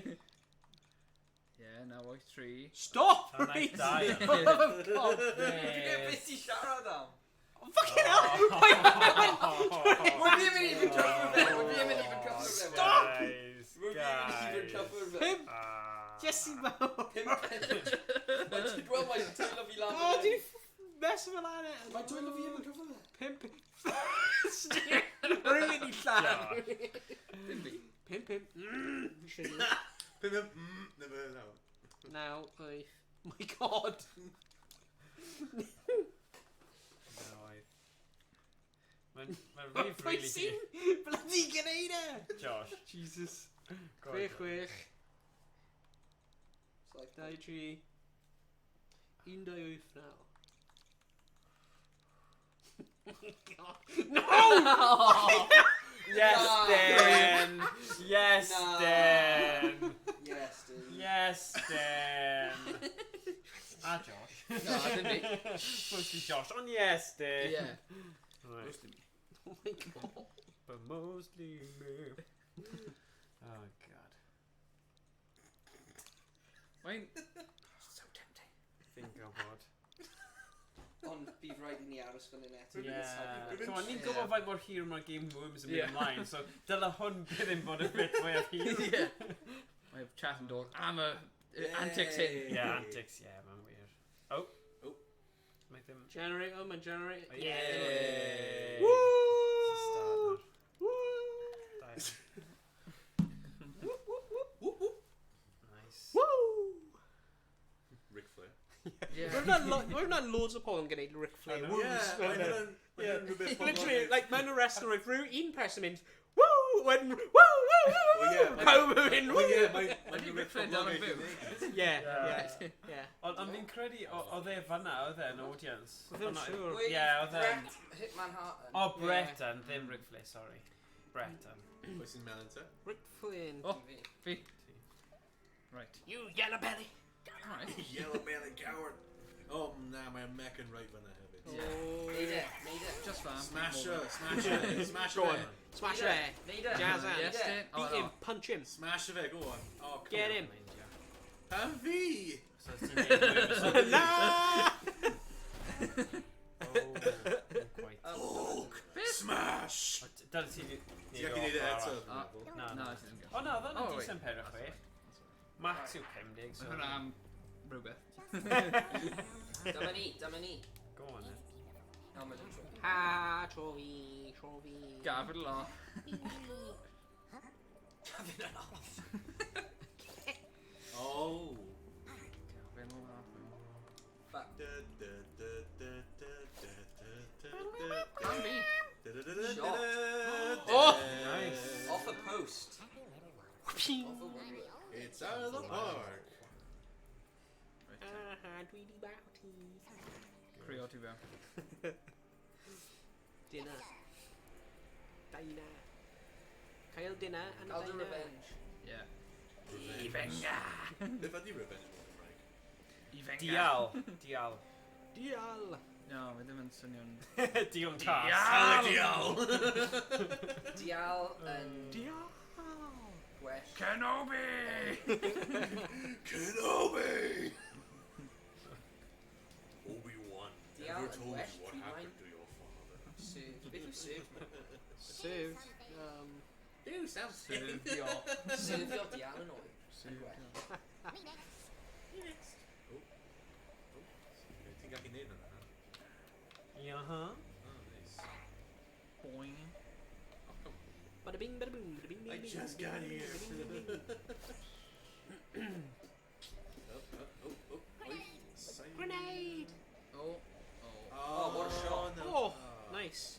Ie, 9, 8, 3. Stop! Oh, nice Rhys! die. Oh, God. Yes. ti siarad am? Fucking hell! Wy'n ddim yn even cyffwrdd fe. Wy'n ddim yn even cyffwrdd fe. Stop! Guys, Wy'n ddim yn even cyffwrdd fe. Pimp! Ah. Jesse Mawr! Mae ti'n gweld mae'n teilo fi lan. Oh, dwi'n mes fel lan e. Mae'n teilo fi yn cyffwrdd fe. Pimp. Rhywun i llan. Pimp. Never know. Now, wyth. My God. Mae'n rif really sy'n bloody gwneud e. Josh, Jesus. Chwech, chwech. 2, 3. 1, 2, 8 now. No! Yes, Dan! Yes, Nah. Dan! Yes, Yes, Dan! Ah, Josh. No, dim fi. Mostly Josh, ond yes, Dan! Ie. Right. Mostly me. Oh my God. But mostly me. Oh, God. Mae'n... So tempting. Fi'n gwybod. Ond bydd rhaid i ni aros fan hyn eto. Yeah. Come on, ni'n gwybod faint mor hir mae'r game Worms yn mynd Yeah. ymlaen, so dyle hwn bydd yn bod y bit fwy o hir. Ie. Mae'n chat yn dod am y antics hyn. Yeah, antics, yeah, mae'n wir. Oh. Oh. Mae ddim... Generator, my generator. Oh, yeah. Woo! Nice. Nice. Woo! Ric Flair. We've done loads of pobl yn gwneud Ric Flair. I know. Woos. Yeah, Literally, like, mewn y restaurant, roedd rhyw un person mynd, woo! Wedyn, woo, woo, woo, woo! Pawb yn mynd, woo! Mae'n Ric Flair dal yn byw. Yeah. Ond fi'n credu, oedd e fanna, oedd e'n audience. Ddim siŵr. Yeah, oedd e'n... Brett Hitman Hart. Oh, Brett and ddim Ric Flair, sorry. Brett. Pwy sy'n melyn te? Rick Flint. Oh, fi. Right. You yellow belly. Alright. Yellow belly coward. Oh, na, mae'r mech yn right fyna hefyd. Neud e. Just fan. Smash her. Go on. Smash it. Neud e. Jazz hands. Iestyn. Beat him. Punch him. Smash her, go on. Oh, come Get on. him. Am fi! So ti'n neud moves. No! Hulk! Smash! Dyna ti di... Ti'n gallu neud e eto? Na, No, na. I didn't get O na, dda'n Oh, wait. decent peder chwech. Max yw 50, so... Hwna am rhywbeth. Dyma ni. Go on, then. Helmet yn tro. Ha, trophy. Gafr lo. Oh! Gafr lo. Can be. Oh! Nice. Off a post. Off a one. It's out of the park! Tweety Bouty. Criw ti fewn. Dinner. Dinner. Cael dinner and Cael dy dinner. revenge. Yeah. Ifenga. Beth ydi revenge mod yn Cymraeg? Dial. Dial. Dial. No, mae ddim yn swnio'n... Dion cas. Dial! Dial yn Dial. gwell. Kenobi! Kenobi! Obi-Wan Dial never yn told well. you what happened to your father. Served. Beth yw served? Served. Ew, sounds Serfio. Serfio dial yn oer. Yn gwell. Ti'n gallu neud hwnna? Iaha. Oh, nice. Boing. Bada bing, bada boom, bada bing, I bing, just bing, got bing, here. bing, bing, bing, bing. Grenade. Oh. Oh, what a shot. No. Oh, nice.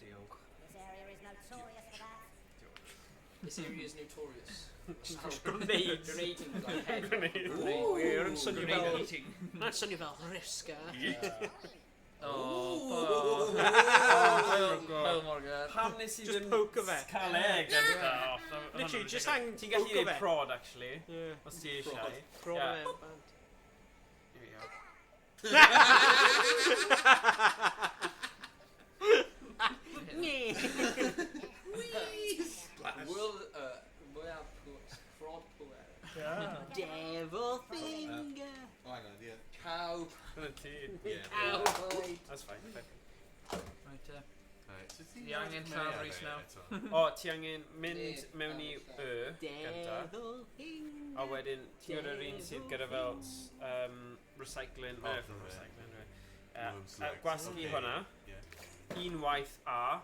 Diolch. This area is notorious for that. This area is notorious. Grenades. Grenading like head. Ooh, we're yn swnio fel... Grenade. Mae'n swnio fel Rysga. Oh. Hwyl Morgan. Pam nes i Just ddim poke o fe. cael egg and stuff? Literally, just hang Ti'n gallu poke o neud fe. prod, actually. Yeah. Os ti eisiau. Prod Yeah. o fe, band. Here we go. Will, mwyaf fraud pwer. Yeah. Devil finger. Oh, hang on, yeah. Cow. Dyna ti. Yeah. Cowboy. That's fine. Right, Alright, so Ti angen lladd Rhys nawr. O, ti angen mynd mewn i gynta. Devil finger. A wedyn, ti o'r un sydd gyda fel recycling. Gwasgu hwnna. Unwaith A.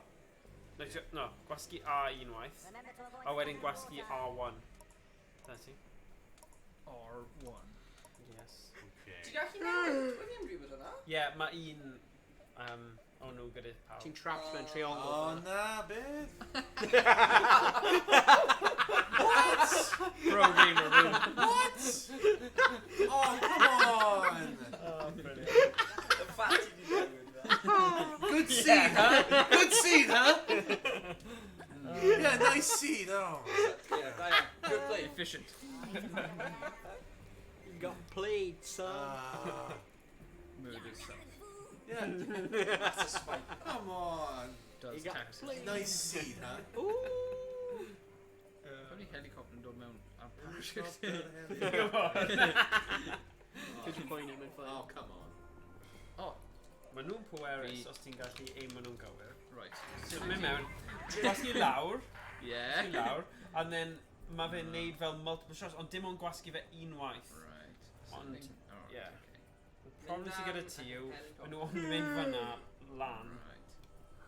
No, gwasgu A unwaith. Remember to avoid A wedyn gwasgu A1. Dyna ti. R1. Yes. Ti'n gallu newid? Wedi am rhywbeth yna? Ie, mae un o nhw gyda pawb. Ti'n trapped mewn Oh, triongl. na, beth? Pro gamer room. What? Oh, come on! Oh, brilliant. Y fat i di newid fe. Good seed, huh? Good seed, huh? Yeah, nice seed, oh. Yeah, da iawn. Good play. Efficient. You got played, son. Murdered self. Yeah, That's a spike. come on. Does You got taxes. played. Nice seed, huh? Ooh. Pwni helicopter yn dod mewn ar Stop parachute. that, Could you point him in Oh, fun? come on. Oh, Mae nhw'n pwerus os ti'n gallu aim maen nhw'n gywir. right. So mynd mewn, gwasgu lawr, Yeah. gwasgu lawr, and then mae fe'n neud fel multiple shots, ond dim ond gwasgu fe unwaith. Right. Ond, Something. Oh, yeah. okay. Problem sydd gyda ti yw, maen nhw ond mynd fyna lan. Right.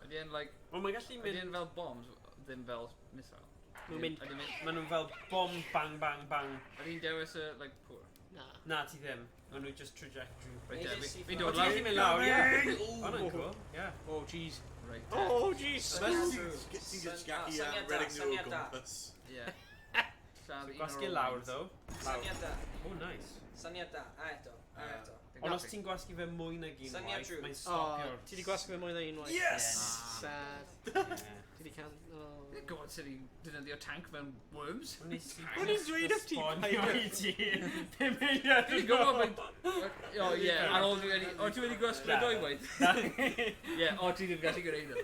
Ydy e'n like... Ond mae'n gallu Ydy mynd, e'n fel bombs, ddim fel missile? Nhw'n mynd... Ydy mynd... maen nhw'n fel bom bang bang bang. Ydy hi'n dewis y, like, poor? Na. Na, ti ddim. Maen nhw just trajectory. Right, Neu yeah, jyst i fi'n O, dod ti'n lawr. gallu mynd lawr, ie. Ooh. O, na'n cool, ie. Oh, jeez. Right. Oh, jeez. Ti'n just gatti syniad da, reading nhw o syniad da. gwmpas. Yeah. Lladd un Gwasgu o'r lawr, lines. ddo. Syniad da. O, nice. Syniad da. A eto. A eto. Ond os ti'n gwasgu fe mwy nag un Syniad waith, drwg. mae'n stopio'r... Ti di gwasgu fe mwy na unwaith? Yes! Sad. Yeah. Ti di can... God, sy'n ni'n defnyddio tank mewn Worms? O'n i'n dweud os ti'n Sponio i ti. Pum eiliad Dwi'n gwybod mae'n... O, ie, ar ôl dwi wedi... O, ti wedi gwasgu dwy waith? Ie, o, ti ddim gallu gwneud o.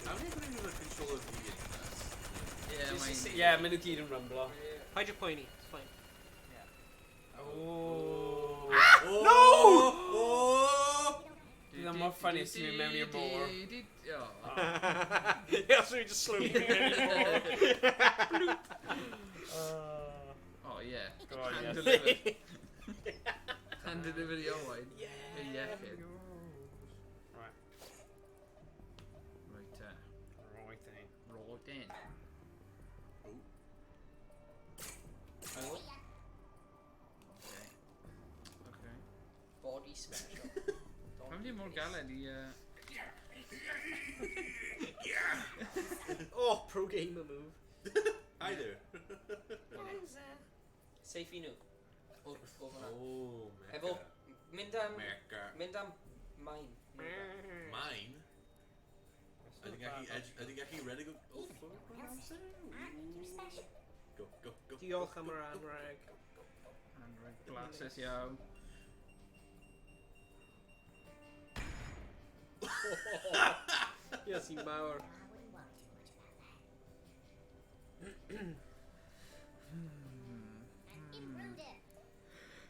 How many can you do control of the internet? Ie, mae'n... Ie, maen nhw gyd yn rymblo. Paid your poeni, it's fine. Oh. No! Oh! Bydd mor ffynnu os ti'n mynd mewn i'r môr. Yeah, so you just slowly Oh, yeah. Go on, Hand yes. delivered. Hand delivered i Owain. Yeah. Iestyn. Right. Right, Right then. roll it in. Oh. Okay. Body special. Pam di mor galed i... Oh, pro gamer move. Hi there. Safe i nhw. Wrth o fanna. Oh, Mecca. Efo, mynd am... Mecca. Mynd am main. Mine? Ydy gallu redig o... Go. Diolch am yr anreg. And rhaid glasses iawn. Yes, i mawr.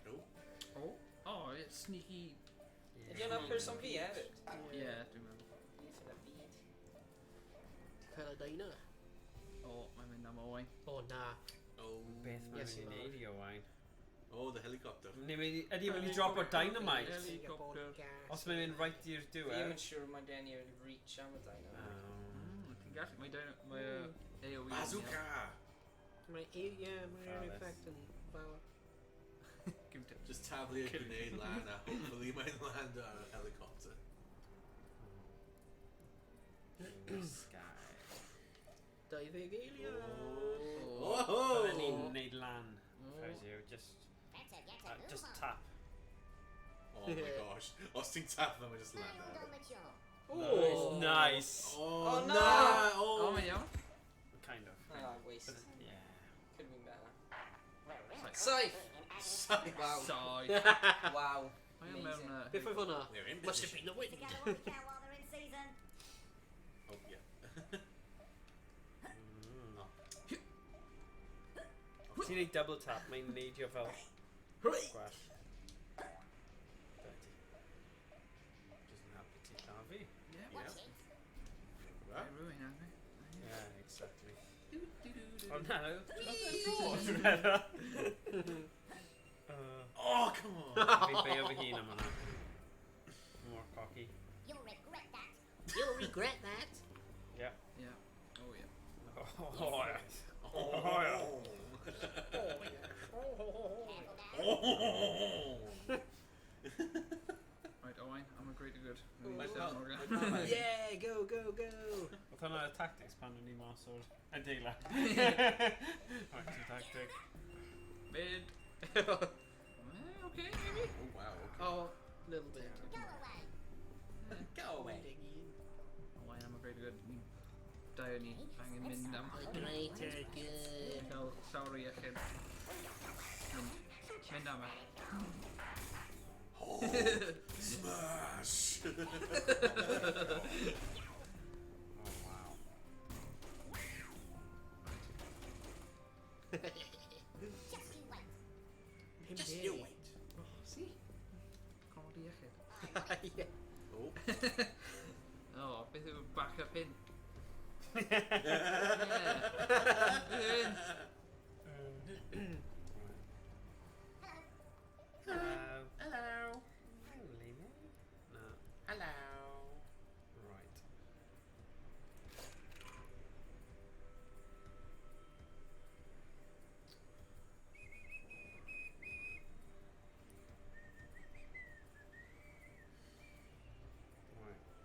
No? Oh, it's sneaky... Ydy hwnna person fi hefyd? Ie, dwi'n meddwl. Cael y daina. O, mae'n mynd am Owain. Oh, na. Oh. Beth mae'n Yes, mynd i neud i Owain? Oh, the helicopter. Ydy mae'n mynd i drop o dynamite? Helicopter. Os mae'n mynd right i'r Fi ddim diwedd? yn siŵr mae gen i'r reach am y dino. Ti'n gallu... Mae AoE... Bazooka! Mae mae'r effect yn fawr. Just taflu a grenade lan a hopefully mae'n land ar y helicopter. Sky. 20 eiliad. Oh! Bydden ni'n neud lan. How's you? Just tap. Oh my gosh. Os ti'n tap them, I just land there. Oh, Nice. Oh, no! O, mae'n iawn. Kind of. Ah, waste. Yeah. Could have been better. Safe! Wow. Side. Wow. Mae'n mewn... beth oedd hwnna? They're in Must have position. been the wind. Oh, yeah. Ti'n neud double tap, mae'n neidio fel gwell. Dirty. Doesn't have petit lavi. Yeah. Right. Rwy'n angen. Yeah, exactly. Oh no, nothing draw, Trevor. Oh, come on! Fi'n beio fy hun am hwnna. More cocky. You'll regret that. Yeah. Yeah. Oh, yeah. Oh, yes. Oh, yeah. Right, Owain, I'm agree to good. Yeah, go, go, go. Oedd hwnna y tactics pan o'n i mas o'r adeilad. Right, two tactic. Mid. Okay, maybe. Oh, wow. Okay. Oh, little bit. Go away. Owain, I'm agree to good. Dau ni angen mynd am. Great, good. Fel llawer o iechyd. Mynd am e. Oh, smash! Oh, wow. Just you wait. See? Comod i iechyd. Yeah. Oh. Oh, beth yw backup hyn? Hello. Hello. Holy me. No. Hello. Right.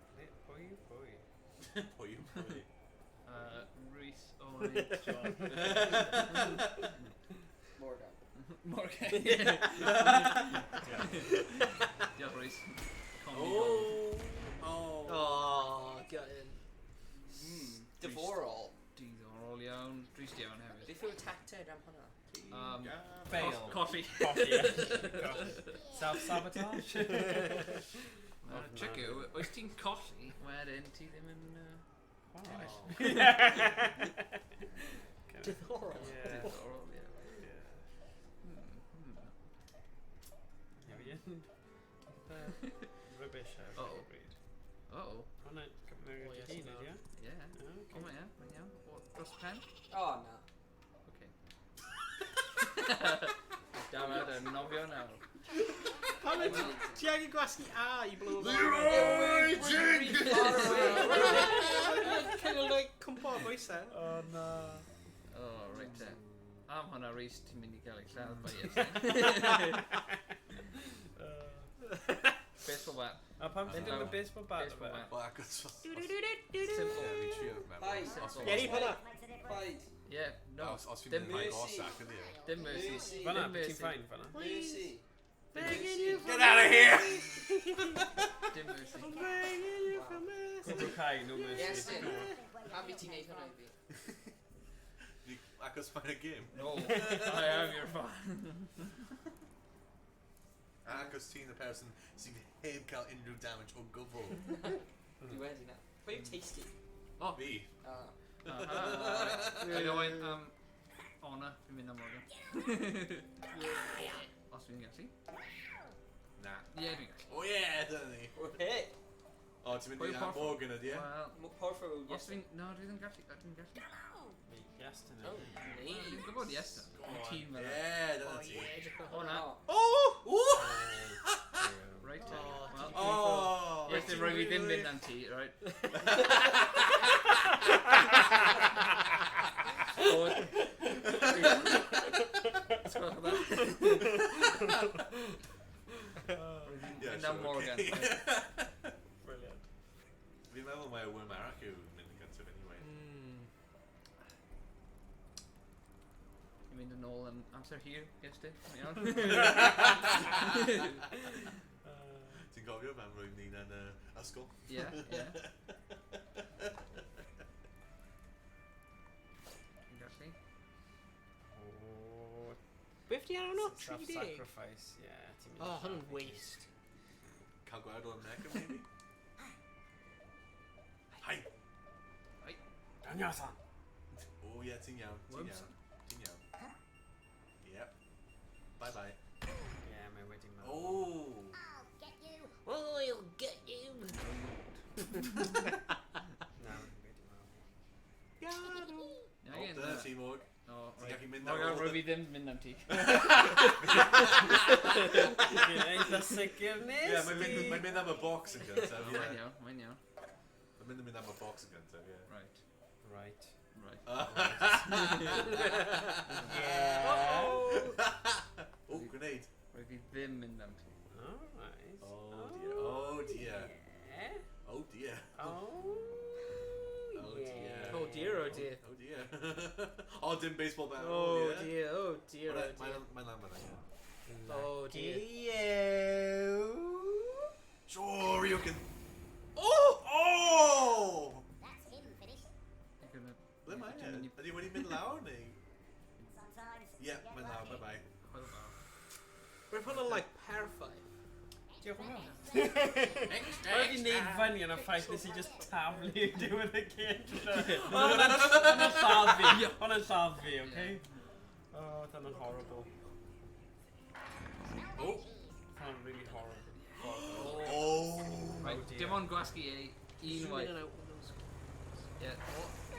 Right. Pwy. Pwy. Rhys, Owain, John. Morgan. Morgan. Diolch Rhys. Oh! Oh, got in. Divorol. Diddorol iawn. Drist iawn hefyd. Beth yw'r tacteg am hwnna? Fail. Coffee. Coffee. Self-sabotage. Check yw, oes ti'n colli, wedyn ti ddim yn... Alright. Diddorol. Diddorol, ie. Rubbish ar Uh-oh. y bryd. Uh-oh. Hwna, Cymraeg yes, un no. ydi, ie? Ie. O, O, mae'n iawn, mae'n iawn. Dros pen? Oh, na. Oce. Dawad yn nofio nawr. Pam ti angen gwasgu A i blow fe? Leroy Jenkins! Kind of like cwmpo o bwysau. Oh, na. O, reit te. Am hwnna Rhys, ti'n mynd i gael ei lladd by Baseball bat. A pam ti'n ddim y baseball bat o Baseball fe? bat. Wel, ac os... Simple. Ie, fi trio mewn. Hai. Ie, ni hwnna. Paid. Yeah, no. Os fi'n Dim mynd i'n mercy. gosac ydi e. Dim mercy. Fanna, Dim ti'n mercy. ffain fanna? Mercy. Get out of here! Dim mercy. Cwbl Cai, no mercy. Iestyn. Pam fi ti'n neud hwnna i fi? Ac os mae'n y gym. No, I am your fan. Ac os ti'n y person sy'n heb cael unrhyw damage o gwbl. Dwi wedi na. Pwy yw tasty? Oh, Fi. Ah. I Owain, Honor, fi'n mynd am Morgan. Os fi'n gallu. Na. Ie, fi'n gallu. O ie, dyna ni. Hey. O, ti'n mynd Pwy i porffor? Morgan ydi e? Wel, Porffor os Iestyn. fi'n... No, dwi ddim gallu. Dwi'n gallu. Iestyn Oh, ydi. nee. Dwi'n gwybod Iestyn. Tîm fel Ie, dyna ti. O na. O! Right te. Well, O! Iestyn, roi fi ddim mynd am ti, right? Sgwch o Mynd am Morgan. Brilliant. Fi'n meddwl mae Worms W.M.D yw mynd yn gyntaf anyway. Fi'n mynd yn ôl yn amser hir, Iestyn. Iawn. Ti'n gofio fan rwy'n ni'n yn ysgol? Ie, ie. Fi'n gallu. Oh, Beth di arno? 30? self-sacrifice, ie. Oh, hwnna'n waste. Cael gweld o'n neck maybe? Hai! Noson! O ie, ti'n iawn, ti'n iawn. Ti'n iawn. Yep. Bye bye. Ie, mae wedi meddwl. Oh! I'll get you. I'll get you. Na, wedi meddwl. Iawn, Dyna ti, Morg. O, Ti'n gallu mynd ar Morgan, ôl roi y- fi ddim mynd am ti. Fi'n eitha sicr nes Ie, mae'n mynd am y box yn gyntaf, ie. Mae'n iawn, mae'n iawn. Mae'n mynd am y box yn gyntaf, ie. Right, Right. right. O, grenade. Roi fi ddim mynd am ti. Alright. Oh dear, oh dear. Yeah. Oh dear. Oh, Oh yeah. dear. Oh dear, oh dear. Oh dear. Oh, dim baseball bat. Oh yeah. dear, oh dear, oh dear. Mae'n lan fyna, ie. Oh dear. Sure, you can... Oh! Oh! That's him finished. Fi'n gonna... Ble mae e? Dwi'n mynd i Ydy wedi mynd lawr, neu? Sometimes. Ie, mae'n lawr, bye bye. chwarae fawr. We're hwnna'n like perfect. Diolch yn fawr. Roedd i'n neud fyny yn y ffaith nes i just taflu i diwedd y gyd. Hwna'n lladd fi. Hwna'n lladd fi, oce? Oh, that's horrible. Oh! That's really horrible. Oh! Right, dear. dim ond gwasgu ei un Zoom waith. in and out with those. Ie.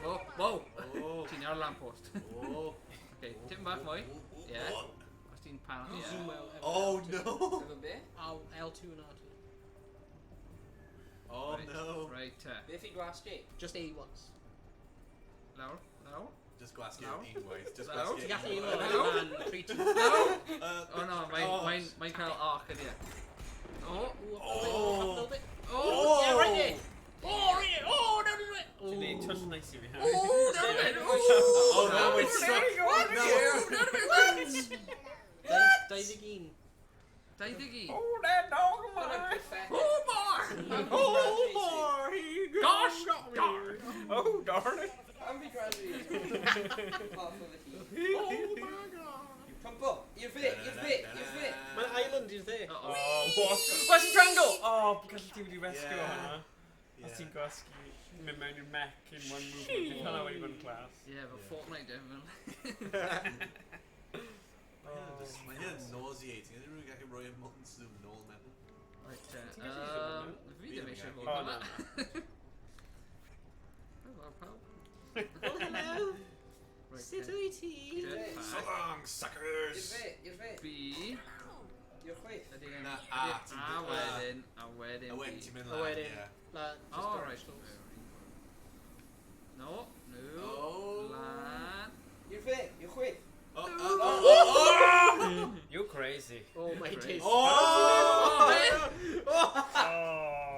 Oh, wow! Oh! Ti'n ar lamppost. Oh! Okay, dim bach mwy. Ie. Os ti'n pan... Ie. Zoom out. Oh no! Efo be? L2 and R2. Oh Right, no! Right, Beth i gwasgu? Just A once. lawr, lawr. Just gwasgu No. unwaith. Just No. gwasgu Ti'n gallu un unwaith. o'r man 3-2. Oh no, mae'n cael arc ydi e. Oh! Oh! Oh! Yeah, right there! Oh, right there! Oh, no, no, no! Ti'n neud twll neis i fi, ha? Oh, no, no, no! Oh no, it's so... What? No! Oh, boy! Gosh, darn! Oh, darn it! I'm be graduated. Half of the team. Oh my god! Come up. You're fit. You're fit. You're fit. My island is there. Oh, what? What's the triangle? Oh, because ti wedi rescue Yeah. hwnna. Yeah. Os ti'n gwasgu mynd mewn i'r mech in one movement, dwi'n hwnna wedi bod yn clas. Yeah, but Fortnite definitely. Mae'n hyn nauseating. Ydyn nhw'n gallu rhoi ymwneud zoom nôl mewn? Right, fi Fi ddim ddim eisiau yn bod Oh, yma. no. Helo, pawb. Oh, hello! Right, Sut wyt ti? Jetpack. So long, You're suckers! fit. You're fit. B. You're fit. Ydy yn... Na, A ti'n wedyn, a wedyn A wedyn B. ti'n mynd A lan, wedyn. ie. Oh, right. No, no. Oh. Lan. You're fit. You're fit. Oh! You're crazy. Oh my days. Oh! Oh,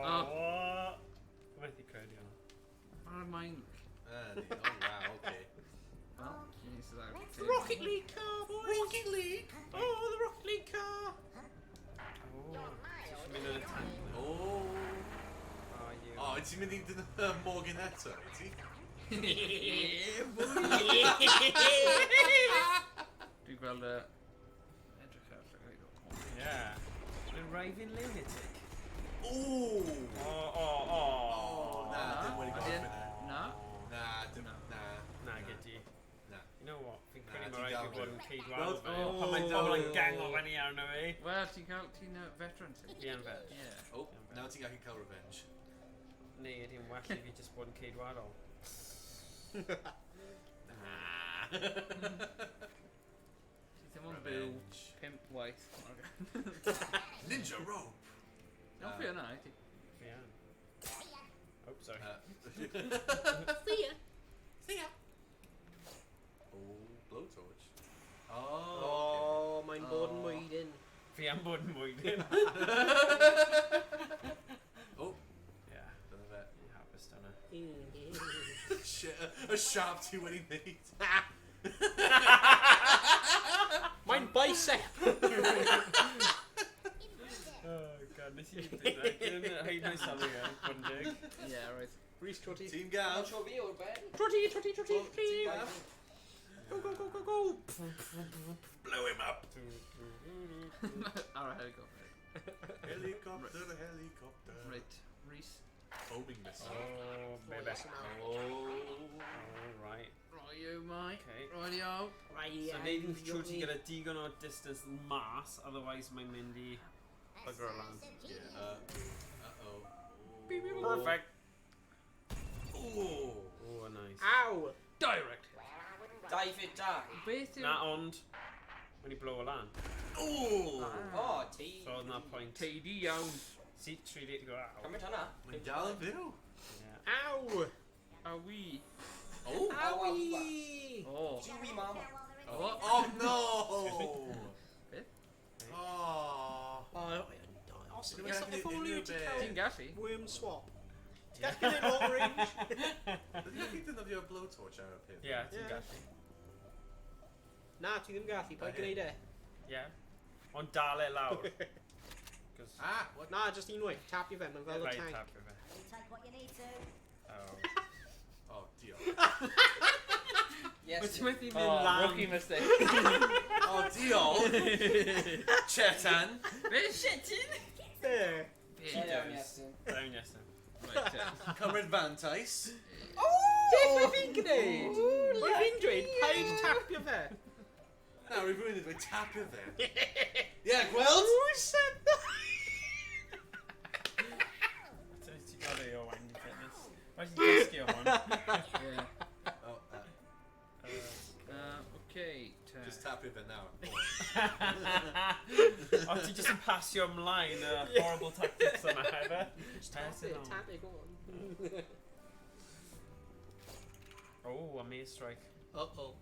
Oh. what? Wedi credu hwnna. Ar mae'n... Oh, wow, okay. Well, jeez, that... Rocket League car, boys! Rocket League! Oh, the Rocket League car! Oh, ti'n mynd yn y tank. Oh. Oh, you. Oh, ti'n mynd i dyn Morgan eto, i ti? Dwi'n gweld y... Edrych ar llygau. Yeah. Mae'n raving lunatic. Ooh! Oh, Na, dim wedi gorffen e. Na? Na, dim, na. Na, gyd i. Na. You know what? Fi'n Na, credu ti'n mae rhaid i dal bod yn- yn ceidwad fe. Oh. Pan mae'n dal yn gang o fyny arno fi. Wel, ti'n veteran ti? Fi yn fet. Yeah. Oh, nawr ti'n gallu cael revenge. Neu ydy'n well i fi just bod yn ceidwadol. Ti ddim ond byw Revenge. 5 waith. Ninja rope! No, fi yna, i ti. Fi yn. Oh, sorry. See ya! See ya! Oh, blowtorch. Oh, Oh, mae'n bod yn mwydyn. Fi yn bod yn mwydyn. Oh, Yeah, dyna fe. fi'n hapus dyna. Shit, y siap ti wedi wneud. Mae'n bicep! Oh, god, nes i ddim dweud that. Heno sali yn bwyndig. Yeah, right. Rhys, troti. Ti'n I'll gael? show me old man. Troti, troti, troti, troti! Ti'n Go, go, go, go, go! Blow him up! Ar y helicopter. Helicopter, helicopter. Right, Rhys. Homing missile. Oh, baby. Oh. Alright. Right, you, mate. Okay. Radio. So neud yn siŵr ti'n gyda digon o distance mas, otherwise mae'n mynd i bugger o lan. Yeah, uh-oh. Perfect. Oh. Oh, nice. Ow! Direct. Dive it down. Beth yw... Na ond, when you blow o lan. Oh. Oh, tea. So on that point. Teidi iawn. See, treat it to go out. Cymryd hwnna. Mae'n dal yn fyw. Yeah. Ow! A wi. Oh. Owie! Oh. Chewy mama. Oh. Oh no! Beth? Oh. Os Ti'n ydych gallu chi'n ffoli unrhyw ti beth. cael Ti'n gallu? worm swap? Ti'n gallu gwneud long range? Ydych chi'n defnyddio blowtorch ar y peth? Yeah, ti'n Yeah. gallu. Na, ti ddim gallu, pa'n gwneud e. Yeah. Ond dal e lawr. 'Cause- Ah, what? Na, just unwaith, tapio fe, mae'n fel y Right, tank. tap fe. You take what you need to. Oh. Oh, diolch. Yes. Wyt ti wedi mynd Oh, lan? rookie mistake. Oh, diolch. Chetan. Be shityn? There. Iawn, Iestyn. Down, yes, then. Right, Cymryd fantais. Beth mae fi'n gwneud? Mae fi'n dweud, paid tapio fe. Na, rwy'n rwy'n dweud tapio fe. Ie, gweld? Who said that? Ti'n gael ei Owain i fitness. Why ti'n dysgu o hwn? yeah. Oh, Okay. just tapio fe nawr. O, ti jyst yn pasio ymlaen y horrible tactics yna, hefyd? Tap it, tap it, go on. Oh, a maze strike. Uh-oh.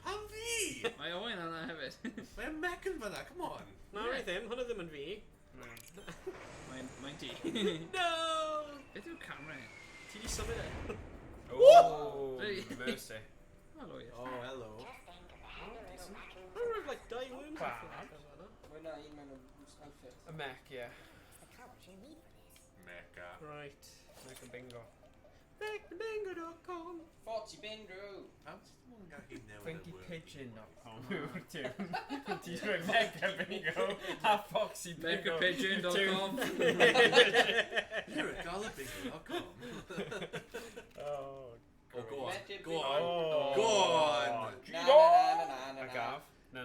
Pam fi? Mae Owain yna hefyd. Mae'n mec yn fyna, come on. Na, yeah. Ddim, hwnna ddim yn fi. Mae'n di. No! Beth yw Cymraeg? Ti di symud e? Oh, Hey. mercy. Helo, yes. Oh, hello. Mae'n rhaid, like, die worms. Bad. Wyna un mewn o outfit. A mech, yeah. The colours you need for this. Right. Make a bingo. MakeTheBingo.com. 40 bingo. How did someone get him now? 20pigeon.com. We were doing. Did you make a bingo? Half Foxy bingo. MakeAPigeon.com. You're a gallabingo.com. Oh. Oh, go on. Make it Go big. on. Oh. Go on. A gav. No.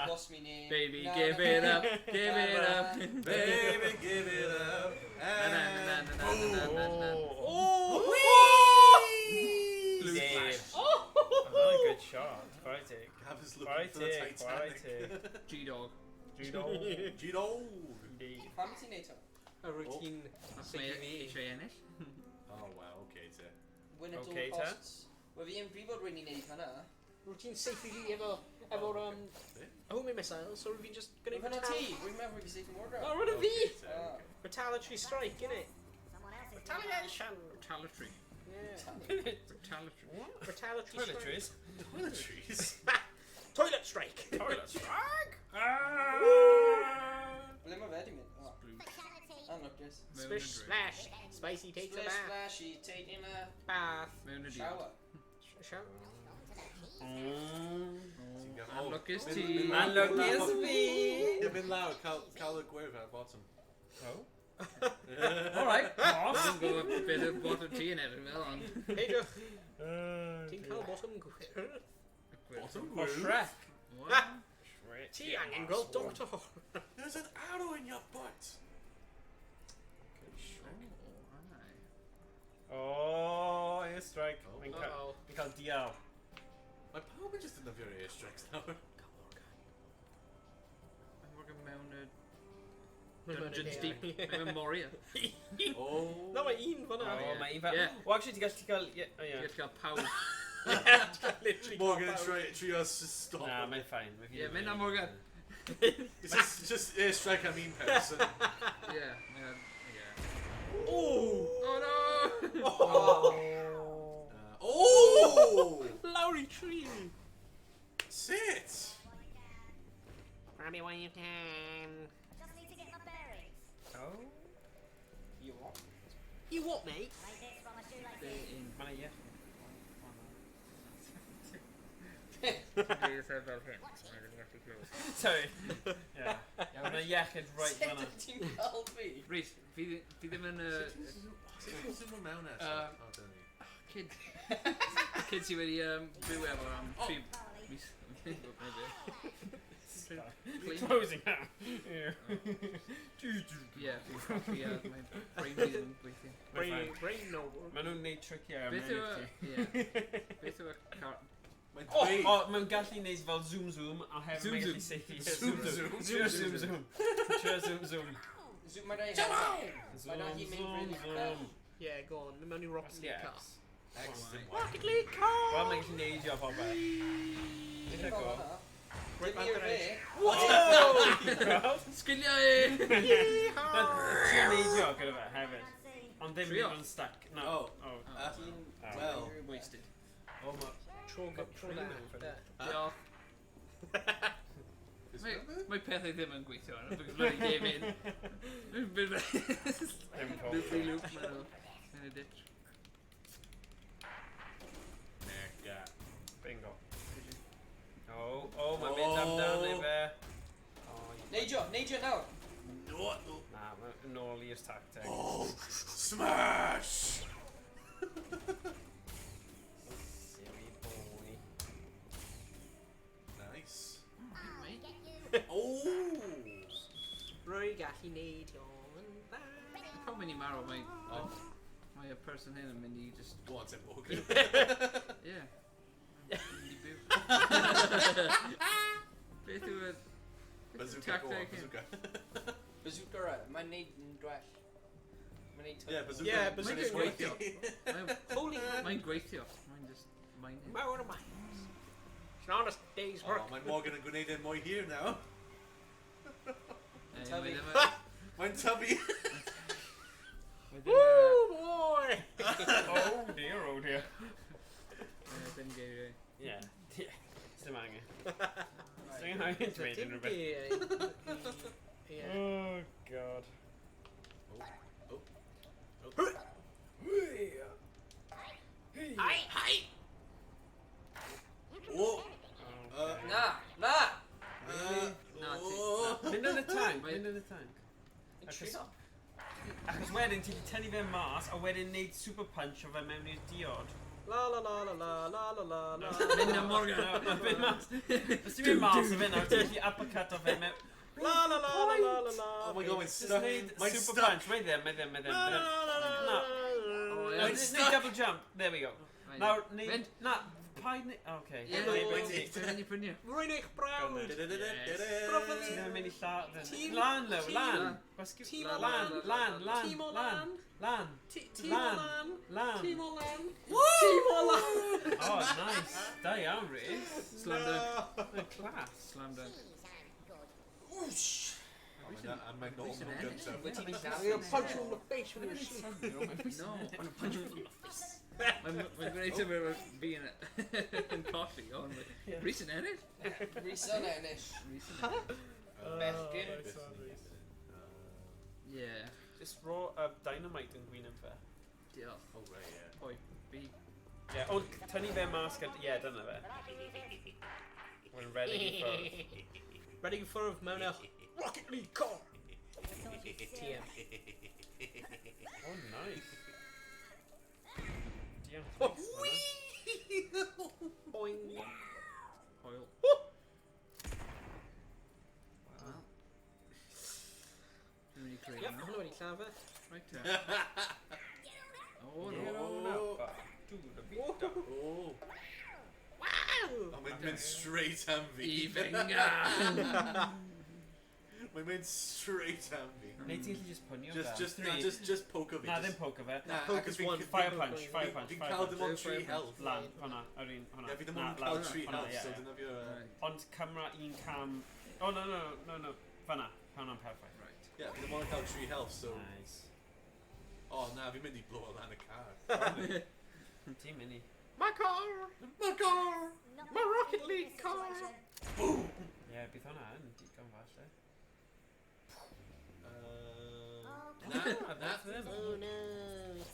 Lost me name. Baby, Na, give na, it na, up, give it up. Baby, give it up. Blue Dave. flash. Oh, good shot. Quality. Gav is looking Quality. for the Titanic. G-Dog. Judo. G-Dog. Indeed. Famtinator. A routine. That's my H-A-N-S. Oh, wow, okay, sir. Win at Okay, all ta. costs. Wel fi yn brifod rwy'n ei wneud hynna. Routine safely efo homing missiles, so we've just gonna Rwy'n hynna ti, rwy'n meddwl rwy'n safe yn wardrobe. Oh, run a V! Okay, sir. Ah. Retaliatory strike, innit? Someone else's Retaliation! Retaliatory. Yeah. Retaliatory. Retaliatory strike. Toiletries. Toiletries. Toilet strike! Toilet strike. Ble mae fe di mynd? Oh, fatality. unluckus. Splish splash! Spicy takes a Splish bath. splashy, taking a Bath. shower. Shower. Unluckus Min- tea. min- Unluckus me. You've been loud. Cal the Guerva at bottom. Oh. Alright. Doesn't go a bit of bottom tea and everything on. Hey, Duff. Team Cal bottom. Bottom Or groove. Shrek. What? Tea and grilled doctor. There's an arrow in your butt. Oh, airstrike. Oh. We Uh-oh. call DL. My power just didn't have your airstrikes now. I'm working mewn Dungeons Deep. I'm a Moria. Oh. No, mae un fan'na. Oh, mae Eva. Yeah. Well, actually, ti'n cael... Yeah. Oh, You yeah. have to get power. Literally. Morgan try us to stop. Nah, him. mae'n fine. Yeah, mynd am Morgan. It's just airstrike, I mean person. Yeah. Oh! Oh no! Oh! Oh! Lowry tree! Sit! Grab me when you can. Just need to get my bearings. Oh. You what? You what, mate? Like this from a shoelace. Mana, yeah. Sorry. Yeah. Mana iechyd right Sut fanna. ti'n cael fi? Rhys, fi ddim yn Who's in Ramona? Oh, don't you? kid. Kid sydd wedi byw efo am 3 mis. Closing out. Yeah. Yeah, my brain ddim yn gweithio. Brain no. Maen nhw'n neud tricky ar Beth yw Beth yw y car... Mae'n Oh, dweud- oh, mae'n gallu neud fel zoom zoom a hefyd mae'n gallu seithi. Zoom, zoom. Trio zoom zoom. Trio zoom zoom. Zoom mae rhaid. Mae rhaid i mynd really fell. Yeah, go on. Mewn i Rocket League car. X and Y. Rocket League car! Wel, mae'n gallu neidio pobl. Eitha go. Dim i'r fe. Gweld? Sgiliau e! Trio neidio gyda fe hefyd. Ond ddim Trio? yn stuck. No. Oh. Oh. Well. Wasted. Oh, ma... Tro Tro da. Diolch. Is Mae it? mae pethau ddim yn gweithio yn y bloody game in. Ddim Loopy loop, maen nhw. Yn y ditch. Mega. Bingo. Oh, mae'n mynd amdano i fe. Neidio nawr. No. Na, mae'n nôl i'r tactic. Oh. Smash! Silly boy. Nice. Mate. Oh. Rwy gallu neud o'n dda. How many marrow mae y person hyn yn mynd i just... Go on, Tim Morgan. Yeah. Mynd i byw. Beth yw y... Bazooka, go on, Tactic, bazooka. Bazooka ra. Mae'n neud yn gwell. Mae'n neud Yeah, bazooka. Yeah, Bazooka's bazooka working. Mae'n- Holy Mae'n gweithio. Mae'n just... Mae'n... Mawr o mines. It's not a day's Oh, work. mae'n Morgan yn gwneud yn mwy hir now. Mae ddim yn... Mae'n tubby. Woo, boy! Oh dear, oh dear. Ddim geiriau. Yeah. Dim angen. Dim angen dweud yn rhywbeth. Yeah. Oh, God. Achos wedyn ti 'di tynnu fe mas a wedyn neud super punch o fe mewn i'r diod. La la la la la la la la la. Mynd am Morgan. Mynd mas. Os ti'n mynd mas o fe nawr, ti'n gallu uppercut o fe mewn... La la la la la la la. Oh my god, mae'n Just stuck. neud Mae'n super stuck. punch. Mae ddim. No. Oh, Just neud double jump. There we go. Nawr, neud... Na, paid neud... Okay. Ie, ti'n ei prynu. Rwy'n eich brawd. Ti'n ddim mynd i lladd... Lan, Lew, lan. Tîm o Lan. Tîm o lan. Lan. Tîm o lan. Lan. Tîm o lan. Tîm o lan. Oh, nice. Da iawn, Rhys. Slam dunk. Class. Slam dunk. A mae'n normal gyntaf. Wyt ti'n mynd I'm gonna punch you in the face when you're asleep. No, I'm gonna punch you in the face. Mae'n gwneud yn fi yn colli, ond Rhys yn ennill. Rhys yn ennill. Bechgyn. Yeah. Just raw dynamite yn gwyn yn fe. Diolch. Oh, right, yeah. Oi, fi. Ie, ond tynnu fe mas gyda... Ie, dyna fe. We're ready for... Ready for ffwrdd mewn eich Rocket League car. TM. Oh, nice. Diolch. Boing. Hoil. Wow. Dwi'n mynd i creu Yep, hwnna. hwnna wedi llafau. Right there. Oh, No, no. no. Dude, a bit. Oh. Oh, mae'n mynd straight am fi. Ifenga! Mae'n mynd straight am fi. Neu ti'n gallu just pwnio fe? Just poke o fi. Na, ddim poke fe. Poke is one. Fire punch, fire punch. Fi'n cael dim ond 3 health. Lan, hwnna, yr un, hwnna. Ie, fi ddim ond cael 3 health, so dyna fi o... Ond cymra un cam... Oh, no. Fanna, hwnna'n perffaith. Right. Ie, fi ddim ond cael 3 health, so... Nice. Oh, na, fi'n mynd i blow lan y car. Ti'n mynd i... My car! My car! My Rocket League car! Boom! Ie, bydd hwnna yn digon falle. Na. Oh no.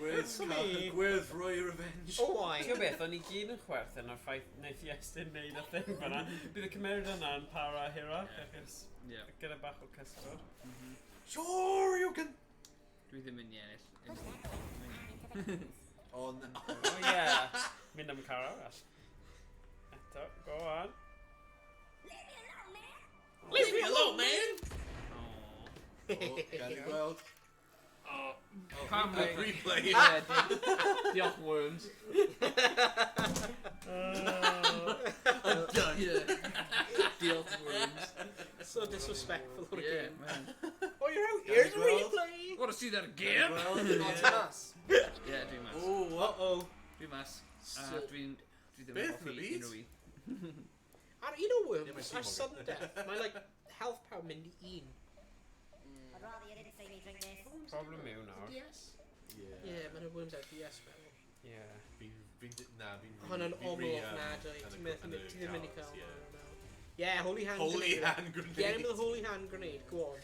Gwerth Roy Revenge. Owain. Ti'n beth, o'n i gyd yn chwerthin o'r ffaith wneud Iestyn neud y thing fanna. Bydd y cymerid yna yn para hero, achos Yeah. gyda bach o cysgod. Sure, you can... Dwi ddim yn ennill. Oh, no. Oh yeah. Mynd am car arall. Eto, go on. Leave me alone, man! Oh. Gan i gweld. Pam A replay. Diolch, Worms. I'm done. Yeah. Diolch, Worms. So disrespectful of the Yeah, game. man. Oh, you're out. Gan i Here's a gweld. replay! Want to see that again? Well, O, ti'n mas. Yeah, dwi'n mas. Oh, what? Uh-oh. Dwi'n mas. So- Dwi ddim Beth, yn hoffi the beat? unrhyw un. Ar un o Yeah, worms, mae'n ar teimlo sudden good. death, mae like health power mynd i un. I'd rather you didn't see me drink this. Problem yw nawr. Yes. Yeah. Yeah, mae'n y worms ar DS fel. Yeah. Hwna'n ongl ofnadwy. Ti ddim mynd i cael. Yeah, holy hand Holy grenade. hand grenade. Get him with a holy hand grenade, go on.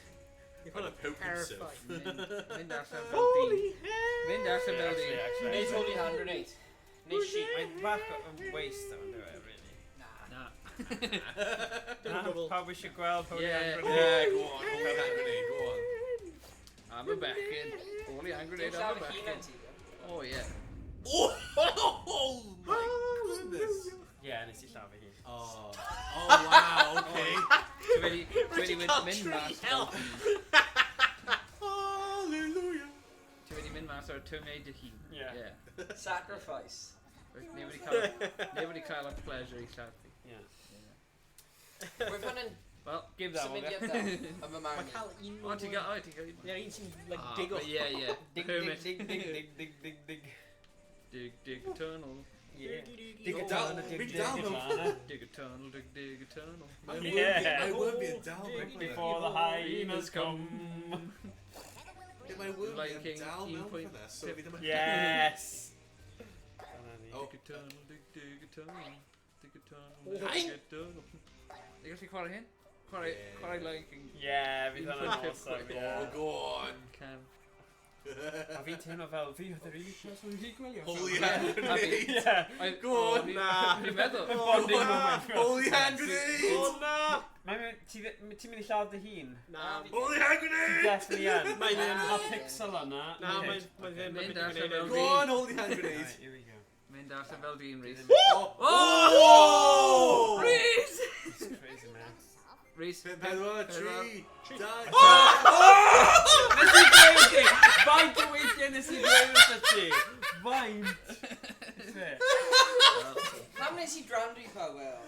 You're Mae'n gonna poke himself. terrify. Mynd allan fel Holy dyn. hand! Mynd allan fel dyn. Neud holy hand grenade. Neud sheep. Mae'n bach o waste o'n dweud, really. Na. Pawb eisiau gweld Holy Yeah. Hand Yeah, Grenade. go on. Holy hand grenade, go on. I'm a bechgyn. Holy hand grenade, I'm a bechgyn. Oh, yeah. Oh my goodness. Yeah, nes i llafu hi. Oh wow, okay. Dwi wedi mynd mas fel dyn. Hallelujah. Dwi wedi mynd mas o'r tymau dy hun. Yeah. Sacrifice. Neu wedi cael y pleasure i lladd fi. Yeah. We've hwnna'n Well, Give that one, symudiad yeah. da. Yn fy Mae marn i. cael un O, ti'n gael, Yeah, un sy'n like dig off. Yeah, yeah. Dig, Hermit. dig, dig, dig, dig, dig, dig. Dig a tunnel. Yeah. Dig Dig it down, dig, dig, dig, down, dig, Dig a tunnel, dig a tunnel. Yeah. I will be down Before the hyenas come. My will Lion be King, down un now for pwynt this. So pump. fi ddim yn... Yes. Oh. Dig a tunnel, dig a tunnel. Dig a tunnel, Oh. dig a tunnel. Ti'n gallu chwarae hyn? Chwarae Lion King. Yeah, fydd hwnna'n Input awesome, quick. Oh, yeah. go on. Can. A fi'n teimlo fel fi oedd yr unig person wedi gwylio. Holy hand grenade! Yeah. Go on, na! Fi'n meddwl. Bonding moment. Holy hand grenade! O na! Ti'n mynd i lladd dy hun? Na, Holy hand grenade! Definitely yn. Mae ddim a pixel yna. na, mae ddim yn Mynd mynd i allan gwneud fel e. Go on, holy hand grenade! Right, here we go. Mynd allan fel dyn, Rhys. Oh! Rhys! It's crazy, man. Rhys. Pedwar, tri, dau. Nes i dweud ti! Faint o weithiau nes i dweud wrtho ti? Faint? Pam nes i drando i Powell?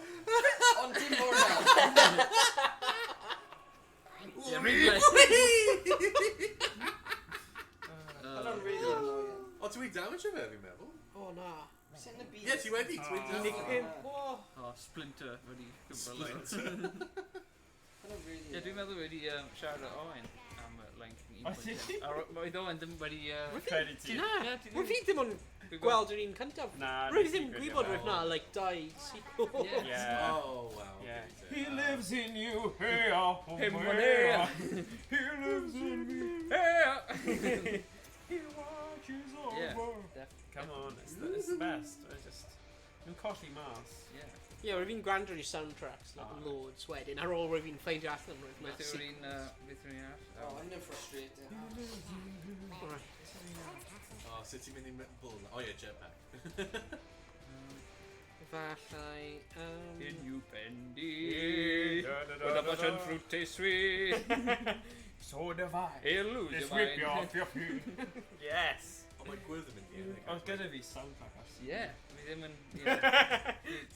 Ond dim mor nawr. Yeah, replay. Hwna'n really annoying. O, ti wedi damage o fe, fi'n meddwl? O na. Sut yn y byd? Ie, ti wedi, ti wedi Unig damage. pimp. O. Oh, Splinter wedi gwybod lein. Hwna'n really Ie, dwi'n meddwl wedi siarad â Owain am length O, ti? 1.10. A oedd Owain ddim wedi... Credu ti. Na, wyt ti ddim yn gweld yr un cyntaf. Na, Rwy'n nes i ddim gwylio gwybod fe. roedd na, like, 2 sequel. Yeah. Oh, wow. Yeah. okay. He lives in you, hey, oh, Him hey, one here. He lives in me. Yeah! He watches over. Yeah. Come on, it's the best. I just... Yn colli mas. Yeah. Ie, roedd fi'n gwrando i'r soundtracks, like, loads wedyn, ar ôl roedd fi'n ffeindio allan roedd na Beth yw'r sequel. un... Beth yw'r un arall? Oh, I'm no frustrated. O, sut ti'n mynd i bull na? O ie, jetpack. Falle... In you bendy. With a bunch of fruity sweet. So divine. He'll lose Just your whip you mind. off your feet. Yes. O, mae'n gwyrdd yn mynd i ennig. Oedd gyda fi soundtrack actually. Yeah. Fi ddim yn...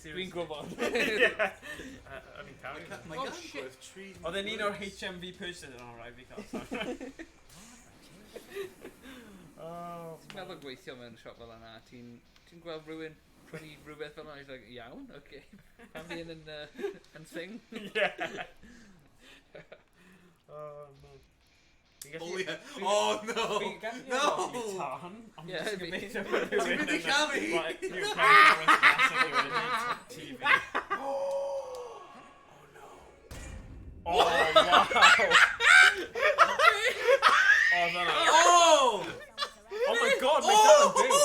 Seriously. Dwi'n gwybod. O'n i'n cael ei. Mae gan gwyrdd tri... Oedd e'n un o'r HMV person yn alright fi cael soundtrack. Oh. Ti'n meddwl gweithio mewn siop fel yna, ti'n gweld rhywun prynu rhywbeth fel yna, ti'n like, iawn, oce. Pan fi yn thing. Yeah. Oh man. Holy hell. Oh no! No! I'm Yeah, just fi- gobeithio Ti'n mynd i camu? Right, you're TV. Oh no. Oh wow. Oh no. Oh! Oh my god, my dad and Bill.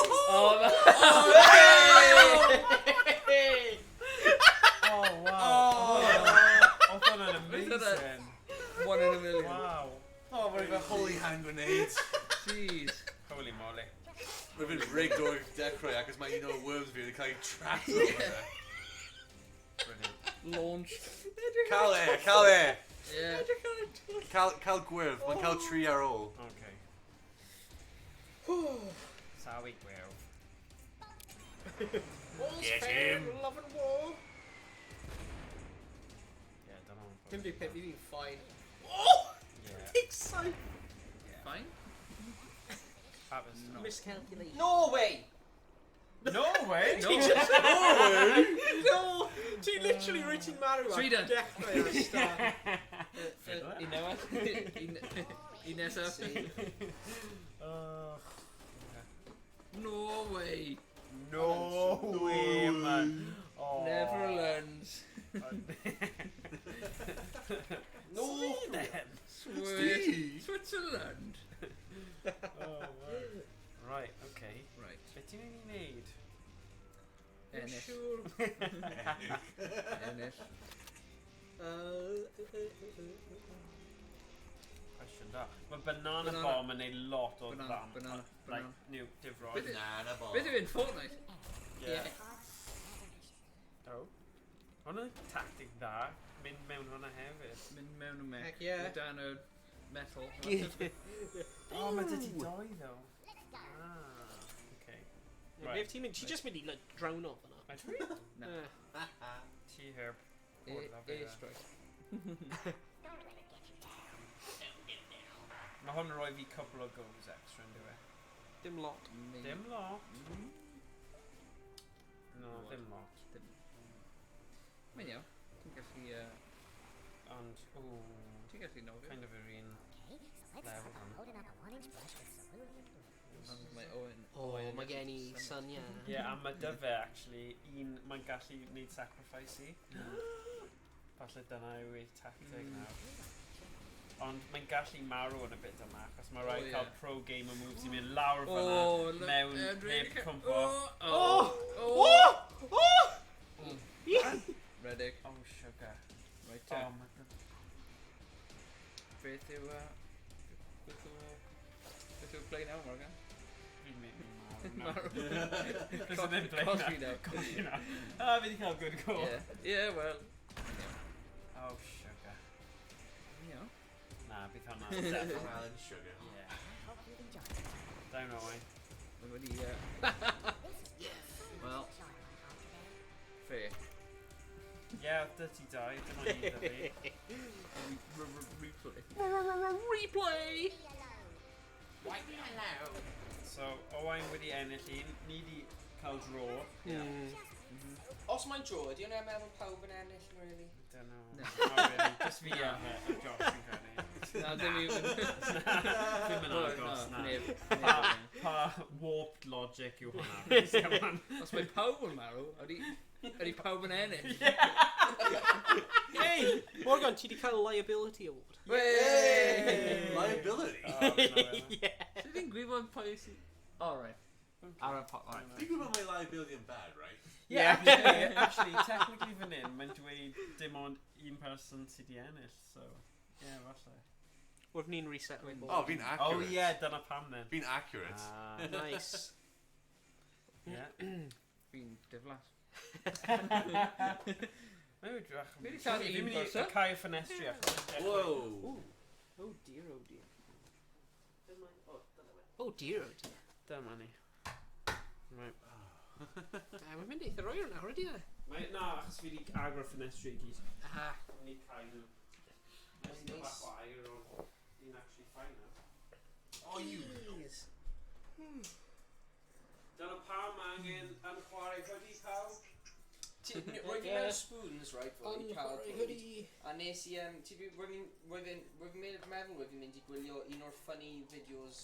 Oh wow. Oh, that's amazing. 1 in a million. Wow. Oh, mae'n rhaid holy hand grenade. Jeez. Holy moly. Mae'n fynd rigged o'r dechrau ac os mae un o'r worms fi wedi cael ei trapped over there. Brilliant. Launched. Cael e, cael e! Yeah. Cael gwyrdd, mae'n cael tri ar ôl. Okay. Sorry, Will. Get him. Love and war. Yeah, don't know. Dim byd peth, fi'n fine. Yeah. Excited. Fine. That was no. Miscalculation. No way! No way. No. No! Ti literally rwy'n ti'n marw Tri dyn. dechrau ar start. Un newydd. Un nesaf. No way. No way, man. Oh. Never learns. No. Sweden. Switzerland. Oh, wow. Right, okay. Right. Beth ti'n mynd i wneud? Ennill. Sure. Ennill. Cwestiwn da. Mae banana Banana. bomb yn neud lot o Banana, ddam. banana, Like, banana. new difrod. Beth Banana ball. Beth yw un Fortnite? Yeah. Oh. Hwna'n tactic da. Mynd mewn hwnna hefyd. Mynd mewn y mech. Heck yeah. O dan y metal. Oh, mae dydi doi, though. Ah, okay. Beth ti'n mynd? Ti just mynd i like, drown off yna. Mae dwi? No. Ti herb. Airstrike. Mae hwn yn rhoi fi couple o goes extra yn dweud. Dim lot. Dim lot. No, dim lot. Mae'n iawn. Ti'n gallu... Ond, ooh, Ti'n gallu nofio. kind of yr un level hwn. Holding up a 1-inch brush with cerulean glue. Ond mae Owain... O, mae gen i syniad. Yeah, a mae dy fe, actually, mae'n gallu wneud sacrifice i. Falle dyna yw ei tactic nawr. ond mae'n gallu marw yn y bit yma, achos mae rhaid ie. cael pro gamer moves i mynd lawr O, fyna, look, mewn, really heb ca- cwmpo. Reddick. Oh, sugar. Right, Oh, my god. beth yw play now, Morgan? Fi'n mynd i marw. Marw. Cos yn ddim play Coffee now. now. Coffee now. Ah, fi di cael good call. Yeah, well. Oh, sugar. Yeah. Nah, bydd hwnna. Alan Sugar. Yeah. Hope you enjoyed it. Down Owain. Nobody, well, fair. Yeah, dirty die. Dyma ni dy fi. Replay! Why hello? So, Owain wedi ennill un. Ni di cael draw. Os mae'n draw, ydy hwnna'n meddwl pawb yn ennill, really? Don't know. Not really. Just fi a Josh yn credu. No, ddim yw. Ddim yn agos, na. Neb. Pa warped logic yw hwnna? Os mae pawb yn marw, ydy pawb yn ennill. Hey! Morgan, ti di cael liability award. Liability? Yeah. Sut fi'n gwybod pwy sy'n... Oh, right. Ar y pot, right. Think about my liability in bad, right? Yeah, actually, technically fan hyn, mae'n dweud dim ond un person sydd wedi ennill, so... Yeah, falle. Wrth ni'n reset my board. Oh, being accurate. Oh yeah, dyna pam then. Being accurate. Nice. Yeah. Fi'n diflas. Mae'n drach. Fi 'di cael un Fi'n mynd i person. cael ffenestri achos. Whoa. Oh dear, oh dear. Oh dear, oh dear. Dyma ni. Right. Mae'n mynd eitha roi hwnna, wedi e? Na, achos fi wedi agor ffenestri i gyd. Aha. Ni cael nhw. Nes i bach o air o... Ni'n actually fine now. Oh, you. Jeez. Dyna pawb angen yn chwarae hoodie pawb. Rwy fi mewn spoons, right, fod i cael bwyd. hoodie. A nes i, rwy fi'n meddwl rwy fi'n mynd i gwylio un o'r funny videos,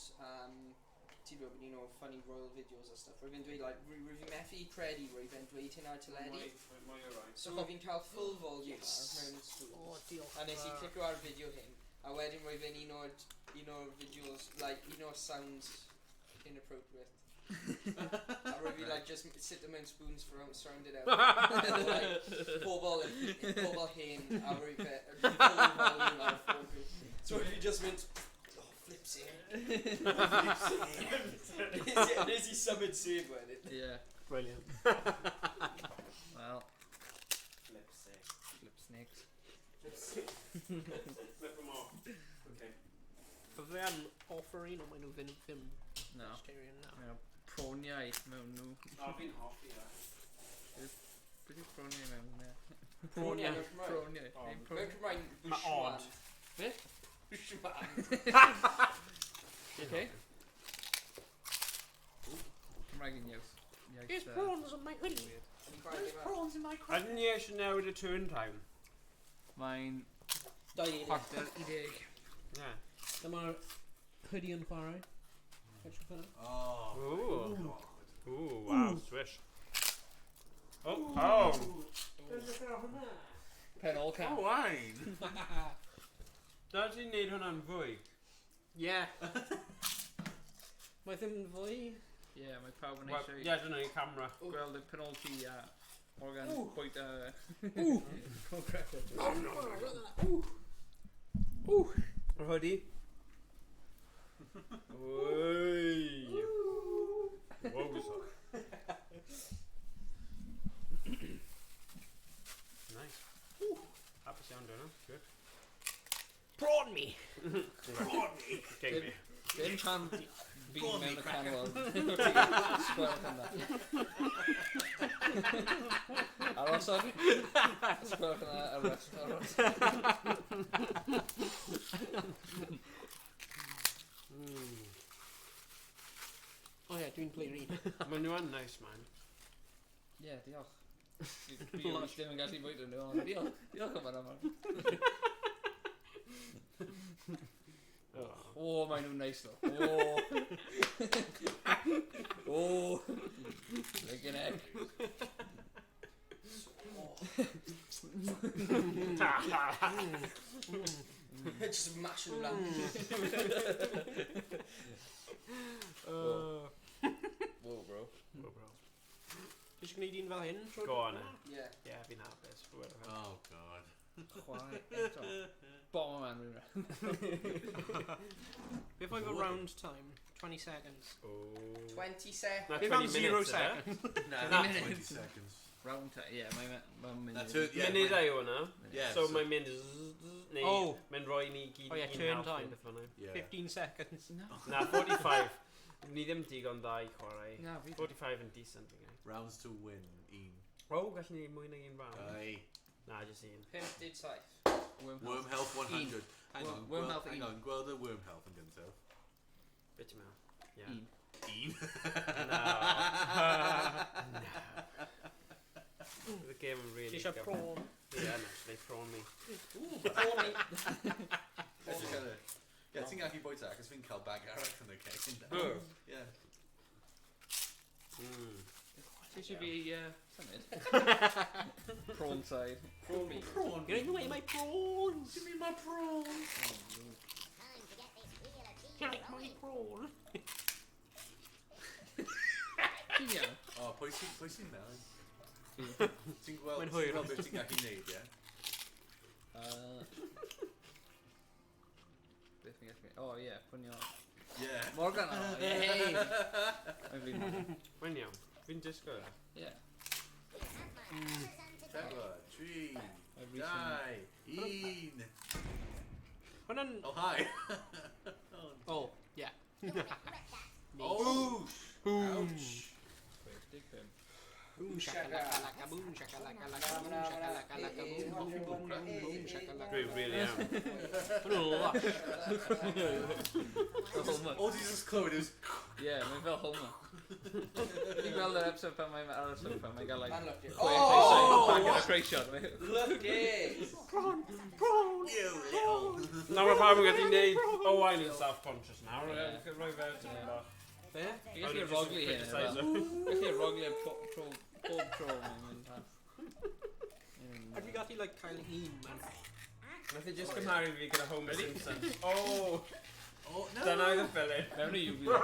ti'n gwybod, un o'r funny royal videos a stuff. Rwy fi'n dweud, like, rwy fi'n methu credu rwy fi'n dweud hynna ar teledu. Mwy o rai. So rwy fi'n cael full volume ar mewn spoons. Oh, diolch. A nes i clicio ar fideo hyn, a wedyn rwy fi'n un o'r videos, like, un o'r sounds inappropriate. A rwy fi, like, just sit them in spoons for surrounded out. Like, pobl hen, a rwy fi, full volume ar ffôn fi. So rwy fi just mynd, oh, flip save. Nes i symud save wedyn. Yeah. Brilliant. Well, Flip sake. flip snakes. Flip them off. Okay. Bydd fe yn offer un o maen nhw fynd ddim No. vegetarian na. Mae proniau mewn nhw. O, fi'n hoffi e. Beth yw proniau mewn nhw? Proniau. Proniau. Oh, Neu Mewn proniau. Cymraeg, Ma' odd. Bushman. Okay. Cymraeg yn iaith. There's prawns on my hoodie. Prawns in my Ydyn ni eisiau newid y turn time? Mae'n Da i. chwarter I 10. Yeah. Dyma'r hoodie yn chwarae. Oh. Ooh. God. Ooh, wow, swish. Oh, oh. Pen all can. Owain. Da ti'n neud hwnna'n fwy? Yeah. Mae ddim yn fwy. Yeah, mae pawb yn Wel, eisiau ie, dyna ni camera. gweld y penalty a Morgan bwyd concrete. Yr hoodie. Oi. Wowza. Nice. Hapus iawn dyn nhw. Good. Prawn me. King me. Dim pan fi mewn y canol. Sgwelwch yna. Aroson. Sgwelwch yna y restaurant. Oh yeah, dwi'n play read. Mae nhw yn nice, man. Ie, diolch. Fi ddim yn gallu bwyd yn nhw, ond diolch am yna. O, mae nhw'n neis ddo. O. Like an egg. Just match nhw lan. Whoa, bro. Just gwneud un fel hyn? Go on then. Yeah. Yeah, fi'n hapus. Whatever. Oh god. Chwarae eto. Bomberman. Beth oedd y round time? 20 seconds. Oh. 20 seconds. No, Beth 20 am 0 minutes, is it? seconds? Nah, 20 seconds. Round time. Yeah, mae'n mynd. That's it, yeah. Munud yw hwnna. Yeah, So mae'n mynd neu Oh. mae'n rhoi ni gyd Oh, yeah, un turn health time. neu beth bynnag. Yeah. 15 seconds. Na, 45. Ni ddim digon da i chwarae. Na, fi. 45 yn decent. Okay. Rounds to win. Un. Oh, gallwn ni mwy na un round. Aye. Na, just un. 57. Worm health 100. Hang on. Worm health Hang on. Gweld y worm health yn gyntaf. Bit ti'n meddwl? Yeah. Un. Un. No. The game yn really Ti eisiau prawn? Yeah, actually, prawn me. Ie, ti'n gallu bwyd ta, cos fi'n cael bag arall yn y cegin. Oh. Ie. Ti eisiau fi symud? Prawn side. Prawn me. Give away my prawns! Give me my prawns! Time to get this wheel of cheese You like my rolling. prawn? Ti'n iawn? O, pwy sy'n mewn? Ti'n gweld Mae'n hwyr. beth ti'n gallu neud, ie? Beth fi'n gallu... O, ie, pwnio... Ie. Morgan, o, ie! Mae'n flin Morgan. Mae'n iawn. Fi'n disgo e. Ie. Pedwar, tri, Mae'n Rhys yn... dau, un. Hwna'n... Oh, hi. Oh, yeah. Oh! Ouch! 25. Boom shakalaka, boom shakalaka, boom shakalaka, boom, boom, boom, boom shakalaka. Dwi really am. Hwna'n lush. All you just clywed is... Ie, mae'n fel Homer. Ti'n gweld yr episode pan mae'n ar y sofa, mae'n gael like... Man, look it. Chwech Oh! eisiau bag yn y creisiad. Look it! You little... Nawr mae pawb yn gallu neud Owain yn self-conscious nawr. Rhoi fe ti'n bach. Be? Fi gallu rogli hyn. Gallu rogli pob tro mae'n mynd pas. Have you got like cael un, man? Nath i just cymharu fi gyda Homer Simpson. Oh! Oh, no! Dyna oedd y ffilin. Mewn i uvila.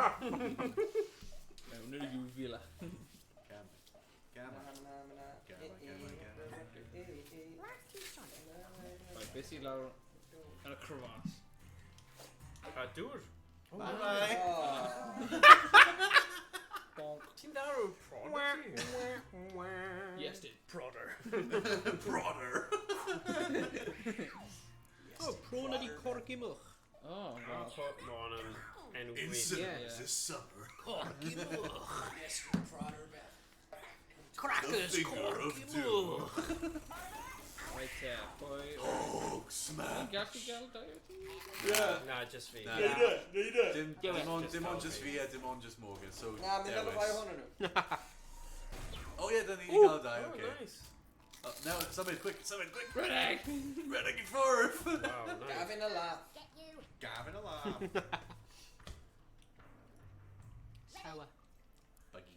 Mewn i uvila. Gamma. Right, beth sy'n lawr yn y crevasse? A dŵr. Bye-bye. Bonk. Ti'n darw prawn? Iestyn. Prodder. Brother. Oh, prawn ydi corgymwch. Oh, wow. Mae'n enw In gwych. Yeah. this summer. Yes, good brother, man. Crackers, The finger of doom. Right, pwy... Oh, smash. Gallu gael diet? Na, just fi. Nah. Yeah. Dim on just fi, dim on just Morgan, so... Na, mynd am y bai hwnnw nhw. Oh yeah, dyn ni'n gael dau, Oh, okay. nice. Now, somebody quick! Redeg! Redeg i ffwrdd! Wow, nice. Gavin a laugh. Get you. Gavin alarm. Sour. Buggy.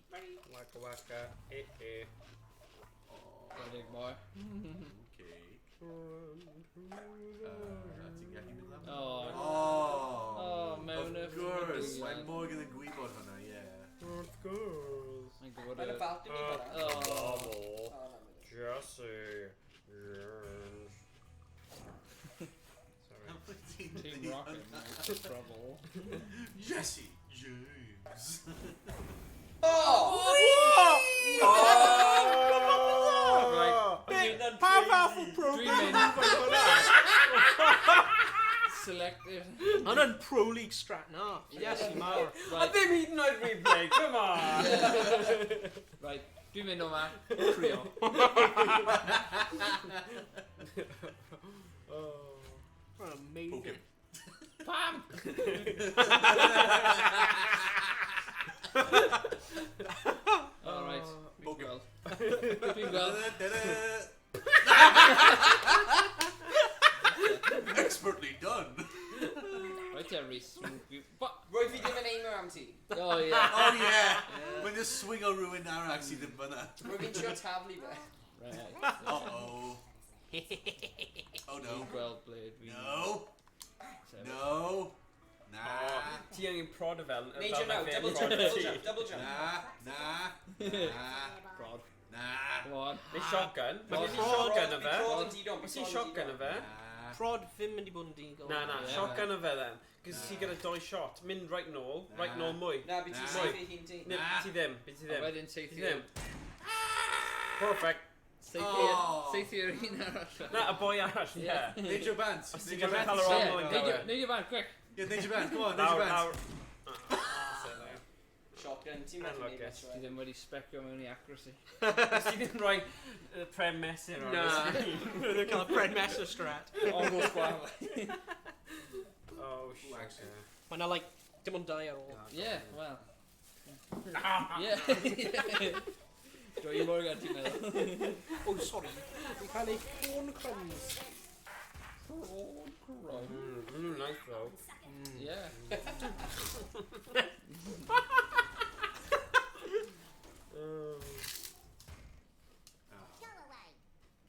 Waka waka. Eh. Redeg boy. Okay. Ti'n gallu mynd lan? Oh, Oh, mewn y of course. ffwrdd. Mae Morgan yn gwybod hwnna, yeah. Of course. Mae'n gwybod Mae'n y balcony gyda. Oh. Bubble. Oh, na, mynd. Jesse. Yes. Sorry. Team Rocket, mate. Trouble. Jesse James. Oh! Right. Pam fath o Dwi'n program? mynd. Selective. Hwna'n Pro League strat na. Yes, i mawr. I Right. ddim hyd yn oed replay, come on! Right. Dwi'n mynd o ma. Criw. Hwna'n amazing. Pam! Alright. Dwi'n gweld. Dwi'n gweld. Expertly done. Right there, Rhys. Rwy fi ddim yn aimo am ti. Oh, yeah. Oh yeah. When you swing o rhywun arall sydd yn fyna. Rwy fi'n trio taflu fe. Right. Uh-oh. Oh no. Dwi'n gweld blade. No. No. Nah. Ti angen prod y fel... Neidio nawr, double jump, double jump. Nah. Prod. Nah. Come on. Neu shotgun. Mae gen i Prod shotgun y fe. yn didon. Oes i shotgun y fe? Prod ddim mynd i bod yn digol. Na, Yeah. shotgun y fe then. Cos ti gyda 2 shot. Mynd right nôl mwy. Na, byd ti'n Nah. safe ei hun di. Ne, ti ddim, A wedyn Ti saethu... ddim. Perfect. Saethu'r un arall. Na, y boi arall, ie. Neud your band. Os ti'n gallu cael yr ongl yn gael. Neidio fan, quick. Yeah, neud your band. Come on, neud Nawr, your band. nawr. Shotgun, ti'n methu neud Unlucky. much Ti ddim wedi specio mewn i accuracy. Os ti ddim rhoi pren mesur ar y Na. sgrin. Rwy'n cael y Fred Messer strat. Almost gwael. Oh, shit. Mae na, like, dim ond 2 ar ôl. Yeah, well. Yeah. Do you Morgan, ti'n meddwl? Oh, sorry. Fi'n cael ei corn crumbs. Nice though. Yeah.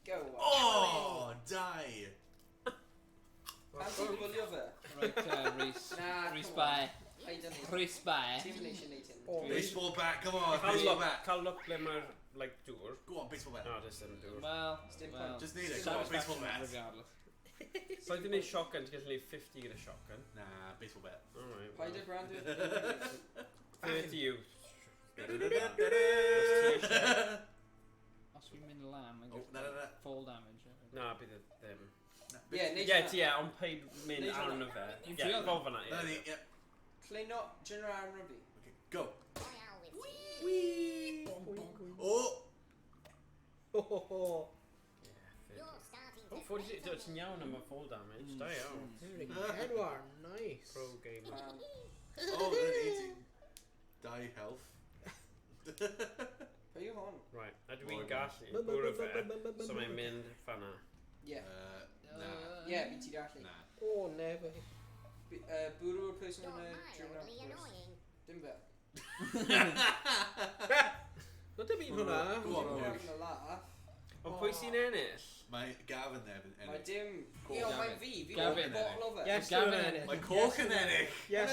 Go away. Oh, die. Pan ti'n gwylio fe? Right, Rhys. Na, Rhys come bye. on. Paid â neud. Rhys bye. Ti'n mynd eisiau neud hyn. Baseball bat, come on, baseball bat. Cael look ble mae'r, like, dŵr. Go on, baseball bat. No, just ddim dŵr. Well, Sdim well. point. Just need it. Come on, baseball bat. Regardless. So I ddim neud shotgun, ti'n gallu neud 50 gyda shotgun. Nah, baseball bat. Alright. Paid â brand i'r 30 yw. Os fi'n mynd lan, mae'n Oh, na. fall damage. Na, bydd e ddim. Ie, neud Ie, hwnna. ond paid mynd Neud arno fe. Ti'n Ie, trio fel fyna, No, ie. yeah. Cleino, general arm rugby. Okay, go. Wee! Oh! Ho, ho, ho. You're starting Oh, 40, ti'n iawn am y fall damage, da iawn. Edward, nice. Pro gamer. Oh, then 18. Die health. Pwy yw hon? Right, a dwi'n gallu bwrw fe, so mae'n mynd fanna. Ie. Nah. Ie, byd ti'n gallu. Nah. Oh, never. Bwrw'r person You're yn y general mildly annoying. Dim fe. No, dim un hwnna. Go on, Dim boy. yn y laugh. Ond pwy sy'n ennill? Mae Gavin there yn Mae ennill. dim... Cool. Ie, ond mae'n fi. Fi Gavin. o'n bottle o fe. Yes, Gavin dwi'n ennill. Mae Cork yn ennill. Yes,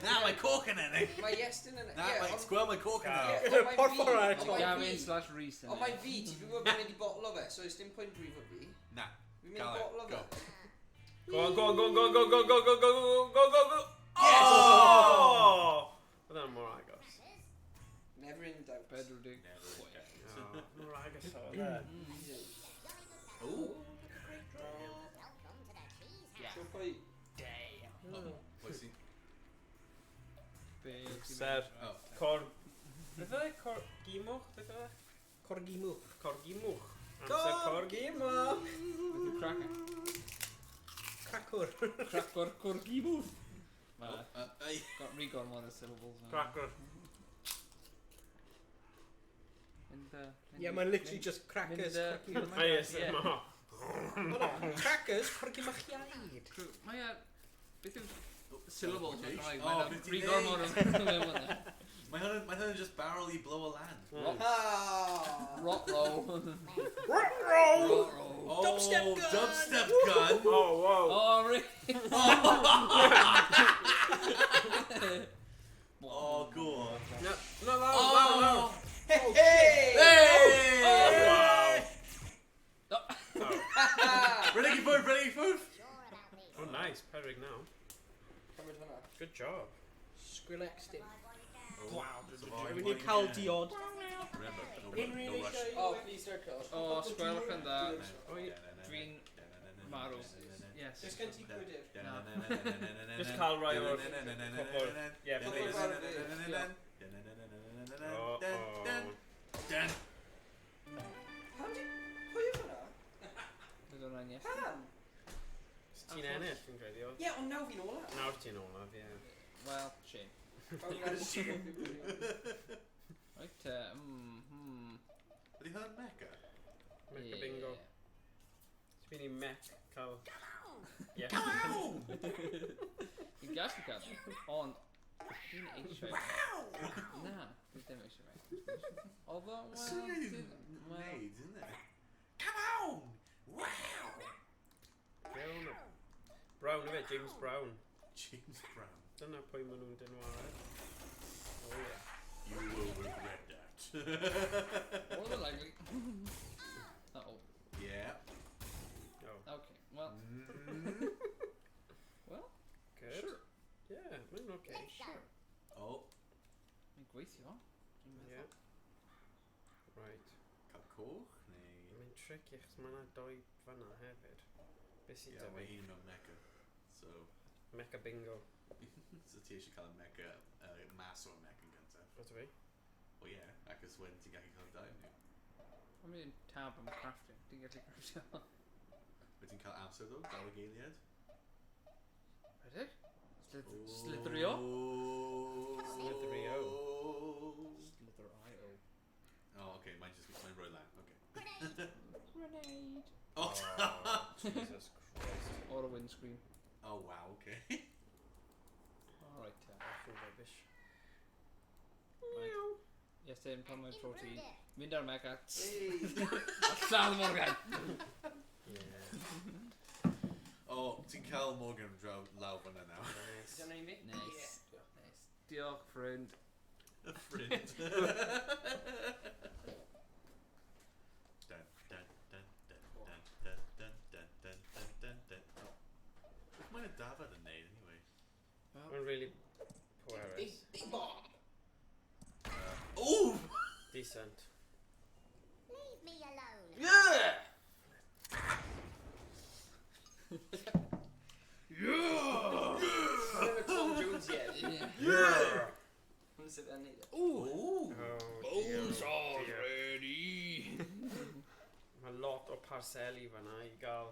Na, mae Cork yn ennill. Mae Iestyn yn... Na, mae sgwel mae Cork yn ennill. Ie, ond mae'n Porffor fi. ar y Ond mae'n Gavin fi. slash Rhys. Ond mae'n fi, ti'n gwybod bod wedi bottle o fe, so ys dim pwynt brifo fi. Na. Fi'n mynd Cael e, bottle o go. fe. Go on, go on, go on, go on, go on, go on, go on, go on, go on, go on, go on. Yes! Oh! Well, then more agos. Never in doubt. Bedroom dig. Oh, more agos o there. Ooh. Welcome to the cheese So pwy? What's he? Ser. Oh. Cor... Beth oedd e? Cor... Gimwch? Beth oedd e? Corgimwch. Corgimwch. Amser corgimwch. Beth yw cracker? Cracwr. Cracker corgibwth. Ay. Got re-gormod o syllables. Cracker. Yeah, mae'n literally just crackers. A yes, ma. Crackers, corgimwch iaid. Mae e... Beth yw syllables? Okay. Mae Oh, e beth re-gormod o syllables. Mae hwn yn just barely blow a land. Ah! Rot roll. Oh, Dubstep gun! Dubstep gun! Oh, wow. Oh, Rick. Oh, go on. No, no. Hey! Hey! Wow. Ready for it, ready for it. Sure about me. Oh, nice. Perig now. Cymryd hwnna. Good job. Skrillex dim. Wow. We need cael diod. Remember, no rush. Oh, please circle. O, sgwelwch yn dda. Dwi'n marw. Yes. Just gen ti gwydyr. Just cael rai o'r pobl. Yeah, please. Oh, Dan. Pwy yw hwnna? Bydd hwnna'n yes. Pam? Ti'n ennill, fi'n credu. Ie, ond nawr fi'n ola. Nawr ti'n olaf, ie. Well, shame. Right, Ydy hwn Mecca? Mecca bingo. Ti'n mynd i mec cael... Ie. Dwi'n gallu cael. Ond, dwi'n eisiau. Na, dwi'n ddim eisiau. Although, well, Maids, isn't there? Come on! Wow! Brown hefyd, James Brown. James Brown. Dyna pwy maen nhw'n dyn nhw ar. Oh yeah. You will regret that. More than likely. Uh-oh. Yeah. Oh. Okay, well. Well, Good. sure. Yeah, mae'n okay. Sure. Oh, Mae'n gweithio. Dwi'n meddwl. Yeah. Right. cael coch neu... Mae'n tricky achos mae yna doi fanna hefyd. Be sydd Ie, da mae fi? un mewn meca. So, Mecha bingo. so ti eisiau cael y meca, mas o'r meca yn gyntaf. O da fi? Wel ie, ac os wedyn ti'n gallu cael dau nhw. Mae'n mynd tab am crafting. Dwi'n gallu craftio. Wyt ti'n cael amser ddo, dal y geiliad? Rydych? Slithrio? Slithrio. Slithrio. Oh, okay, mae'n rhoi lan, okay. Grenade. Oh, Jesus Christ. Or a windscreen. oh wow, okay. Alright, Full rubbish. Right. Iestyn, pan mae'n tro ti. Mynd ar mega. Hey! Allan Morgan! Yeah. Oh, ti'n cael Morgan draw law fanna nawr. Nice. Is that name it? Nice. Diolch, friend. A friend. Dun, dun, dun, dun, dun, dun, dun, dun, dun, dun, dun, dun. Beth mae'n y dafod yn neud, anyway? Mae'n really pwerus. Big bomb. Oh! Decent. Leave me alone. Yeah! Never Tom Jones yet. Yeah! I'm gonna sit there and eat it. Ooh! Oh dear. Bones are dear. ready. Mae lot o parceli fanna I gael.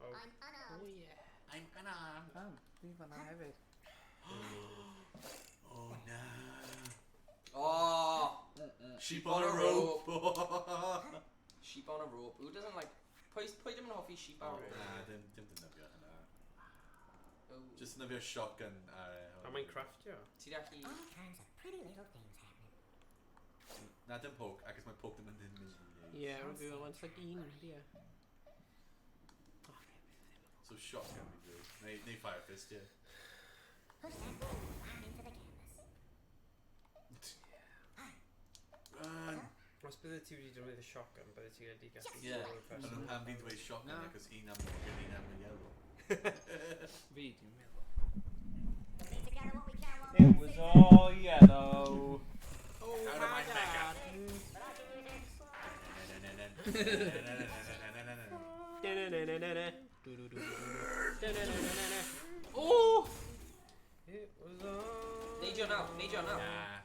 Oh. I'm unarmed. yeah. I'm unarmed. Fi fanna hefyd. Oh no. Oh, Sheep on a rope. sheep on a rope. Who doesn't like? Pwy dim yn hoffi sheep on a rope? Nah, dim defnyddio hynna. Oh. Just defnyddio shotgun ar... A mae'n craftio. Ti'n actually... All kinds of pretty little things happening. Na dim poke, ac os mae poke ddim yn mynd i... Yeah, we'll do once like un, yeah. So shotgun we do. Neu fire fist, yeah. Push that ball down into the canvas. Run! Os bydde ti wedi defnyddio shotgun, bydde ti wedi gallu Yeah, solo ond person. nhw'n pan fi'n dweud shotgun Na. ac os un am Morgan, un am y yellow. Fi, dwi'n meddwl. Put together what we can while It was all yellow. Out of my mega! Oh! It was all... Need you now. Need you now. Nah.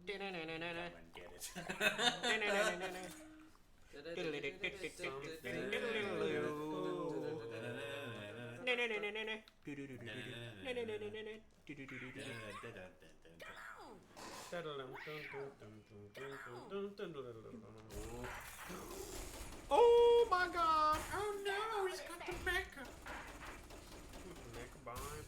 Go and get it. Oh my god! Oh no, he's got the mecha! Mecha bomb.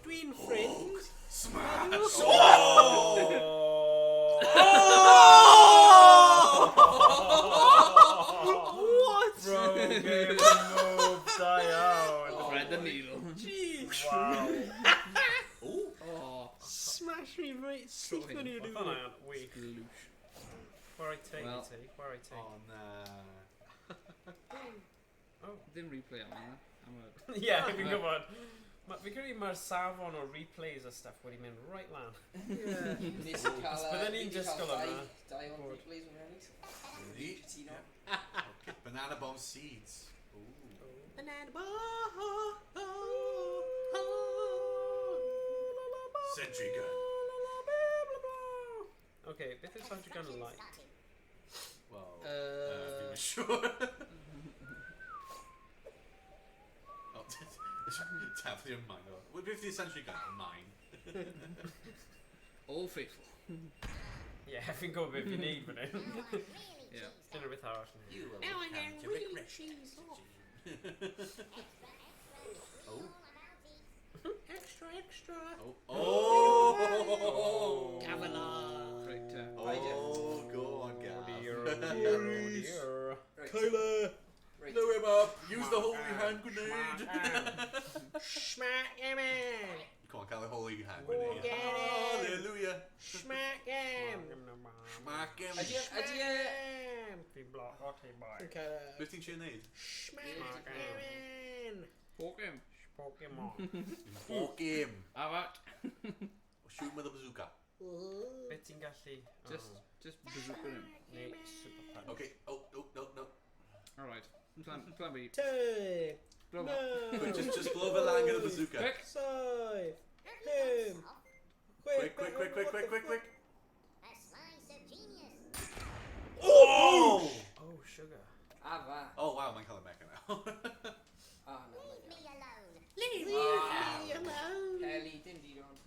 Twin friend! Smash! What? Bro, game move, die out. Thread the needle. Jeez! Wow. Oh, Smash me right, Sorry. sneak on you What do fan it. I weak. loosh. Where I take Well. it, where I take. Oh, nah. Dim replay am hynna. Am y... Yeah, fi'n gwybod. Fi'n credu mae'r safon o replays a stuff wedi mynd right lan. Yeah. Nes i cael... Bydden ni'n disgwyl yna. Dau o'n Bod. replays yn ennill. Really? Cytuno. Okay. Banana bomb seeds. Ooh. Banana ball. Sentry gun. Okay, beth yw'r sentry gun like? Well, Uh, I'm sure. Oh, tap your mine. What if the sentry gun? Mine. All faithful. Yeah, fi'n gwybod beth fi'n neud fan hyn. Yeah. Dyna beth arall yn hyn. You will Now I come get to really regret cheese that off. decision. Oh. Extra, extra. Oh. Oh. Kavanaugh. Right, Oh, go on, Gav. Oh dear, oh dear, oh dear. Kyler! Right. Blow him up! Use the holy hand grenade! Smack him in! Come on, Kyler, holy hand Go grenade. get him! Hallelujah! Smack him! Smack him! Okay. Lifting grenade. Smack him in! Poke him. Pokemon. Poke him! Have it. Shoot him with a bazooka. Beth ti'n gallu... Just bazooka him. Neu super punch. Okay, oh, no. Alright. Plan B. Two. Blow him No. up. Quick, just blow the lang in a bazooka. Quick. Save. Him. Quick. A slice of genius. Oh! Oh, sugar. Va. Oh wow, my colour mecha now. Ah, no. Leave me alone. Leave me alone. Ellie, dim di-ron.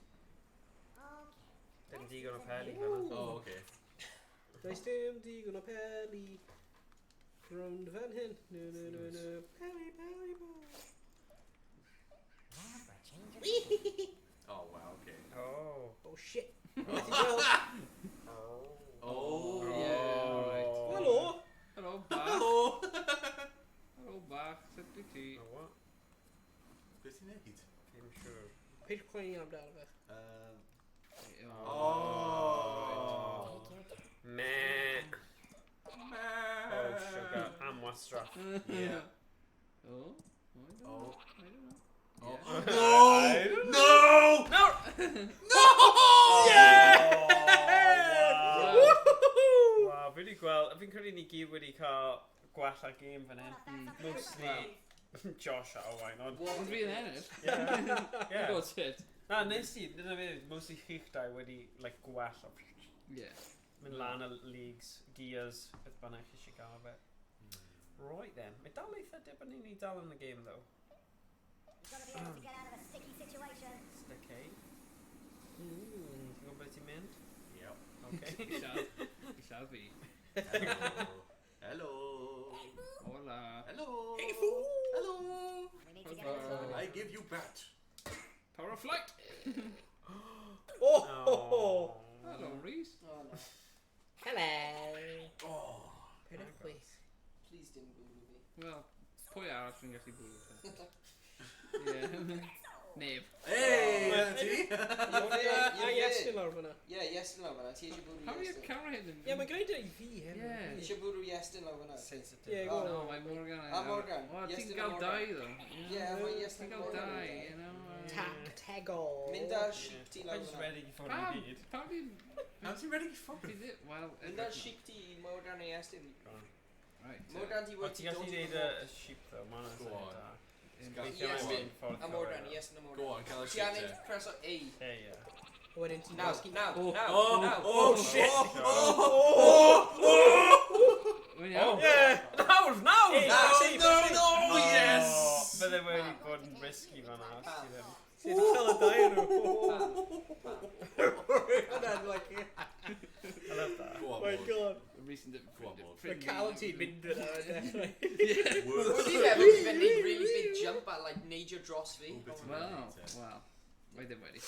Okay. Dim digon o peli fanna. Oh, okay. Does dim digon o peli. Rownd fan hyn. No. Peli. Oh wow, okay. Oh. Oh shit. Oh. Yeah, alright. Hello. Hello, Bach. Hello! Hello, Bach. Sit the tea. Oh, what? Beth i'n neud? I'm sure. Peidiwch chwain amdano fe. Oh. Meh. Oh, sugar. I'm wastraff. Yeah. Oh. Oh. I don't know. Oh. Yeah. No! No! No! Yeah! Wow, really gweld. Fi'n credu ni gyd wedi cael gwella game fan hyn. Mostly Josh a Owain, ond... Ond fi yn ennill. Yeah. Go tit. Na, nes i, dyna fe, mostly chi'ch dau wedi, like, gwella. Yeah. Mynd lan y leagues, gears, beth bynnag chi eisiau gael fe. Right then, mae dal eitha dibyn i ni dal yn y game though. You've got to be able to get out of a sticky situation. Sticky. Ti'n gwybod beth ti'n mynd? Yep. Okay. I shall be. Hello. Hola. Hello. Hey, fool. Hello. We need to get inside. I give you bat. Power of flight. Oh. Hello, Rhys. Oh, no. Hello. Oh. Peidiwch please. Please dim bwrw fi. Wel, pwy arall sy'n gallu bwrw te? Yeah. Neb. Hey! Iestyn lawr fyna. Ie, Iestyn lawr fyna. Ti eisiau bwrw How are you Iestyn? camera hidden? Ie, mae'n gwneud e i fi hyn. Yeah. Ti eisiau bwrw Iestyn lawr fyna? Sensitive. Yeah, Oh, go no, on. mae Morgan. Morgan. Oh, Yes, ti'n to gael Morgan. dau, though. Yeah, mae Iestyn Ti'n gael Morgan. dau, you know. Tactegol. Mynd ar sheep ti lawr I'm just fyna. ready i ffwrdd i Pam? gyd. Pam di... How's he ready for Di di... Wel... Mynd ar sheep ti Morgan a Iestyn. Right. Morgan ti O, wedi ti'n gallu neud y sheep though, mae'n Go on. da. Go Gobeithio Yes. mae'n mynd ffordd A Morgan, Iestyn a Morgan. Go on, cael y Ti shit angen te. preso A. Hey, yeah. Wedyn ti'n Now, dysgu. now. Oh shit! Wy'n iawn? Yeah. Nawr! No, yes! Bydde wedi bod yn risky fan'na, os ti ddim. Sy'n cael y dau nhw. Hwna'n like it. I love that. Go on, My Morgan. god. Recent Go on, Morgan. Mae cael ti'n mynd fyna. Words. Ti'n meddwl bod fi'n neud really big jump at like neidio dros fi? Oh, bit Wel, of it. wel. Mae ddim wedi.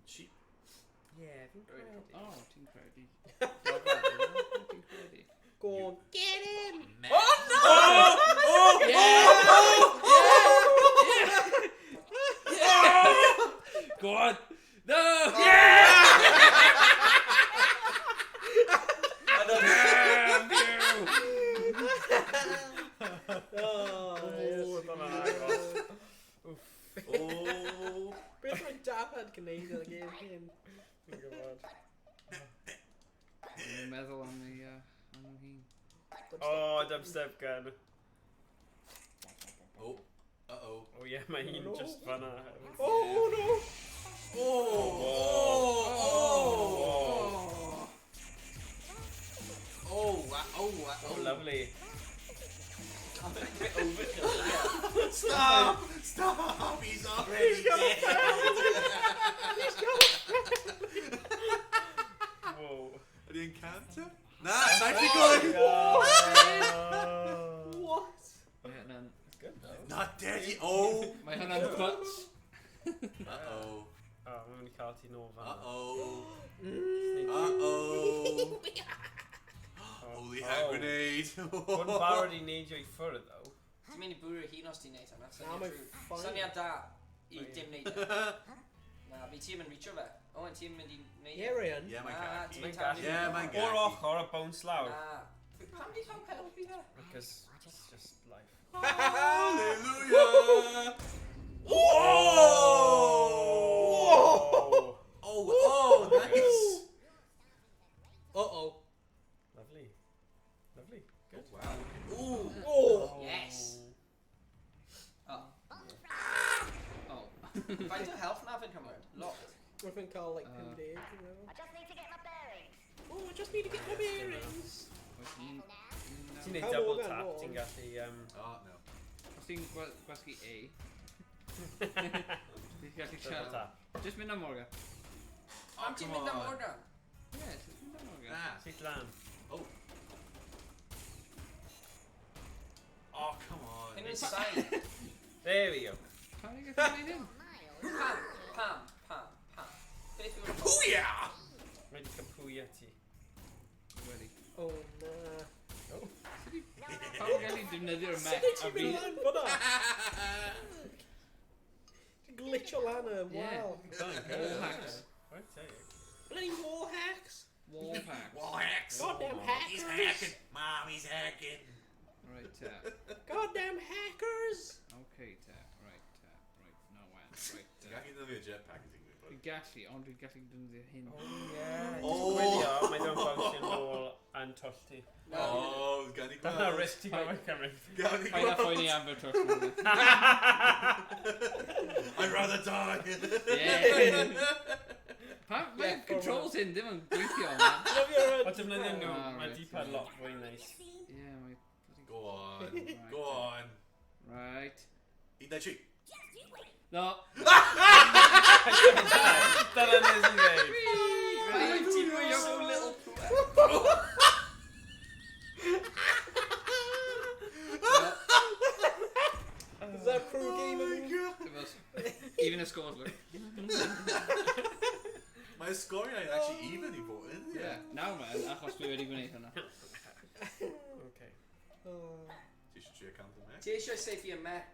Sheep. Yeah, fi'n credu. Oh, ti'n credu. Ti'n credu. Go on. Get him! Oh no! Go on! No! Damn you! Oh, yes. Oh. Beth mae'n dafod gwneud yn y game hyn? Fi'n gwybod. Dwi'n meddwl am ei hun. Oh, dubstep gun. Oh. Uh-oh. Oh yeah, mae hi'n No. just fan'na. Oh no! Oh, lovely. Stop! Stop! He's already dead! Whoa. An encounter? Nah, it's actually good! What? Mae hynna'n... Good though. Not dead yet! Oh! Mae hynna'n clutch. Uh-oh. Oh, mae'n mynd i cael ti nôl fan'na. Uh-oh. Sneaky. Uh-oh. Oh, Holy hand grenade. Wouldn't barod I neidio I ffwrdd, though. Ti'n mynd I bwrw Henos ti'n neud hwnna? Na, mae'n fine. Syniad da I dim neud e. Na, fi ti'n mynd reachio fe. Owain, ti'n mynd I neud e. Yeah, Ryan. Yeah, mae'n Na, gachu. ti'n talu. Yeah, mae'n gachu. O'r ochr a bounce lawr. Na. Pam di cael pel fi fe? Because it's just life. Hallelujah! Oh, nice! Uh-oh. Lovely. Lovely. Good. Wow. Ooh. Oh. Yes. Oh. Oh. Faint o health na fi'n cymryd? Lot. We've been called like 2 days or whatever. I just need to get my bearings. Oh, I just need to get my bearings. Ti'n neud Come double on, tap, go on. ti'n gallu... Oh, no. Os ti'n gwasgu A, ti'n gallu Double siarad. tap. Just mynd am Morgan. Pam ti'n mynd am Morgan? Yeah, just mynd am Morgan. Ah. Sit lan. Oh. Oh, come on. Hyn yn sain. There we go. Pam ni'n gallu gwneud hyn? Pam. Beth yw'r Booyah! Wedi capwya ti. Wedi. Oh, nah. Pam ni'n gallu defnyddio'r mech a Ti'n fi... mynd lan fyna? Ti'n glitcho lan y wal. Wall hacks. Right, there you Bloody wall hacks. Wall hacks. Wall hacks. Goddamn He's hackers. hacking. Mom, he's hacking. Right, Goddamn hackers. Okay, tap. Right, no one. Right, Gachu ddefnyddio jetpack yn digwydd, bro. Dwi'n gallu, ond dwi'n gallu defnyddio hyn. Yeah. Oh. Gwylio, mae don't bounce yn ôl and tollti. Oh, gan i Dyna gweld. risk ti'n gofyn cymryd. Gan i Pa'n a gweld. phoeni Amber Trust mwyn. I'd rather die. Yeah. Mae'r controls hyn ddim yn gweithio, man. O defnyddio nhw, Ah, mae right, D-pad right. lot fwy neis. Yeah, mae... Go on. Go on. Right. Eat that cheek. No. Dyna nes i ddeud. Mae'n ti'n rwy'n so little pŵer. Is that pro gaming? Even a scores look. Mae'r sgoriau yn actually even I bod yn. Yeah. Nawr, man, achos dwi wedi gwneud hwnna. Okay. Oh. Ti eisiau trio count the mech? Ti eisiau seithi y mech?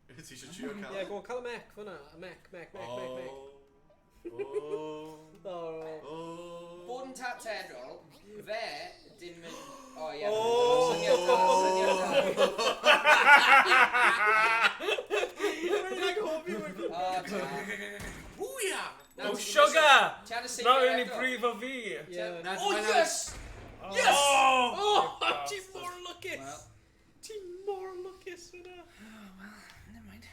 Ti eisiau trio count? Yeah, go on, cael y mech fyna. A mech. Oh. Oh. Bod yn tap-tedrol, fe dim yn... O ie. Oh. Syniad da. Like hope you would. O, ta. Booyah! Oh, sugar! Ti ar y Not seithi only eto? brif o fi. Yeah. Oh, yes! Yes! Oh! Oh, ti'n mor lwcus. Well. Ti'n mor lwcus fyna. Never mind.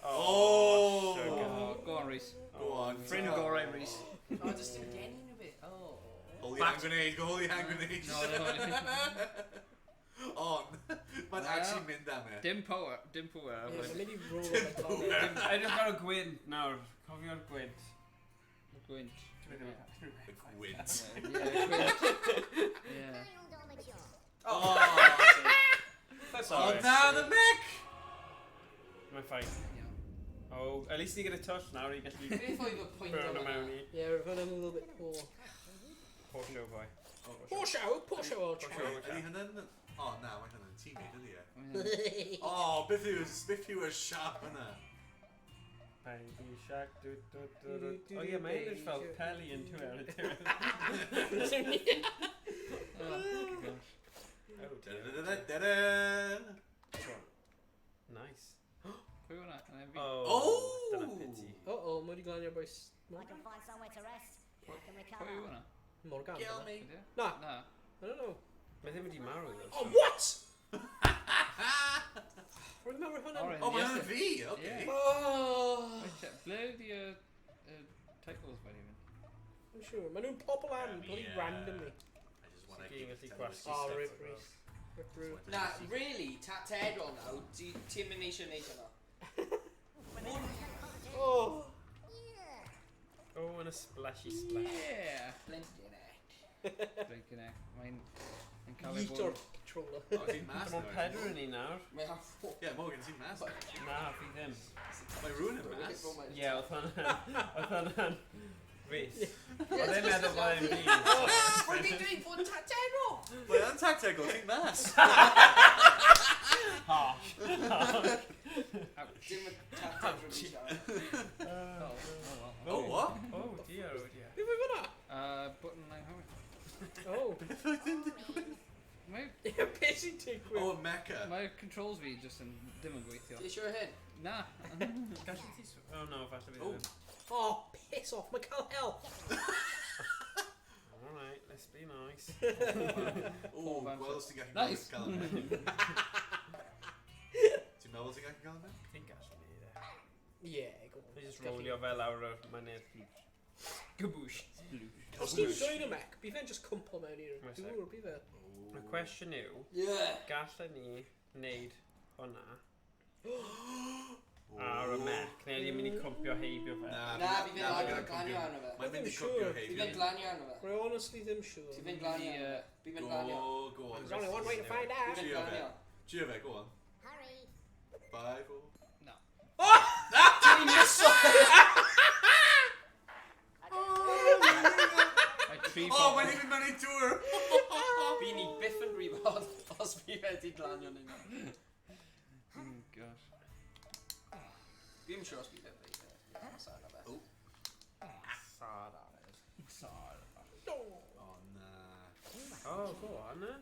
Oh! Sugar. Oh, go on, Rhys. Go on. Ffrind gorau, Rhys. O, jyst dim geni nhw fi. O. Holy hand grenade, go holy hand grenade. On. Mae'n actually mynd am e. Dim power. Yeah, mae'n mynd I roll like that. Edrych ar y gwynt nawr. Cofio'r gwynt. Gwynt. The gwint. Yeah. Oh! Sorry. Oh, now the mech! Mae'n ffain. Oh, at least ni gyda tull nawr I gallu Beth oedd y pwynt burn o o mewn I. Yeah, we're running a little bit poor. Poor show boy. Poor show, old chap. Ydy hynny'n... Oh, na, mae hynny'n teammate, ydy e? Oh, beth yw'r sharp yna? Baby shark, do do do do. Oh yeah, mae hyn yn fel peli yn tŵr ar y diwedd. Oh, Da-da-da-da-da-da! nice. Pwy hwnna? Oh! Dyna pity. Uh-oh, mae wedi glanio boes. I can find somewhere to rest. I can Pwy recover. hwnna? Morgan. Kill me! Na, Na. I don't know. Mae ddim wedi marw ddo. Oh, what? Remember hwnna? Oren, Oh, mae hynny'n Iestyn. fi, okay. Yeah. Oh, Ble ydi titles fan even? I'm sure. Mae nhw'n pobl am, bloody Yeah. randomly. I just want to Sgyn keep gallu telling gwasgu you Oh, stuff rip, as well. Rhys. Rip through. Na, really, tap-tedrol nawr, ti'n mynd eisiau neud hynna? Oh. Oh, and a splashy splash. Yeah! Flint yn e. Drinking it. Mae'n cael ei Yeet o'r bod... controller. Oh, ti'n mas Dim ond pedr yn ni nawr. Mae half full. Yeah, Morgan, ti'n mas. Na, fi ddim. Mae rhywun yn mas. Ie, oedd hwnna'n... Rhys. Oedd e'n meddwl bod e'n fi. Rwy'n fi dweud bod yn tactego! Mae yn tactego, ti'n mas. Harsh. Dim y tactego rwy'n siarad. Oh, what? Oh dear, oh dear. Beth oedd hwnna? Button line home. Oh. Mae Beth sy'n digwydd? Oh, Mecca. Mae controls fi just yn ddim yn gweithio. Ti eisiau hyn? Na. Gallu ti... Oh no, falle bydd Oh. e'n... Oh, piss off, mae cael help. Alright, let's be nice. Oh, gweld os ti'n gallu Nice. gael y mec. Ti'n meddwl ti'n gallu gael y mec? Ti'n gallu neud e. Yeah, go on. Fi jyst rolio fel lawr o'r mynydd. Gaboosh. Os ti'n join y mech, bydd fe'n just cwmpl mewn i'r Wait a dŵr, bydd fe? Y cwestiwn yw, Yeah. gallen ni wneud hwnna ar y mech, neu ni'n mynd i cwmpio heibio fe? Na, fi fynd glanio arno fe. Mae'n mynd i Ddim cwmpio siŵr. Fi heibio. fynd glanio arno fe. We're honestly ddim siŵr. Ti fynd glanio arno fe. Fi fynd glanio. Go on. There's only one way to find Fi out. fynd Gio fe. glanio. Gio fe, go on. Hurry. 5, 4. No. Ti'n miso! Mae tri Oh, mae'n mynd mewn i dŵr! Fi ni byth yn rhywbeth os fi wedi glanio neu na. Oh gosh. Fi ddim siŵr os fi ddim wedi. Sad o fe. Sad ar ed. Oh, na. Oh, go on, eh?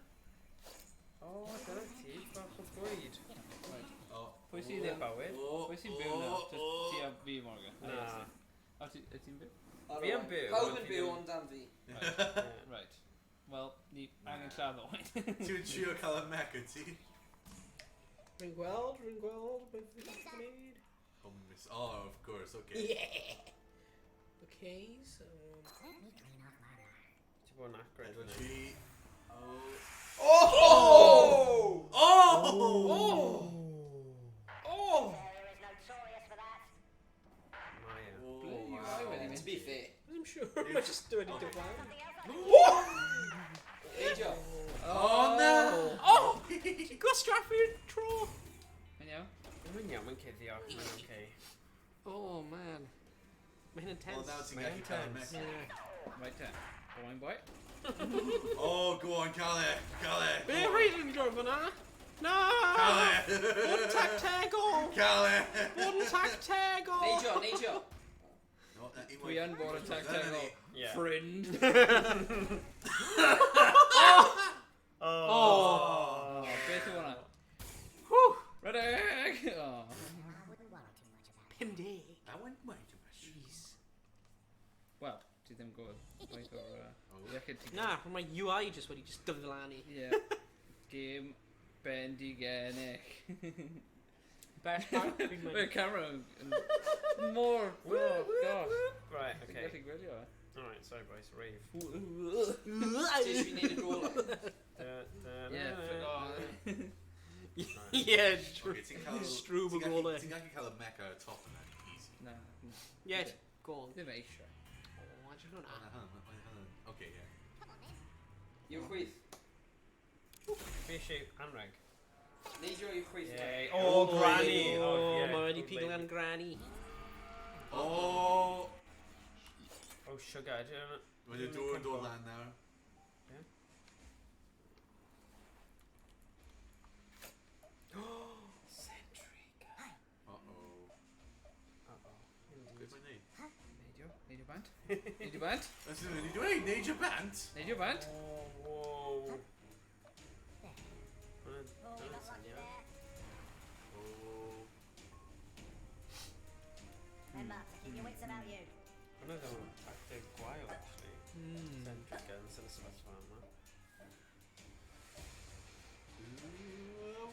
Oh, dyna ti, bach o bwyd. Oh. Pwy sy'n ddim bywyd? Pwy sy'n byw nawr? Just ti a fi, Morgan? Na. O, ti'n byw? Fi yn byw, Pawb ond yn fi byw ddim- ond am fi. Right. Wel, ni angen lladd Owain. Ti'n trio cael y mec y ti? Rwy'n gweld, beth fi'n gwneud. Oh, of course, okay. Yeah! Okay, so... Let me clean off my mark. Ti'n bod yn acrid Edward fyny. Tree. Oh. Oh! Oh! Oh! There is notorious for that. Mae e. To be fair. I'm sure, mae just dweud i dyflaen. Something else. Neidio. Oh, no! Oh! Gwastraffu tro! Yn iawn? Mae'n iawn, mae'n cuddio, mae'n oce. Oh, man. Mae hyn yn Well, tense. now ti'n gallu cael y mec. Yeah. Right then. Owain boy. Oh, go on, cael e! Cael e! Be rhaid yn gwrdd fyna? Na! Cael e! Bod yn tactego! Cael e! Bod yn tactego! Neidio. Dwi yn bod yn tactego. Yeah. Friend. Oh! Beth yw hwnna? Whew! Redig! Oh. I wouldn't worry too much about it. 50. I went way too much. Jeez. Wel, ti ddim gwybod faint o'r iechyd ti. Na, mae UI just wedi just dyflanu. Ie. Game bendigedig. Best part, fi'n Mae'r mynd. camera yn mor... Oh, gosh. Right, Ti'n okay. gallu gwylio e? Alright, sorry boys, rave. Ti eisiau fi wneud y roller? Yeah, Yeah, Okay, ti'n cael... Strwb o ti'n gallu- golau. Ti'n gallu cael y mec ar y top yna. Easy. Na. Yeah, go on. Ddim eisiau. Oh, I don't know. Okay, yeah. Come on, then. I'w chwith. Fi eisiau anreg. Neidio i'w chwith. Yay. Oh, granny! Oh, yeah, mae wedi good pigl lady. gan granny. Oh! Oh, sugar, do you know? Mae dy dŵr yn dod lan nawr. Centric. Uh-oh. Uh-oh. Beth mae'n neud? Neidio? Neidio bant? Neidio bant? That's what you're doing, neud your bant! Neidio bant? Oh, whoa. Oh, we've got lucky there. Oh. Remember to keep your wits about you. Hwna ddim yn active gwael, actually. Centric gan sy'n y sefyllfa yma.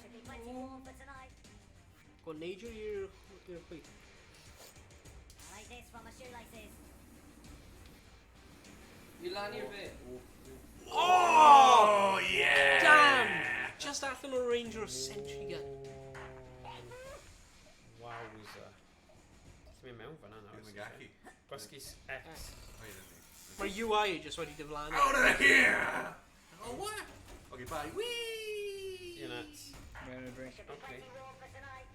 Should be plenty warm for tonight. Go on, neidio i'r chwith. I like this from the shoelaces. Yw lan i'r fe. Oh, yeah! Damn! Just allan o'r range o'r sentry gun. Wowza. Ti'n mynd mewn fan'na nawr. Ddim yn gallu. Gwasgu X. Oh, you don't need. Mae'r UI just wedi dyflanu. Out of here! Oh, what? Okay, bye. Whee! You're nuts. Mewn y drink. Should be Okay. plenty warm for tonight.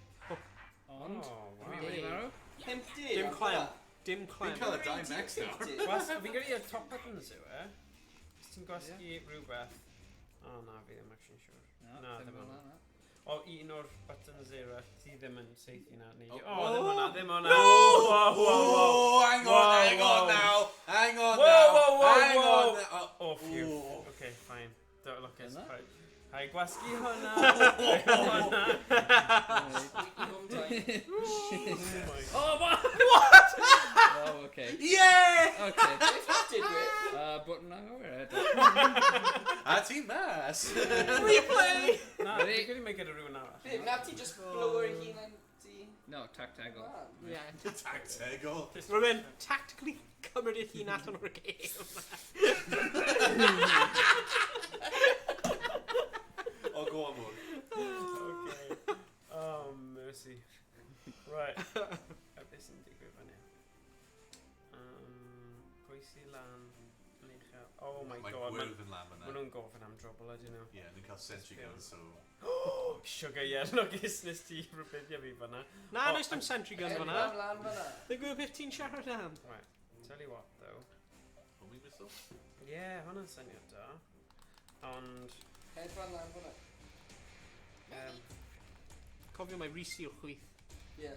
Ond? Oh, Fi wow. wedi marw? 50. Dim clem. Dim clem. Fi'n cael y dau max nawr. Fi'n gwneud y top buttons yw e. Os ti'n gwasgu rhywbeth... O na, fi ddim actually siwr. Na, ddim hwnna. O, un o'r buttons yw e, ti ddim yn seithi na ni. O, ddim hwnna, ddim hwnna. Whoa, hang on now. Hang on now. Oh, phew. Okay, fine. Don't look at it. Hai, gwasgu hwnna. Oh, what? Oh, okay. Yeah! Okay. Did we? Button now, where? A ti'n mas. Replay! Na, fi'n gwneud make it a rhywun arall. Babe, na ti just blow o'r hun an ti? No, tactical. Yeah. Tactegol. Rwy'n tactically cymryd eich hun allan o'r game. Oh, go on, Morg. Okay. Oh, mercy. Right. Beth sy'n digwydd fan hyn? Pwysi lan. Oh my god. Gwyrdd yn lam yna. Maen nhw'n gofyn am drobl, ydyn nhw. Yeah, nhw'n cael sentry gun, so... Sugar yellowgus nes ti rhywbethio fi fanna. Na, does dim sentry gun fanna. Lan fanna. Dwi'n gwybod beth ti'n siarad am. Right. Tell you what, though. Homing missile? Yeah, hwnna'n syniad da. Ond... Head fan lan fanna. Cofio mae Rhys yw'r chwith. Ie.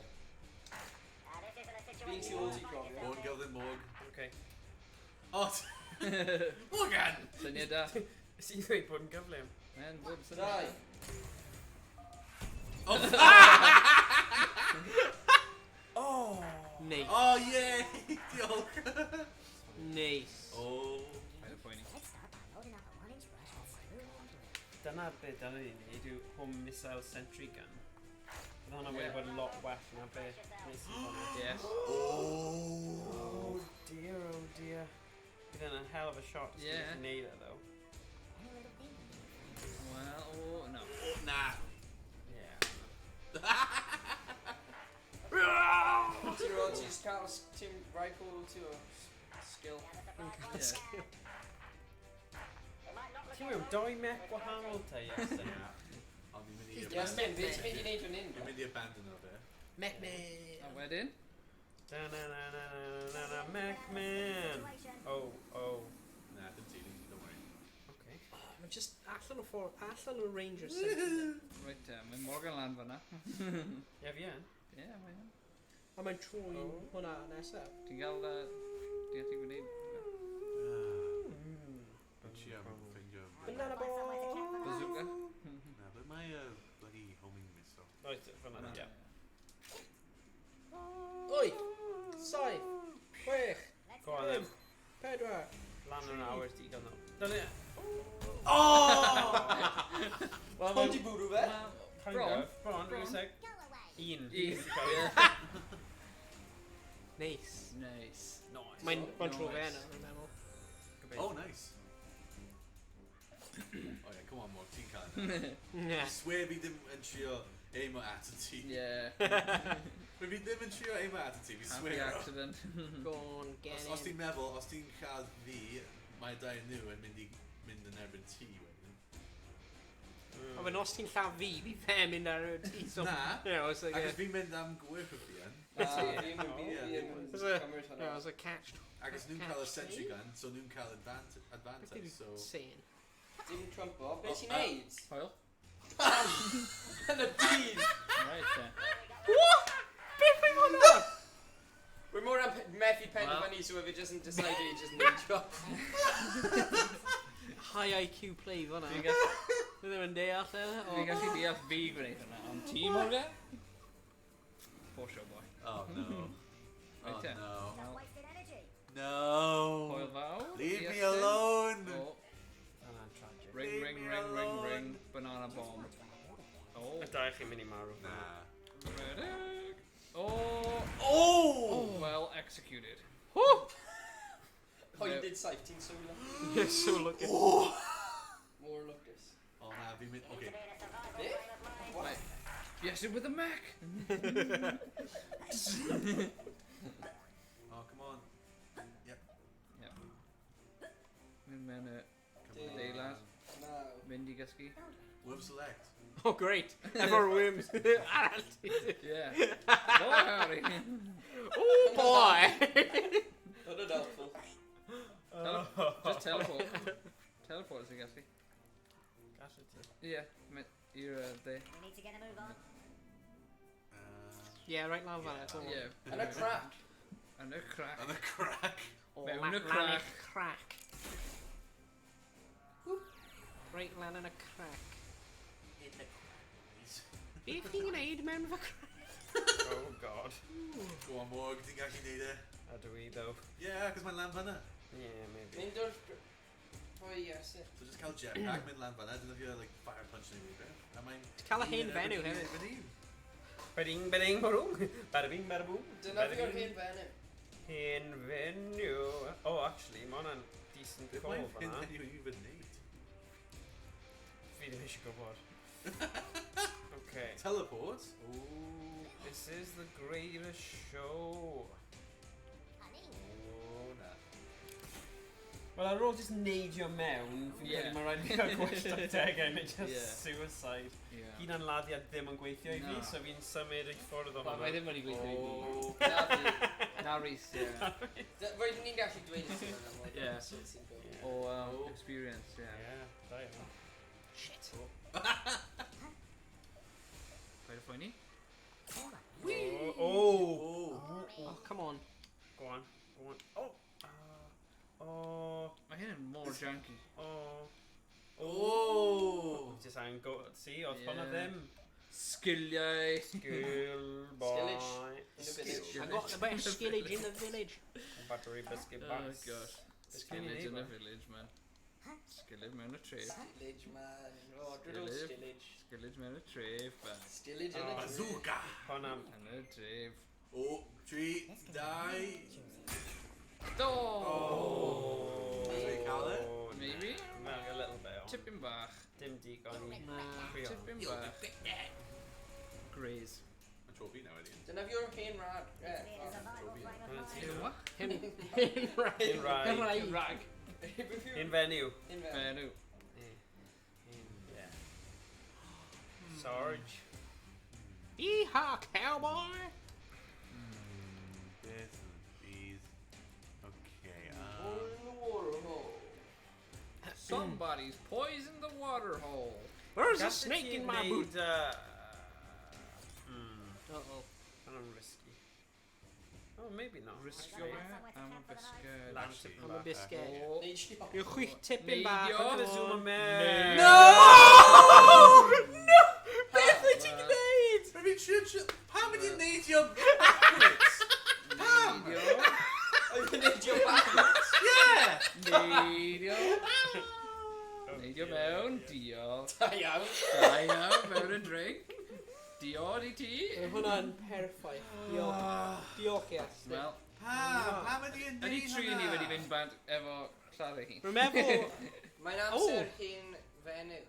Fi'n tu ôl ti cofio. Morg, gael ddim Morg. Okay. O! Morgan! Syniad da. Sy'n dweud bod yn gyflym. Man, bod yn Dau. Oh! Neis. Oh, yeah! Diolch! Neis. Oh. Kind of pointy. Let's start by loading up a 1-inch brush with cerulean glue. Dyna beth dyna ni'n neud yw home missile sentry gun. Bydd hwnna wedi bod yn lot well na beth nes i fanna. Yes. Oh dear, oh dear. Bydd hwnna'n hell of a shot os Yeah. ti'n neud e, though. Any little thing can be Well, oh, no. Nah. Yeah. Ti'n rhoi ti'n cael ti'n rifle ti o skill. Yeah. Ti'n mewn, doi mech gwahanol te, Iestyn. Ond fi'n mynd i... Iestyn, fe ti'n mynd i neud hwn un? Fi'n mynd i abandon o fe. Mech me. A wedyn? Da-na-na-na-na-na, mech man! Oh, oh. Nah, dim ti, don't worry. Okay. Mae just allan o ffordd, allan o Rangers sentry. Right, mae Morgan lan fanna. Ie, fi yn. Yeah, mae yn. A mae'n trwy hwnna nesaf. Ti'n gael... Ti'n gallu gwneud... Ond si am ffeindio... Banana ball! Bazooka? Na, but mae bloody homing missile. Right, fanna, ie. Oi! Saith! Chwech! Go on then. Pedwar! Lan yn awr digon o. Dyna ni. Wel, mae'n di bwrw fe. Kind Bron. of. Bron, rwy'n seg. Go away. Un. Neis. Nice. Nice. Mae'n trwy Nice. fe yna, rwy'n meddwl. Oh, nice. Oh yeah, come on, Morg, ti'n cael yna. Yeah. I swear fi ddim yn trio aim at y ti. Yeah. Fi ddim yn trio aim at y ti, fi Happy swear. accident. Go on, get Os in. ti'n meddwl, os ti'n cael fi, mae dau nhw yn mynd yn erbyn ti wedyn. A wedyn os ti'n llaw fi fe mynd ar y ti. So, Na. Yeah, it's like Ac os fi'n mynd am gwyrch o fi yn, It's a catch. ac os nhw'n cael y sentry gun, so nhw'n cael advantage, so... Saying. Dim trumpo. Be ti'n neud? Foil? Yn y byd! Right, What? Beth yw hwnna? We're more am methu penderfynu, so if it doesn't decide it, just name drop. High IQ play fanna. Fi'n gallu... Dwi ddim yn deall e. Fi'n gallu deall fi gwneud hwnna. Ond ti, Morgan? Poor show boy. Oh no. Oh Right, yeah. no. Well, Wasted energy. No! foil fawr. Leave me Iestyn. alone! Oh, Hwnna'n tragic. ring, Leave ring, me ring, ring, alone. ring. Banana bomb. Oh. Y dau chi'n mynd i marw. Nah. Medic. Oh. Oh! Well executed. Pointed saith, ti'n swylo. You're so lucky. Oh! More luckus. Oh na, fi'n mynd... Okay. Be? What? Yes, with the Mac. Oh, come on. Yep. Yep. Mynd mewn y Come Dude. on. deilad. No. Mynd i gysgu. Worm select. Oh, great. Ever worms. Yeah. Boy, howdy. Oh, boy. Not a doubtful. Just teleport. Teleport, I guess. Yeah, you're there. We need to get a move on. Yeah, right now, Vanna. Yeah. And a crack. And a crack. And a crack. Oh, Mewn y crack. Crack. Right lan yn y crack. In the crack. Beth chi'n gwneud mewn fy crack? Oh god. Go on, Morg, ti'n gallu neud e? Ydw i though. Yeah, cos mae'n lan fanna. Yeah, maybe. Mynd o'r... Oh, yes. So just cael jetpack, mynd lan fanna, dyn nhw like fire punch neu rhywbeth. A mae'n... Cael y hen fenyw hefyd. Bading, bading, barwng. Badabing, badaboom. Dyna fi o'r hen fenyw. Hen fenyw. Oh, actually, mae hwnna'n decent Beth call mae'n fanna. hyn i even neud? Fi ddim eisiau gwybod. Okay. Teleport? Ooh. This is the greatest show. Oh, na. Wel, ar ôl jyst neidio mewn, fi'n credu mae rhaid i gael gwestiwn degau neu just suicide. Hyn laddiad ddim yn gweithio i fi, so fi'n symud i ffwrdd o hwnna. Mae ddim wedi gweithio i fi. Na fi. Na Rhys, ie. Roedd ni'n gallu dweud i ti hwnna. Yeah. O experience, yeah. Yeah, da iawn. Shit. Paid o phoeni. Oh, come on. Go on, go on. Oh! Oh! Mae hyn yn mor janky. Oh! Oh! Just hang go. See, oedd hwnna ddim. Sgiliau. Skill boy. Skillage. In the village. I got the best skillage in the village. Battery biscuit Oh box. gosh. Skillage in the village, man. Skillage mewn y tref. Stillage, man. Oh, drwy'r old stillage. Skillage mewn y tref, man. Stillage yn y drwy'r. Bazooka! Hwnna. Yn y tref. Oh, 3, 2... Do! Oh! Did we call it? Maybe? Mewn a little bit on. Tipyn bach. Dim digon i. Tipyn bach. Graze. Mae'n trophy now, Iestyn. Dyna fi o'r hen rad. Hyn rag. Hyn fenyw. Fenyw. Yeah. Sarge. Yeehaw, cowboy! This and these. Okay, Somebody's poisoned the water hole. Where's the snake in my boot? Uh-oh. Uh-oh. I'm risky. Oh, maybe not. Risky. Risky. I'm a biscuit. Lamb Actually, tipyn I'm a bach. biscuit. Oh. You're quick tipping back. Neidio. I'm gonna zoom in there. No! No! Beth wyt ti'n gwneud? Maybe pam wedi neud your backwards? Pam? Oedd yn neud your backwards. Yeah! Neidio. Neidio mewn. Diolch. Da iawn. Da iawn. Mewn yn drink. Diolch i ti. Mae hwnna'n perffaith. Diolch. Diolch, Iestyn. Wel, Pam wedi neud ydy tri ni wedi mynd band efo lladd hi. Remember, Mae'n amser hen fenyw.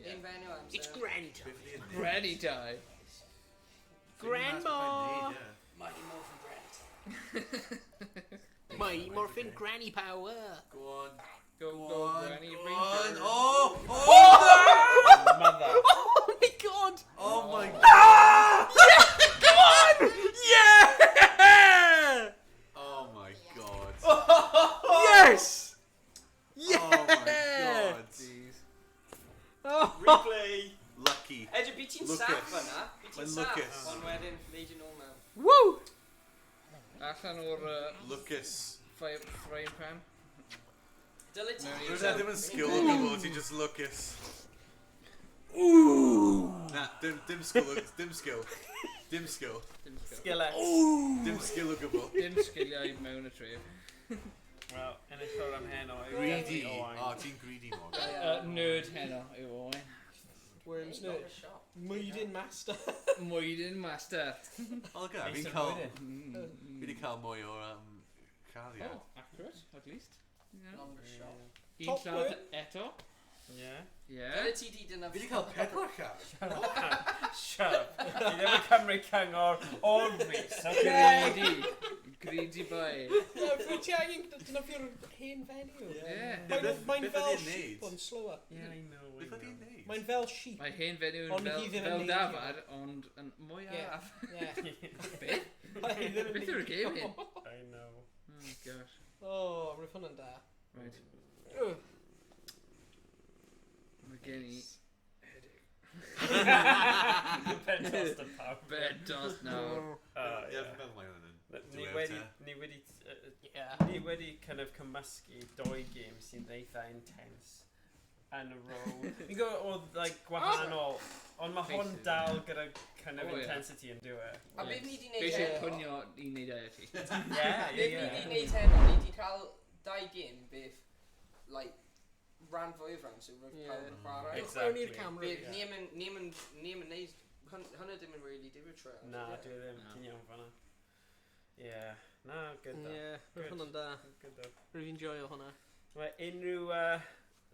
Hen fenyw amser. it's granny time. Beth wedi neud? Granny time. Grandma! Mighty Morphin Brent. My morphin granny power. Go on. Go, Go on. Granny. Go Bring on. her. Oh! Mother. Oh my god! Oh my god! Ah! Yeah! Come on! Yeah! Oh my god. Yes! Oh my god. Jeez. Oh. Replay. Lucky. Edge, by ti'n Lucas. saff yna. By ti'n Mae'n saff. Lucas. Ond wedyn, leidio'n ôl mewn. Woo! Allan o'r Lucas. frying pan. Dyle ti... Dwi'n edrych yn skill o gwbl, ti'n just Lucas. Ooh! Na, dim skill. Dim skill. Dim skill. Dim sgil. Skillet. Dim skill o gwbl. Dim sgiliau mewn y tref. Well, enillodd am Heno. Greedy. Owain. Oh, ti'n greedy, Morgan. Nerd heno yw Owain. Worms no. Mwydyn master. Mwydyn master. Olga, Neis fi'n yn cael... mwydyn. Fi wedi cael mwy o'r cariad. Oh, accurate, at least. Longer shot. Un Top lladd word. eto. Yeah. Yeah. Dyle ti di dyna... Fi wedi cael 4 car. Shut up. Fi ddim yn cymryd cyngor o'r Rhys. Greedy. Greedy boy. Fi ti angen, dyna fi'r hen fenyw. Yeah. Mae'n Beth fel ydi'n sheep neud? ond slower. Yeah, I know. Beth ydi'n neud? Mae'n fel sheep. Mae hen fenyw Ond fel, hi ddim yn fel neidio. dafad, ond yn mwy Ie. araf. Beth? Beth yw'r game hyn? I know. Oh gosh. O, rwy'n hwnna'n da. Right. Ugh. Mae gen i Ben tost y pawb. bed toss nawr. Ie, fi'n meddwl mae hwn yn Ni Yeah. wedi kind of cymysgu 2 games sy'n eitha intense yn y row. Ni'n gwybod oedd like gwahanol, ond mae hwn dal gyda kind of Oh, yeah. intensity yn dywe. A beth ni di Fe neud eisiau heno? pwnio i neud e ti. Beth ni di Ie. neud heno? Ni di cael 2 game beth, like, ran fwyaf rhan, so rwy'n pawb yn chwarae. Exactly. I'r camera. Beth, ni yn neud, hwnna ddim yn really diwy trwy. Na, dwi ddim. Na. Ti'n iawn fanna. Ie. Na, good though. Ie, rwy'n hwnna'n da. Good though. Rwy'n enjoyo hwnna. Mae unrhyw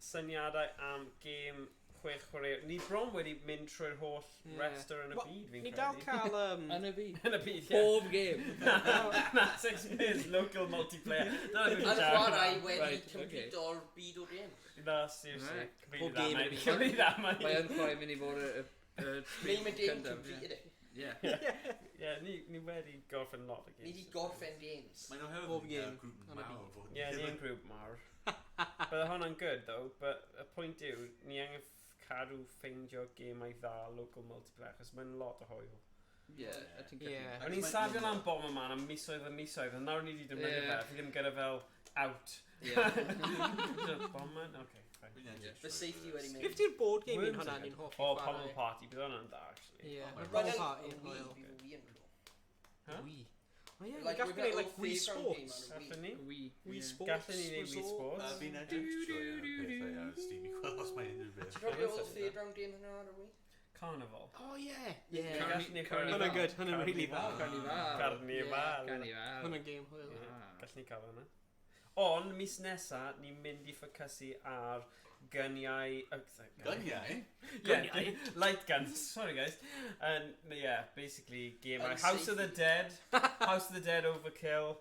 syniadau am game 6 chwarae. Ni bron wedi mynd trwy'r holl Ie. rester yn y Wel, byd fi'n Ni dal credu. cael... Yn y byd. Yn y byd, ie. Bob game. Na, 6 players, local multiplayer. Dyna beth Yn fi'n siarad chwarae am. wedi Right, cymryd byd o'r game. Na, seriously. Right. Pob Cymryd game that, yn mate. y Cymryd that, mate. Mae yn chwarae mynd i fod y Name a game completed it. Ie. Ie, ni wedi gorffen lot o games. Ni di gorffen games. Mae'n nhw Bob hefyd game grŵp yn y mawr byd. fod. Ie, ni yn grŵp mawr. Bydde hwnna'n good though, but y pwynt yw, ni angen cadw ffeindio gemau dda local multiplayer, achos mae'n lot o hwyl. Ie. a ti'n Ie. gallu- O'n i'n safio lan Bomberman am misoedd a misoedd, ond nawr ni wedi defnyddio Ie. fe, fi ddim gyda fel out. Ie. Bomberman? Okay, fine. The safety wedi mynd. Beth di'r board game Worms yn hwnna again. ni'n hoffi O, chwarae? Pummel Party, bydd hwnna'n da, actually. Ie, Oh, mae my Pummel Wel, Party yn yn hwyl. Wii, fi yn nhw. Huh? Wii. O ie, Like, ni gallwn we've gwneud got like all Wii playground game Sports. on a Wii. Gallwn ni? Wii. Wii Ie. Sports. Gallwn ni neud Wii Sports. Fi'n edrych trwy pethau ar Steam i gweld os mae unrhyw beth. Ti'n cofio all playground game hynna ar y Wii? Carnival. O ie. Ie, Ie. gallwn ni Hwnna'n good, hwnna'n really dda. Carnival. Carnival. Carnival. Hwnna'n game hwyl. Ah. Gallwn ni cael hwnna. Ond, mis nesa, ni'n mynd i ffocysu ar gyniau... Gyniau? Yeah, light guns. Sorry, guys. And yeah, basically, game like House of the Dead, House of the Dead Overkill,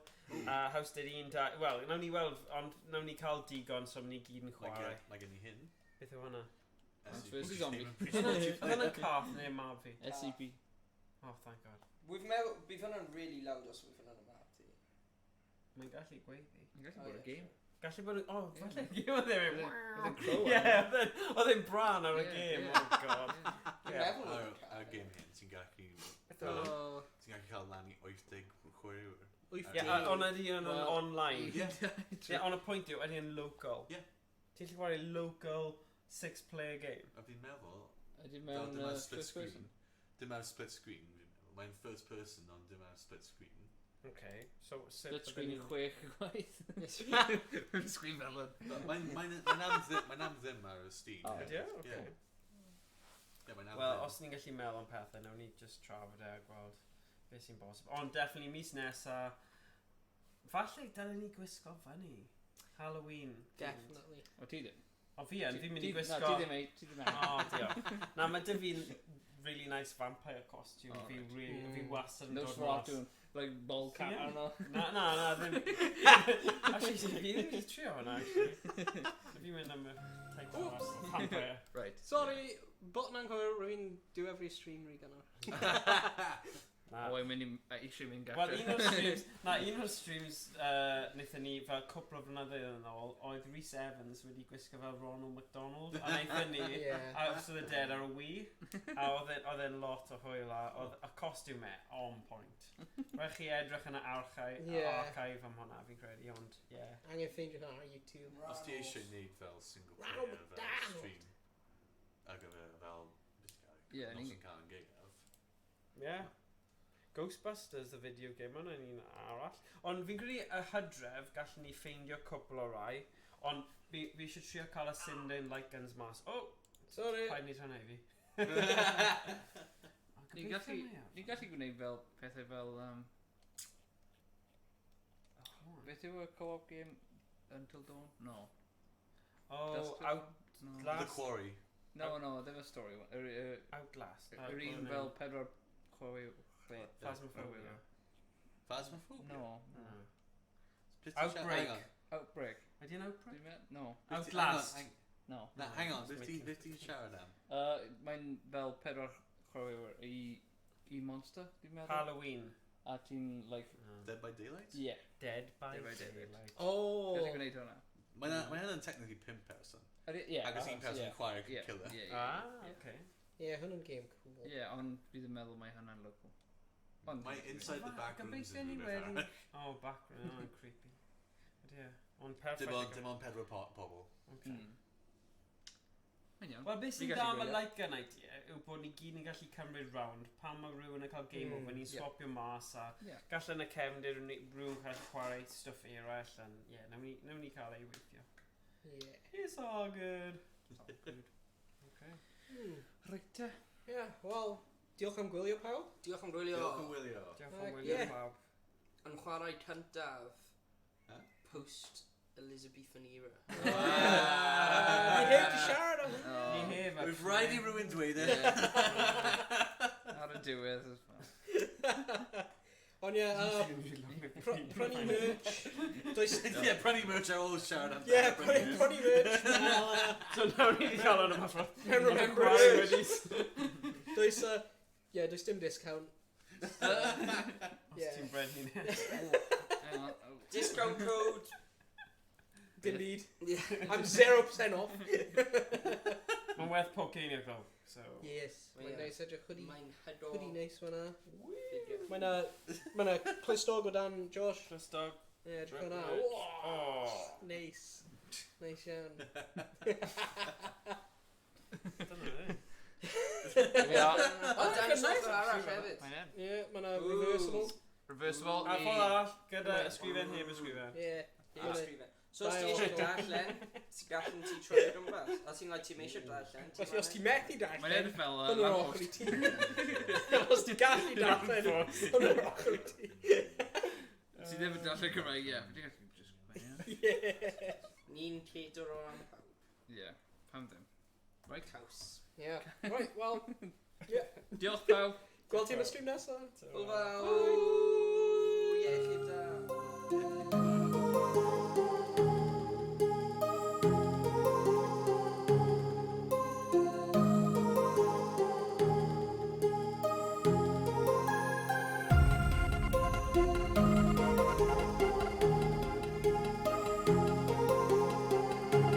House Dead 1 die. Wel, nawn ni weld, ond nawn ni cael digon, so ni gyd yn chwarae. Mae gen i hyn. Beth yw hwnna? First Zombie. Oedd hwnna'n cath neu mab fi? SCP. Oh, thank God. Bydd hwnna'n really loud os bydd hwnna'n y map ti. Mae'n gallu gweithio. Yn gallu bod y game. Gallu bod... Oh, falle game oedd e'n... Oedd yn crow. Yeah, oedd e'n bran ar y Ie, game. ie. Oh, God. Dwi'n Yeah. meddwl Ar oedd ar game hyn, ti'n gallu... Beth yw hwnna? O, Ti'n gallu cael lan i 80 chwaraewyr. wyth Ie, game. ond ydy yn Wel, online. Ie. Ie, ond y pwynt yw, ydy yn local. Ie. Ti'n gallu chwarae local 6-player game? A fi'n meddwl, Ydy dim mewn ar split first person. screen. Dim ar split screen, fi'n meddwl. Mae'n first person, ond dim ar split screen. Okay, so... Split screen 6 gwaith. Screen fel yn. Mae'n am ddim ar y Steam. O, Ydy o? Okay. Ie, mae'n am Wel, ddim. os ni'n gallu meddwl am pethau, nawn ni just trafod e a gweld beth sy'n bosib. Ond definitely mis nesa, falle dylen ni gwisgo fyny. Halloween. themed. Definitely. O ti ddim? O fi yn, fi'n mynd i Na, gwisgo... ti ddim ei. Ti ddim ei. O, diolch. Na, mae dy fi'n really nice vampire costume. Oh, Fi right. really, fi wastad yn No dod swat mas. dwi'n, like, ball cap Ie. arno. Na, ddim. Actually, fi ddim wedi trio hwnna, actually. Fi'n mynd am y type o vampire. Right. Sorry, bot na'n cofio rwy'n do every stream rig yno. Na. O, i'n mynd i eisiau mynd Wel, gatre. un o'r streams wnaethon ni fel cwpl o flynyddoedd yn ôl, oedd Rhys Evans wedi gwisgo fel Ronald McDonald, a wnaethon ni Ie. House of the Dead ar y Wii, a oedd e'n lot o hwyl, a oedd y costiwm on point. Rhaid chi edrych yn y Ie. archive am hwnna, fi'n credu, ond, ie. Angen ffeindio hwnna ar YouTube. Os ti eisiau gwneud fel single Ronald player fel McDonald. stream, ar gyfer fel... Ie, Nos ni- yn cael yn gaeaf. Ie. Ghostbusters, y video game, hwnna un arall. Ond fi'n credu y hydref gallwn ni ffeindio cwpl o rai, ond fi eisiau trio cael y syndyn light guns mas. O! Sorry. Paid nid hwnna i fi. Ni'n gallu gwneud fel pethau fel... Beth yw y co-op game Until Dawn? No. Oh, Dusk Till Dawn? Outlast. The Quarry. No, ddim y stori. Outlast. Yr un fel pedwar chwawe... Phasmophobia. Phasmophobia? No. Outbreak. Outbreak. Ydy yn Outbreak? Dwi'n meddwl? No. Outlast. No. Na, hang on, beth ti'n siarad am? Mae'n fel 4 chwaraewyr i monster, dwi'n meddwl. Halloween. A ti'n, like... Dead by Daylight? Yeah. Dead by Dead by Daylight. Oh! Gallai gwneud hwnna. Mae hynny'n technically 5 person. Yeah. Ac os un person yn chwarae killer. Okay. Ie, hwnna'n game cool. Ie, ond bydd yn meddwl mae hynna'n local. Mae Inside the Backrooms yn rhywbeth arall. Oh, backroom, oh, creepy. Yeah, ond perfect. Dim ond 4 pobl. Okay. Mae'n iawn. Wel, beth sy'n Fi da gallu mae gwylio. like yn idea yw bod ni gyd yn gallu cymryd round pan mae rhywun yn cael game over, ni'n swapio mas a gallen y cefndir rhywun cael chwarae stwff eraill a newn ni cael ei weithio. It's all good. It's all good. Okay. Reit e. Ie, wel, diolch am gwylio pawb. Diolch am gwylio. Diolch yn wylio. Diolch am wylio pawb. Yn chwarae cyntaf Huh? post Elizabethan era. Ni heb di siarad am hynny. Ni heb. We've rhaid i rhywun dweud e. Ar y diwedd. Ond ie, prynu merch. Ie, prynu merch ar ôl siarad am. Ie, prynu merch. So nawr ni wedi cael hwnna mas Remembrance. Does dim discount. Os ti'n bred ni'n Discount code. Dim byd. I'm 0% off. Mae'n werth pob cein i'r clwb. So. Yes. Mae'n neis edrych hoodie. Mae'n hydo. Hoodie neis fan'na. Mae'n clustog o dan Josh. Clustog. Ie, edrych hwnna. Oh. Neis. Neis iawn. Dyna fe. O, dan software arall hefyd. Ie, mae'n reversible. Reversible. A ffordd arall, gyda ysgrifen heb ysgrifen. Ie. So os ti eisiau darllen, ti'n gallen ti troi rhywbeth. A ti'n eisiau darllen. Felly os ti'n methu darllen, Mae'n edrych fel hwn o'r ochr i ti. Os ti'n gallu darllen, hwn o'r ochr i ti. Ti ddim yn darllen Cymraeg, ie. Fi gallu just Cymraeg. Ni'n ceidr o ran pawb. Ie, pam ddim. Right. Caws. Ie. Right, wel. Diolch pawb. Gweld ti'n y stream nesaf. Hwyl fawr.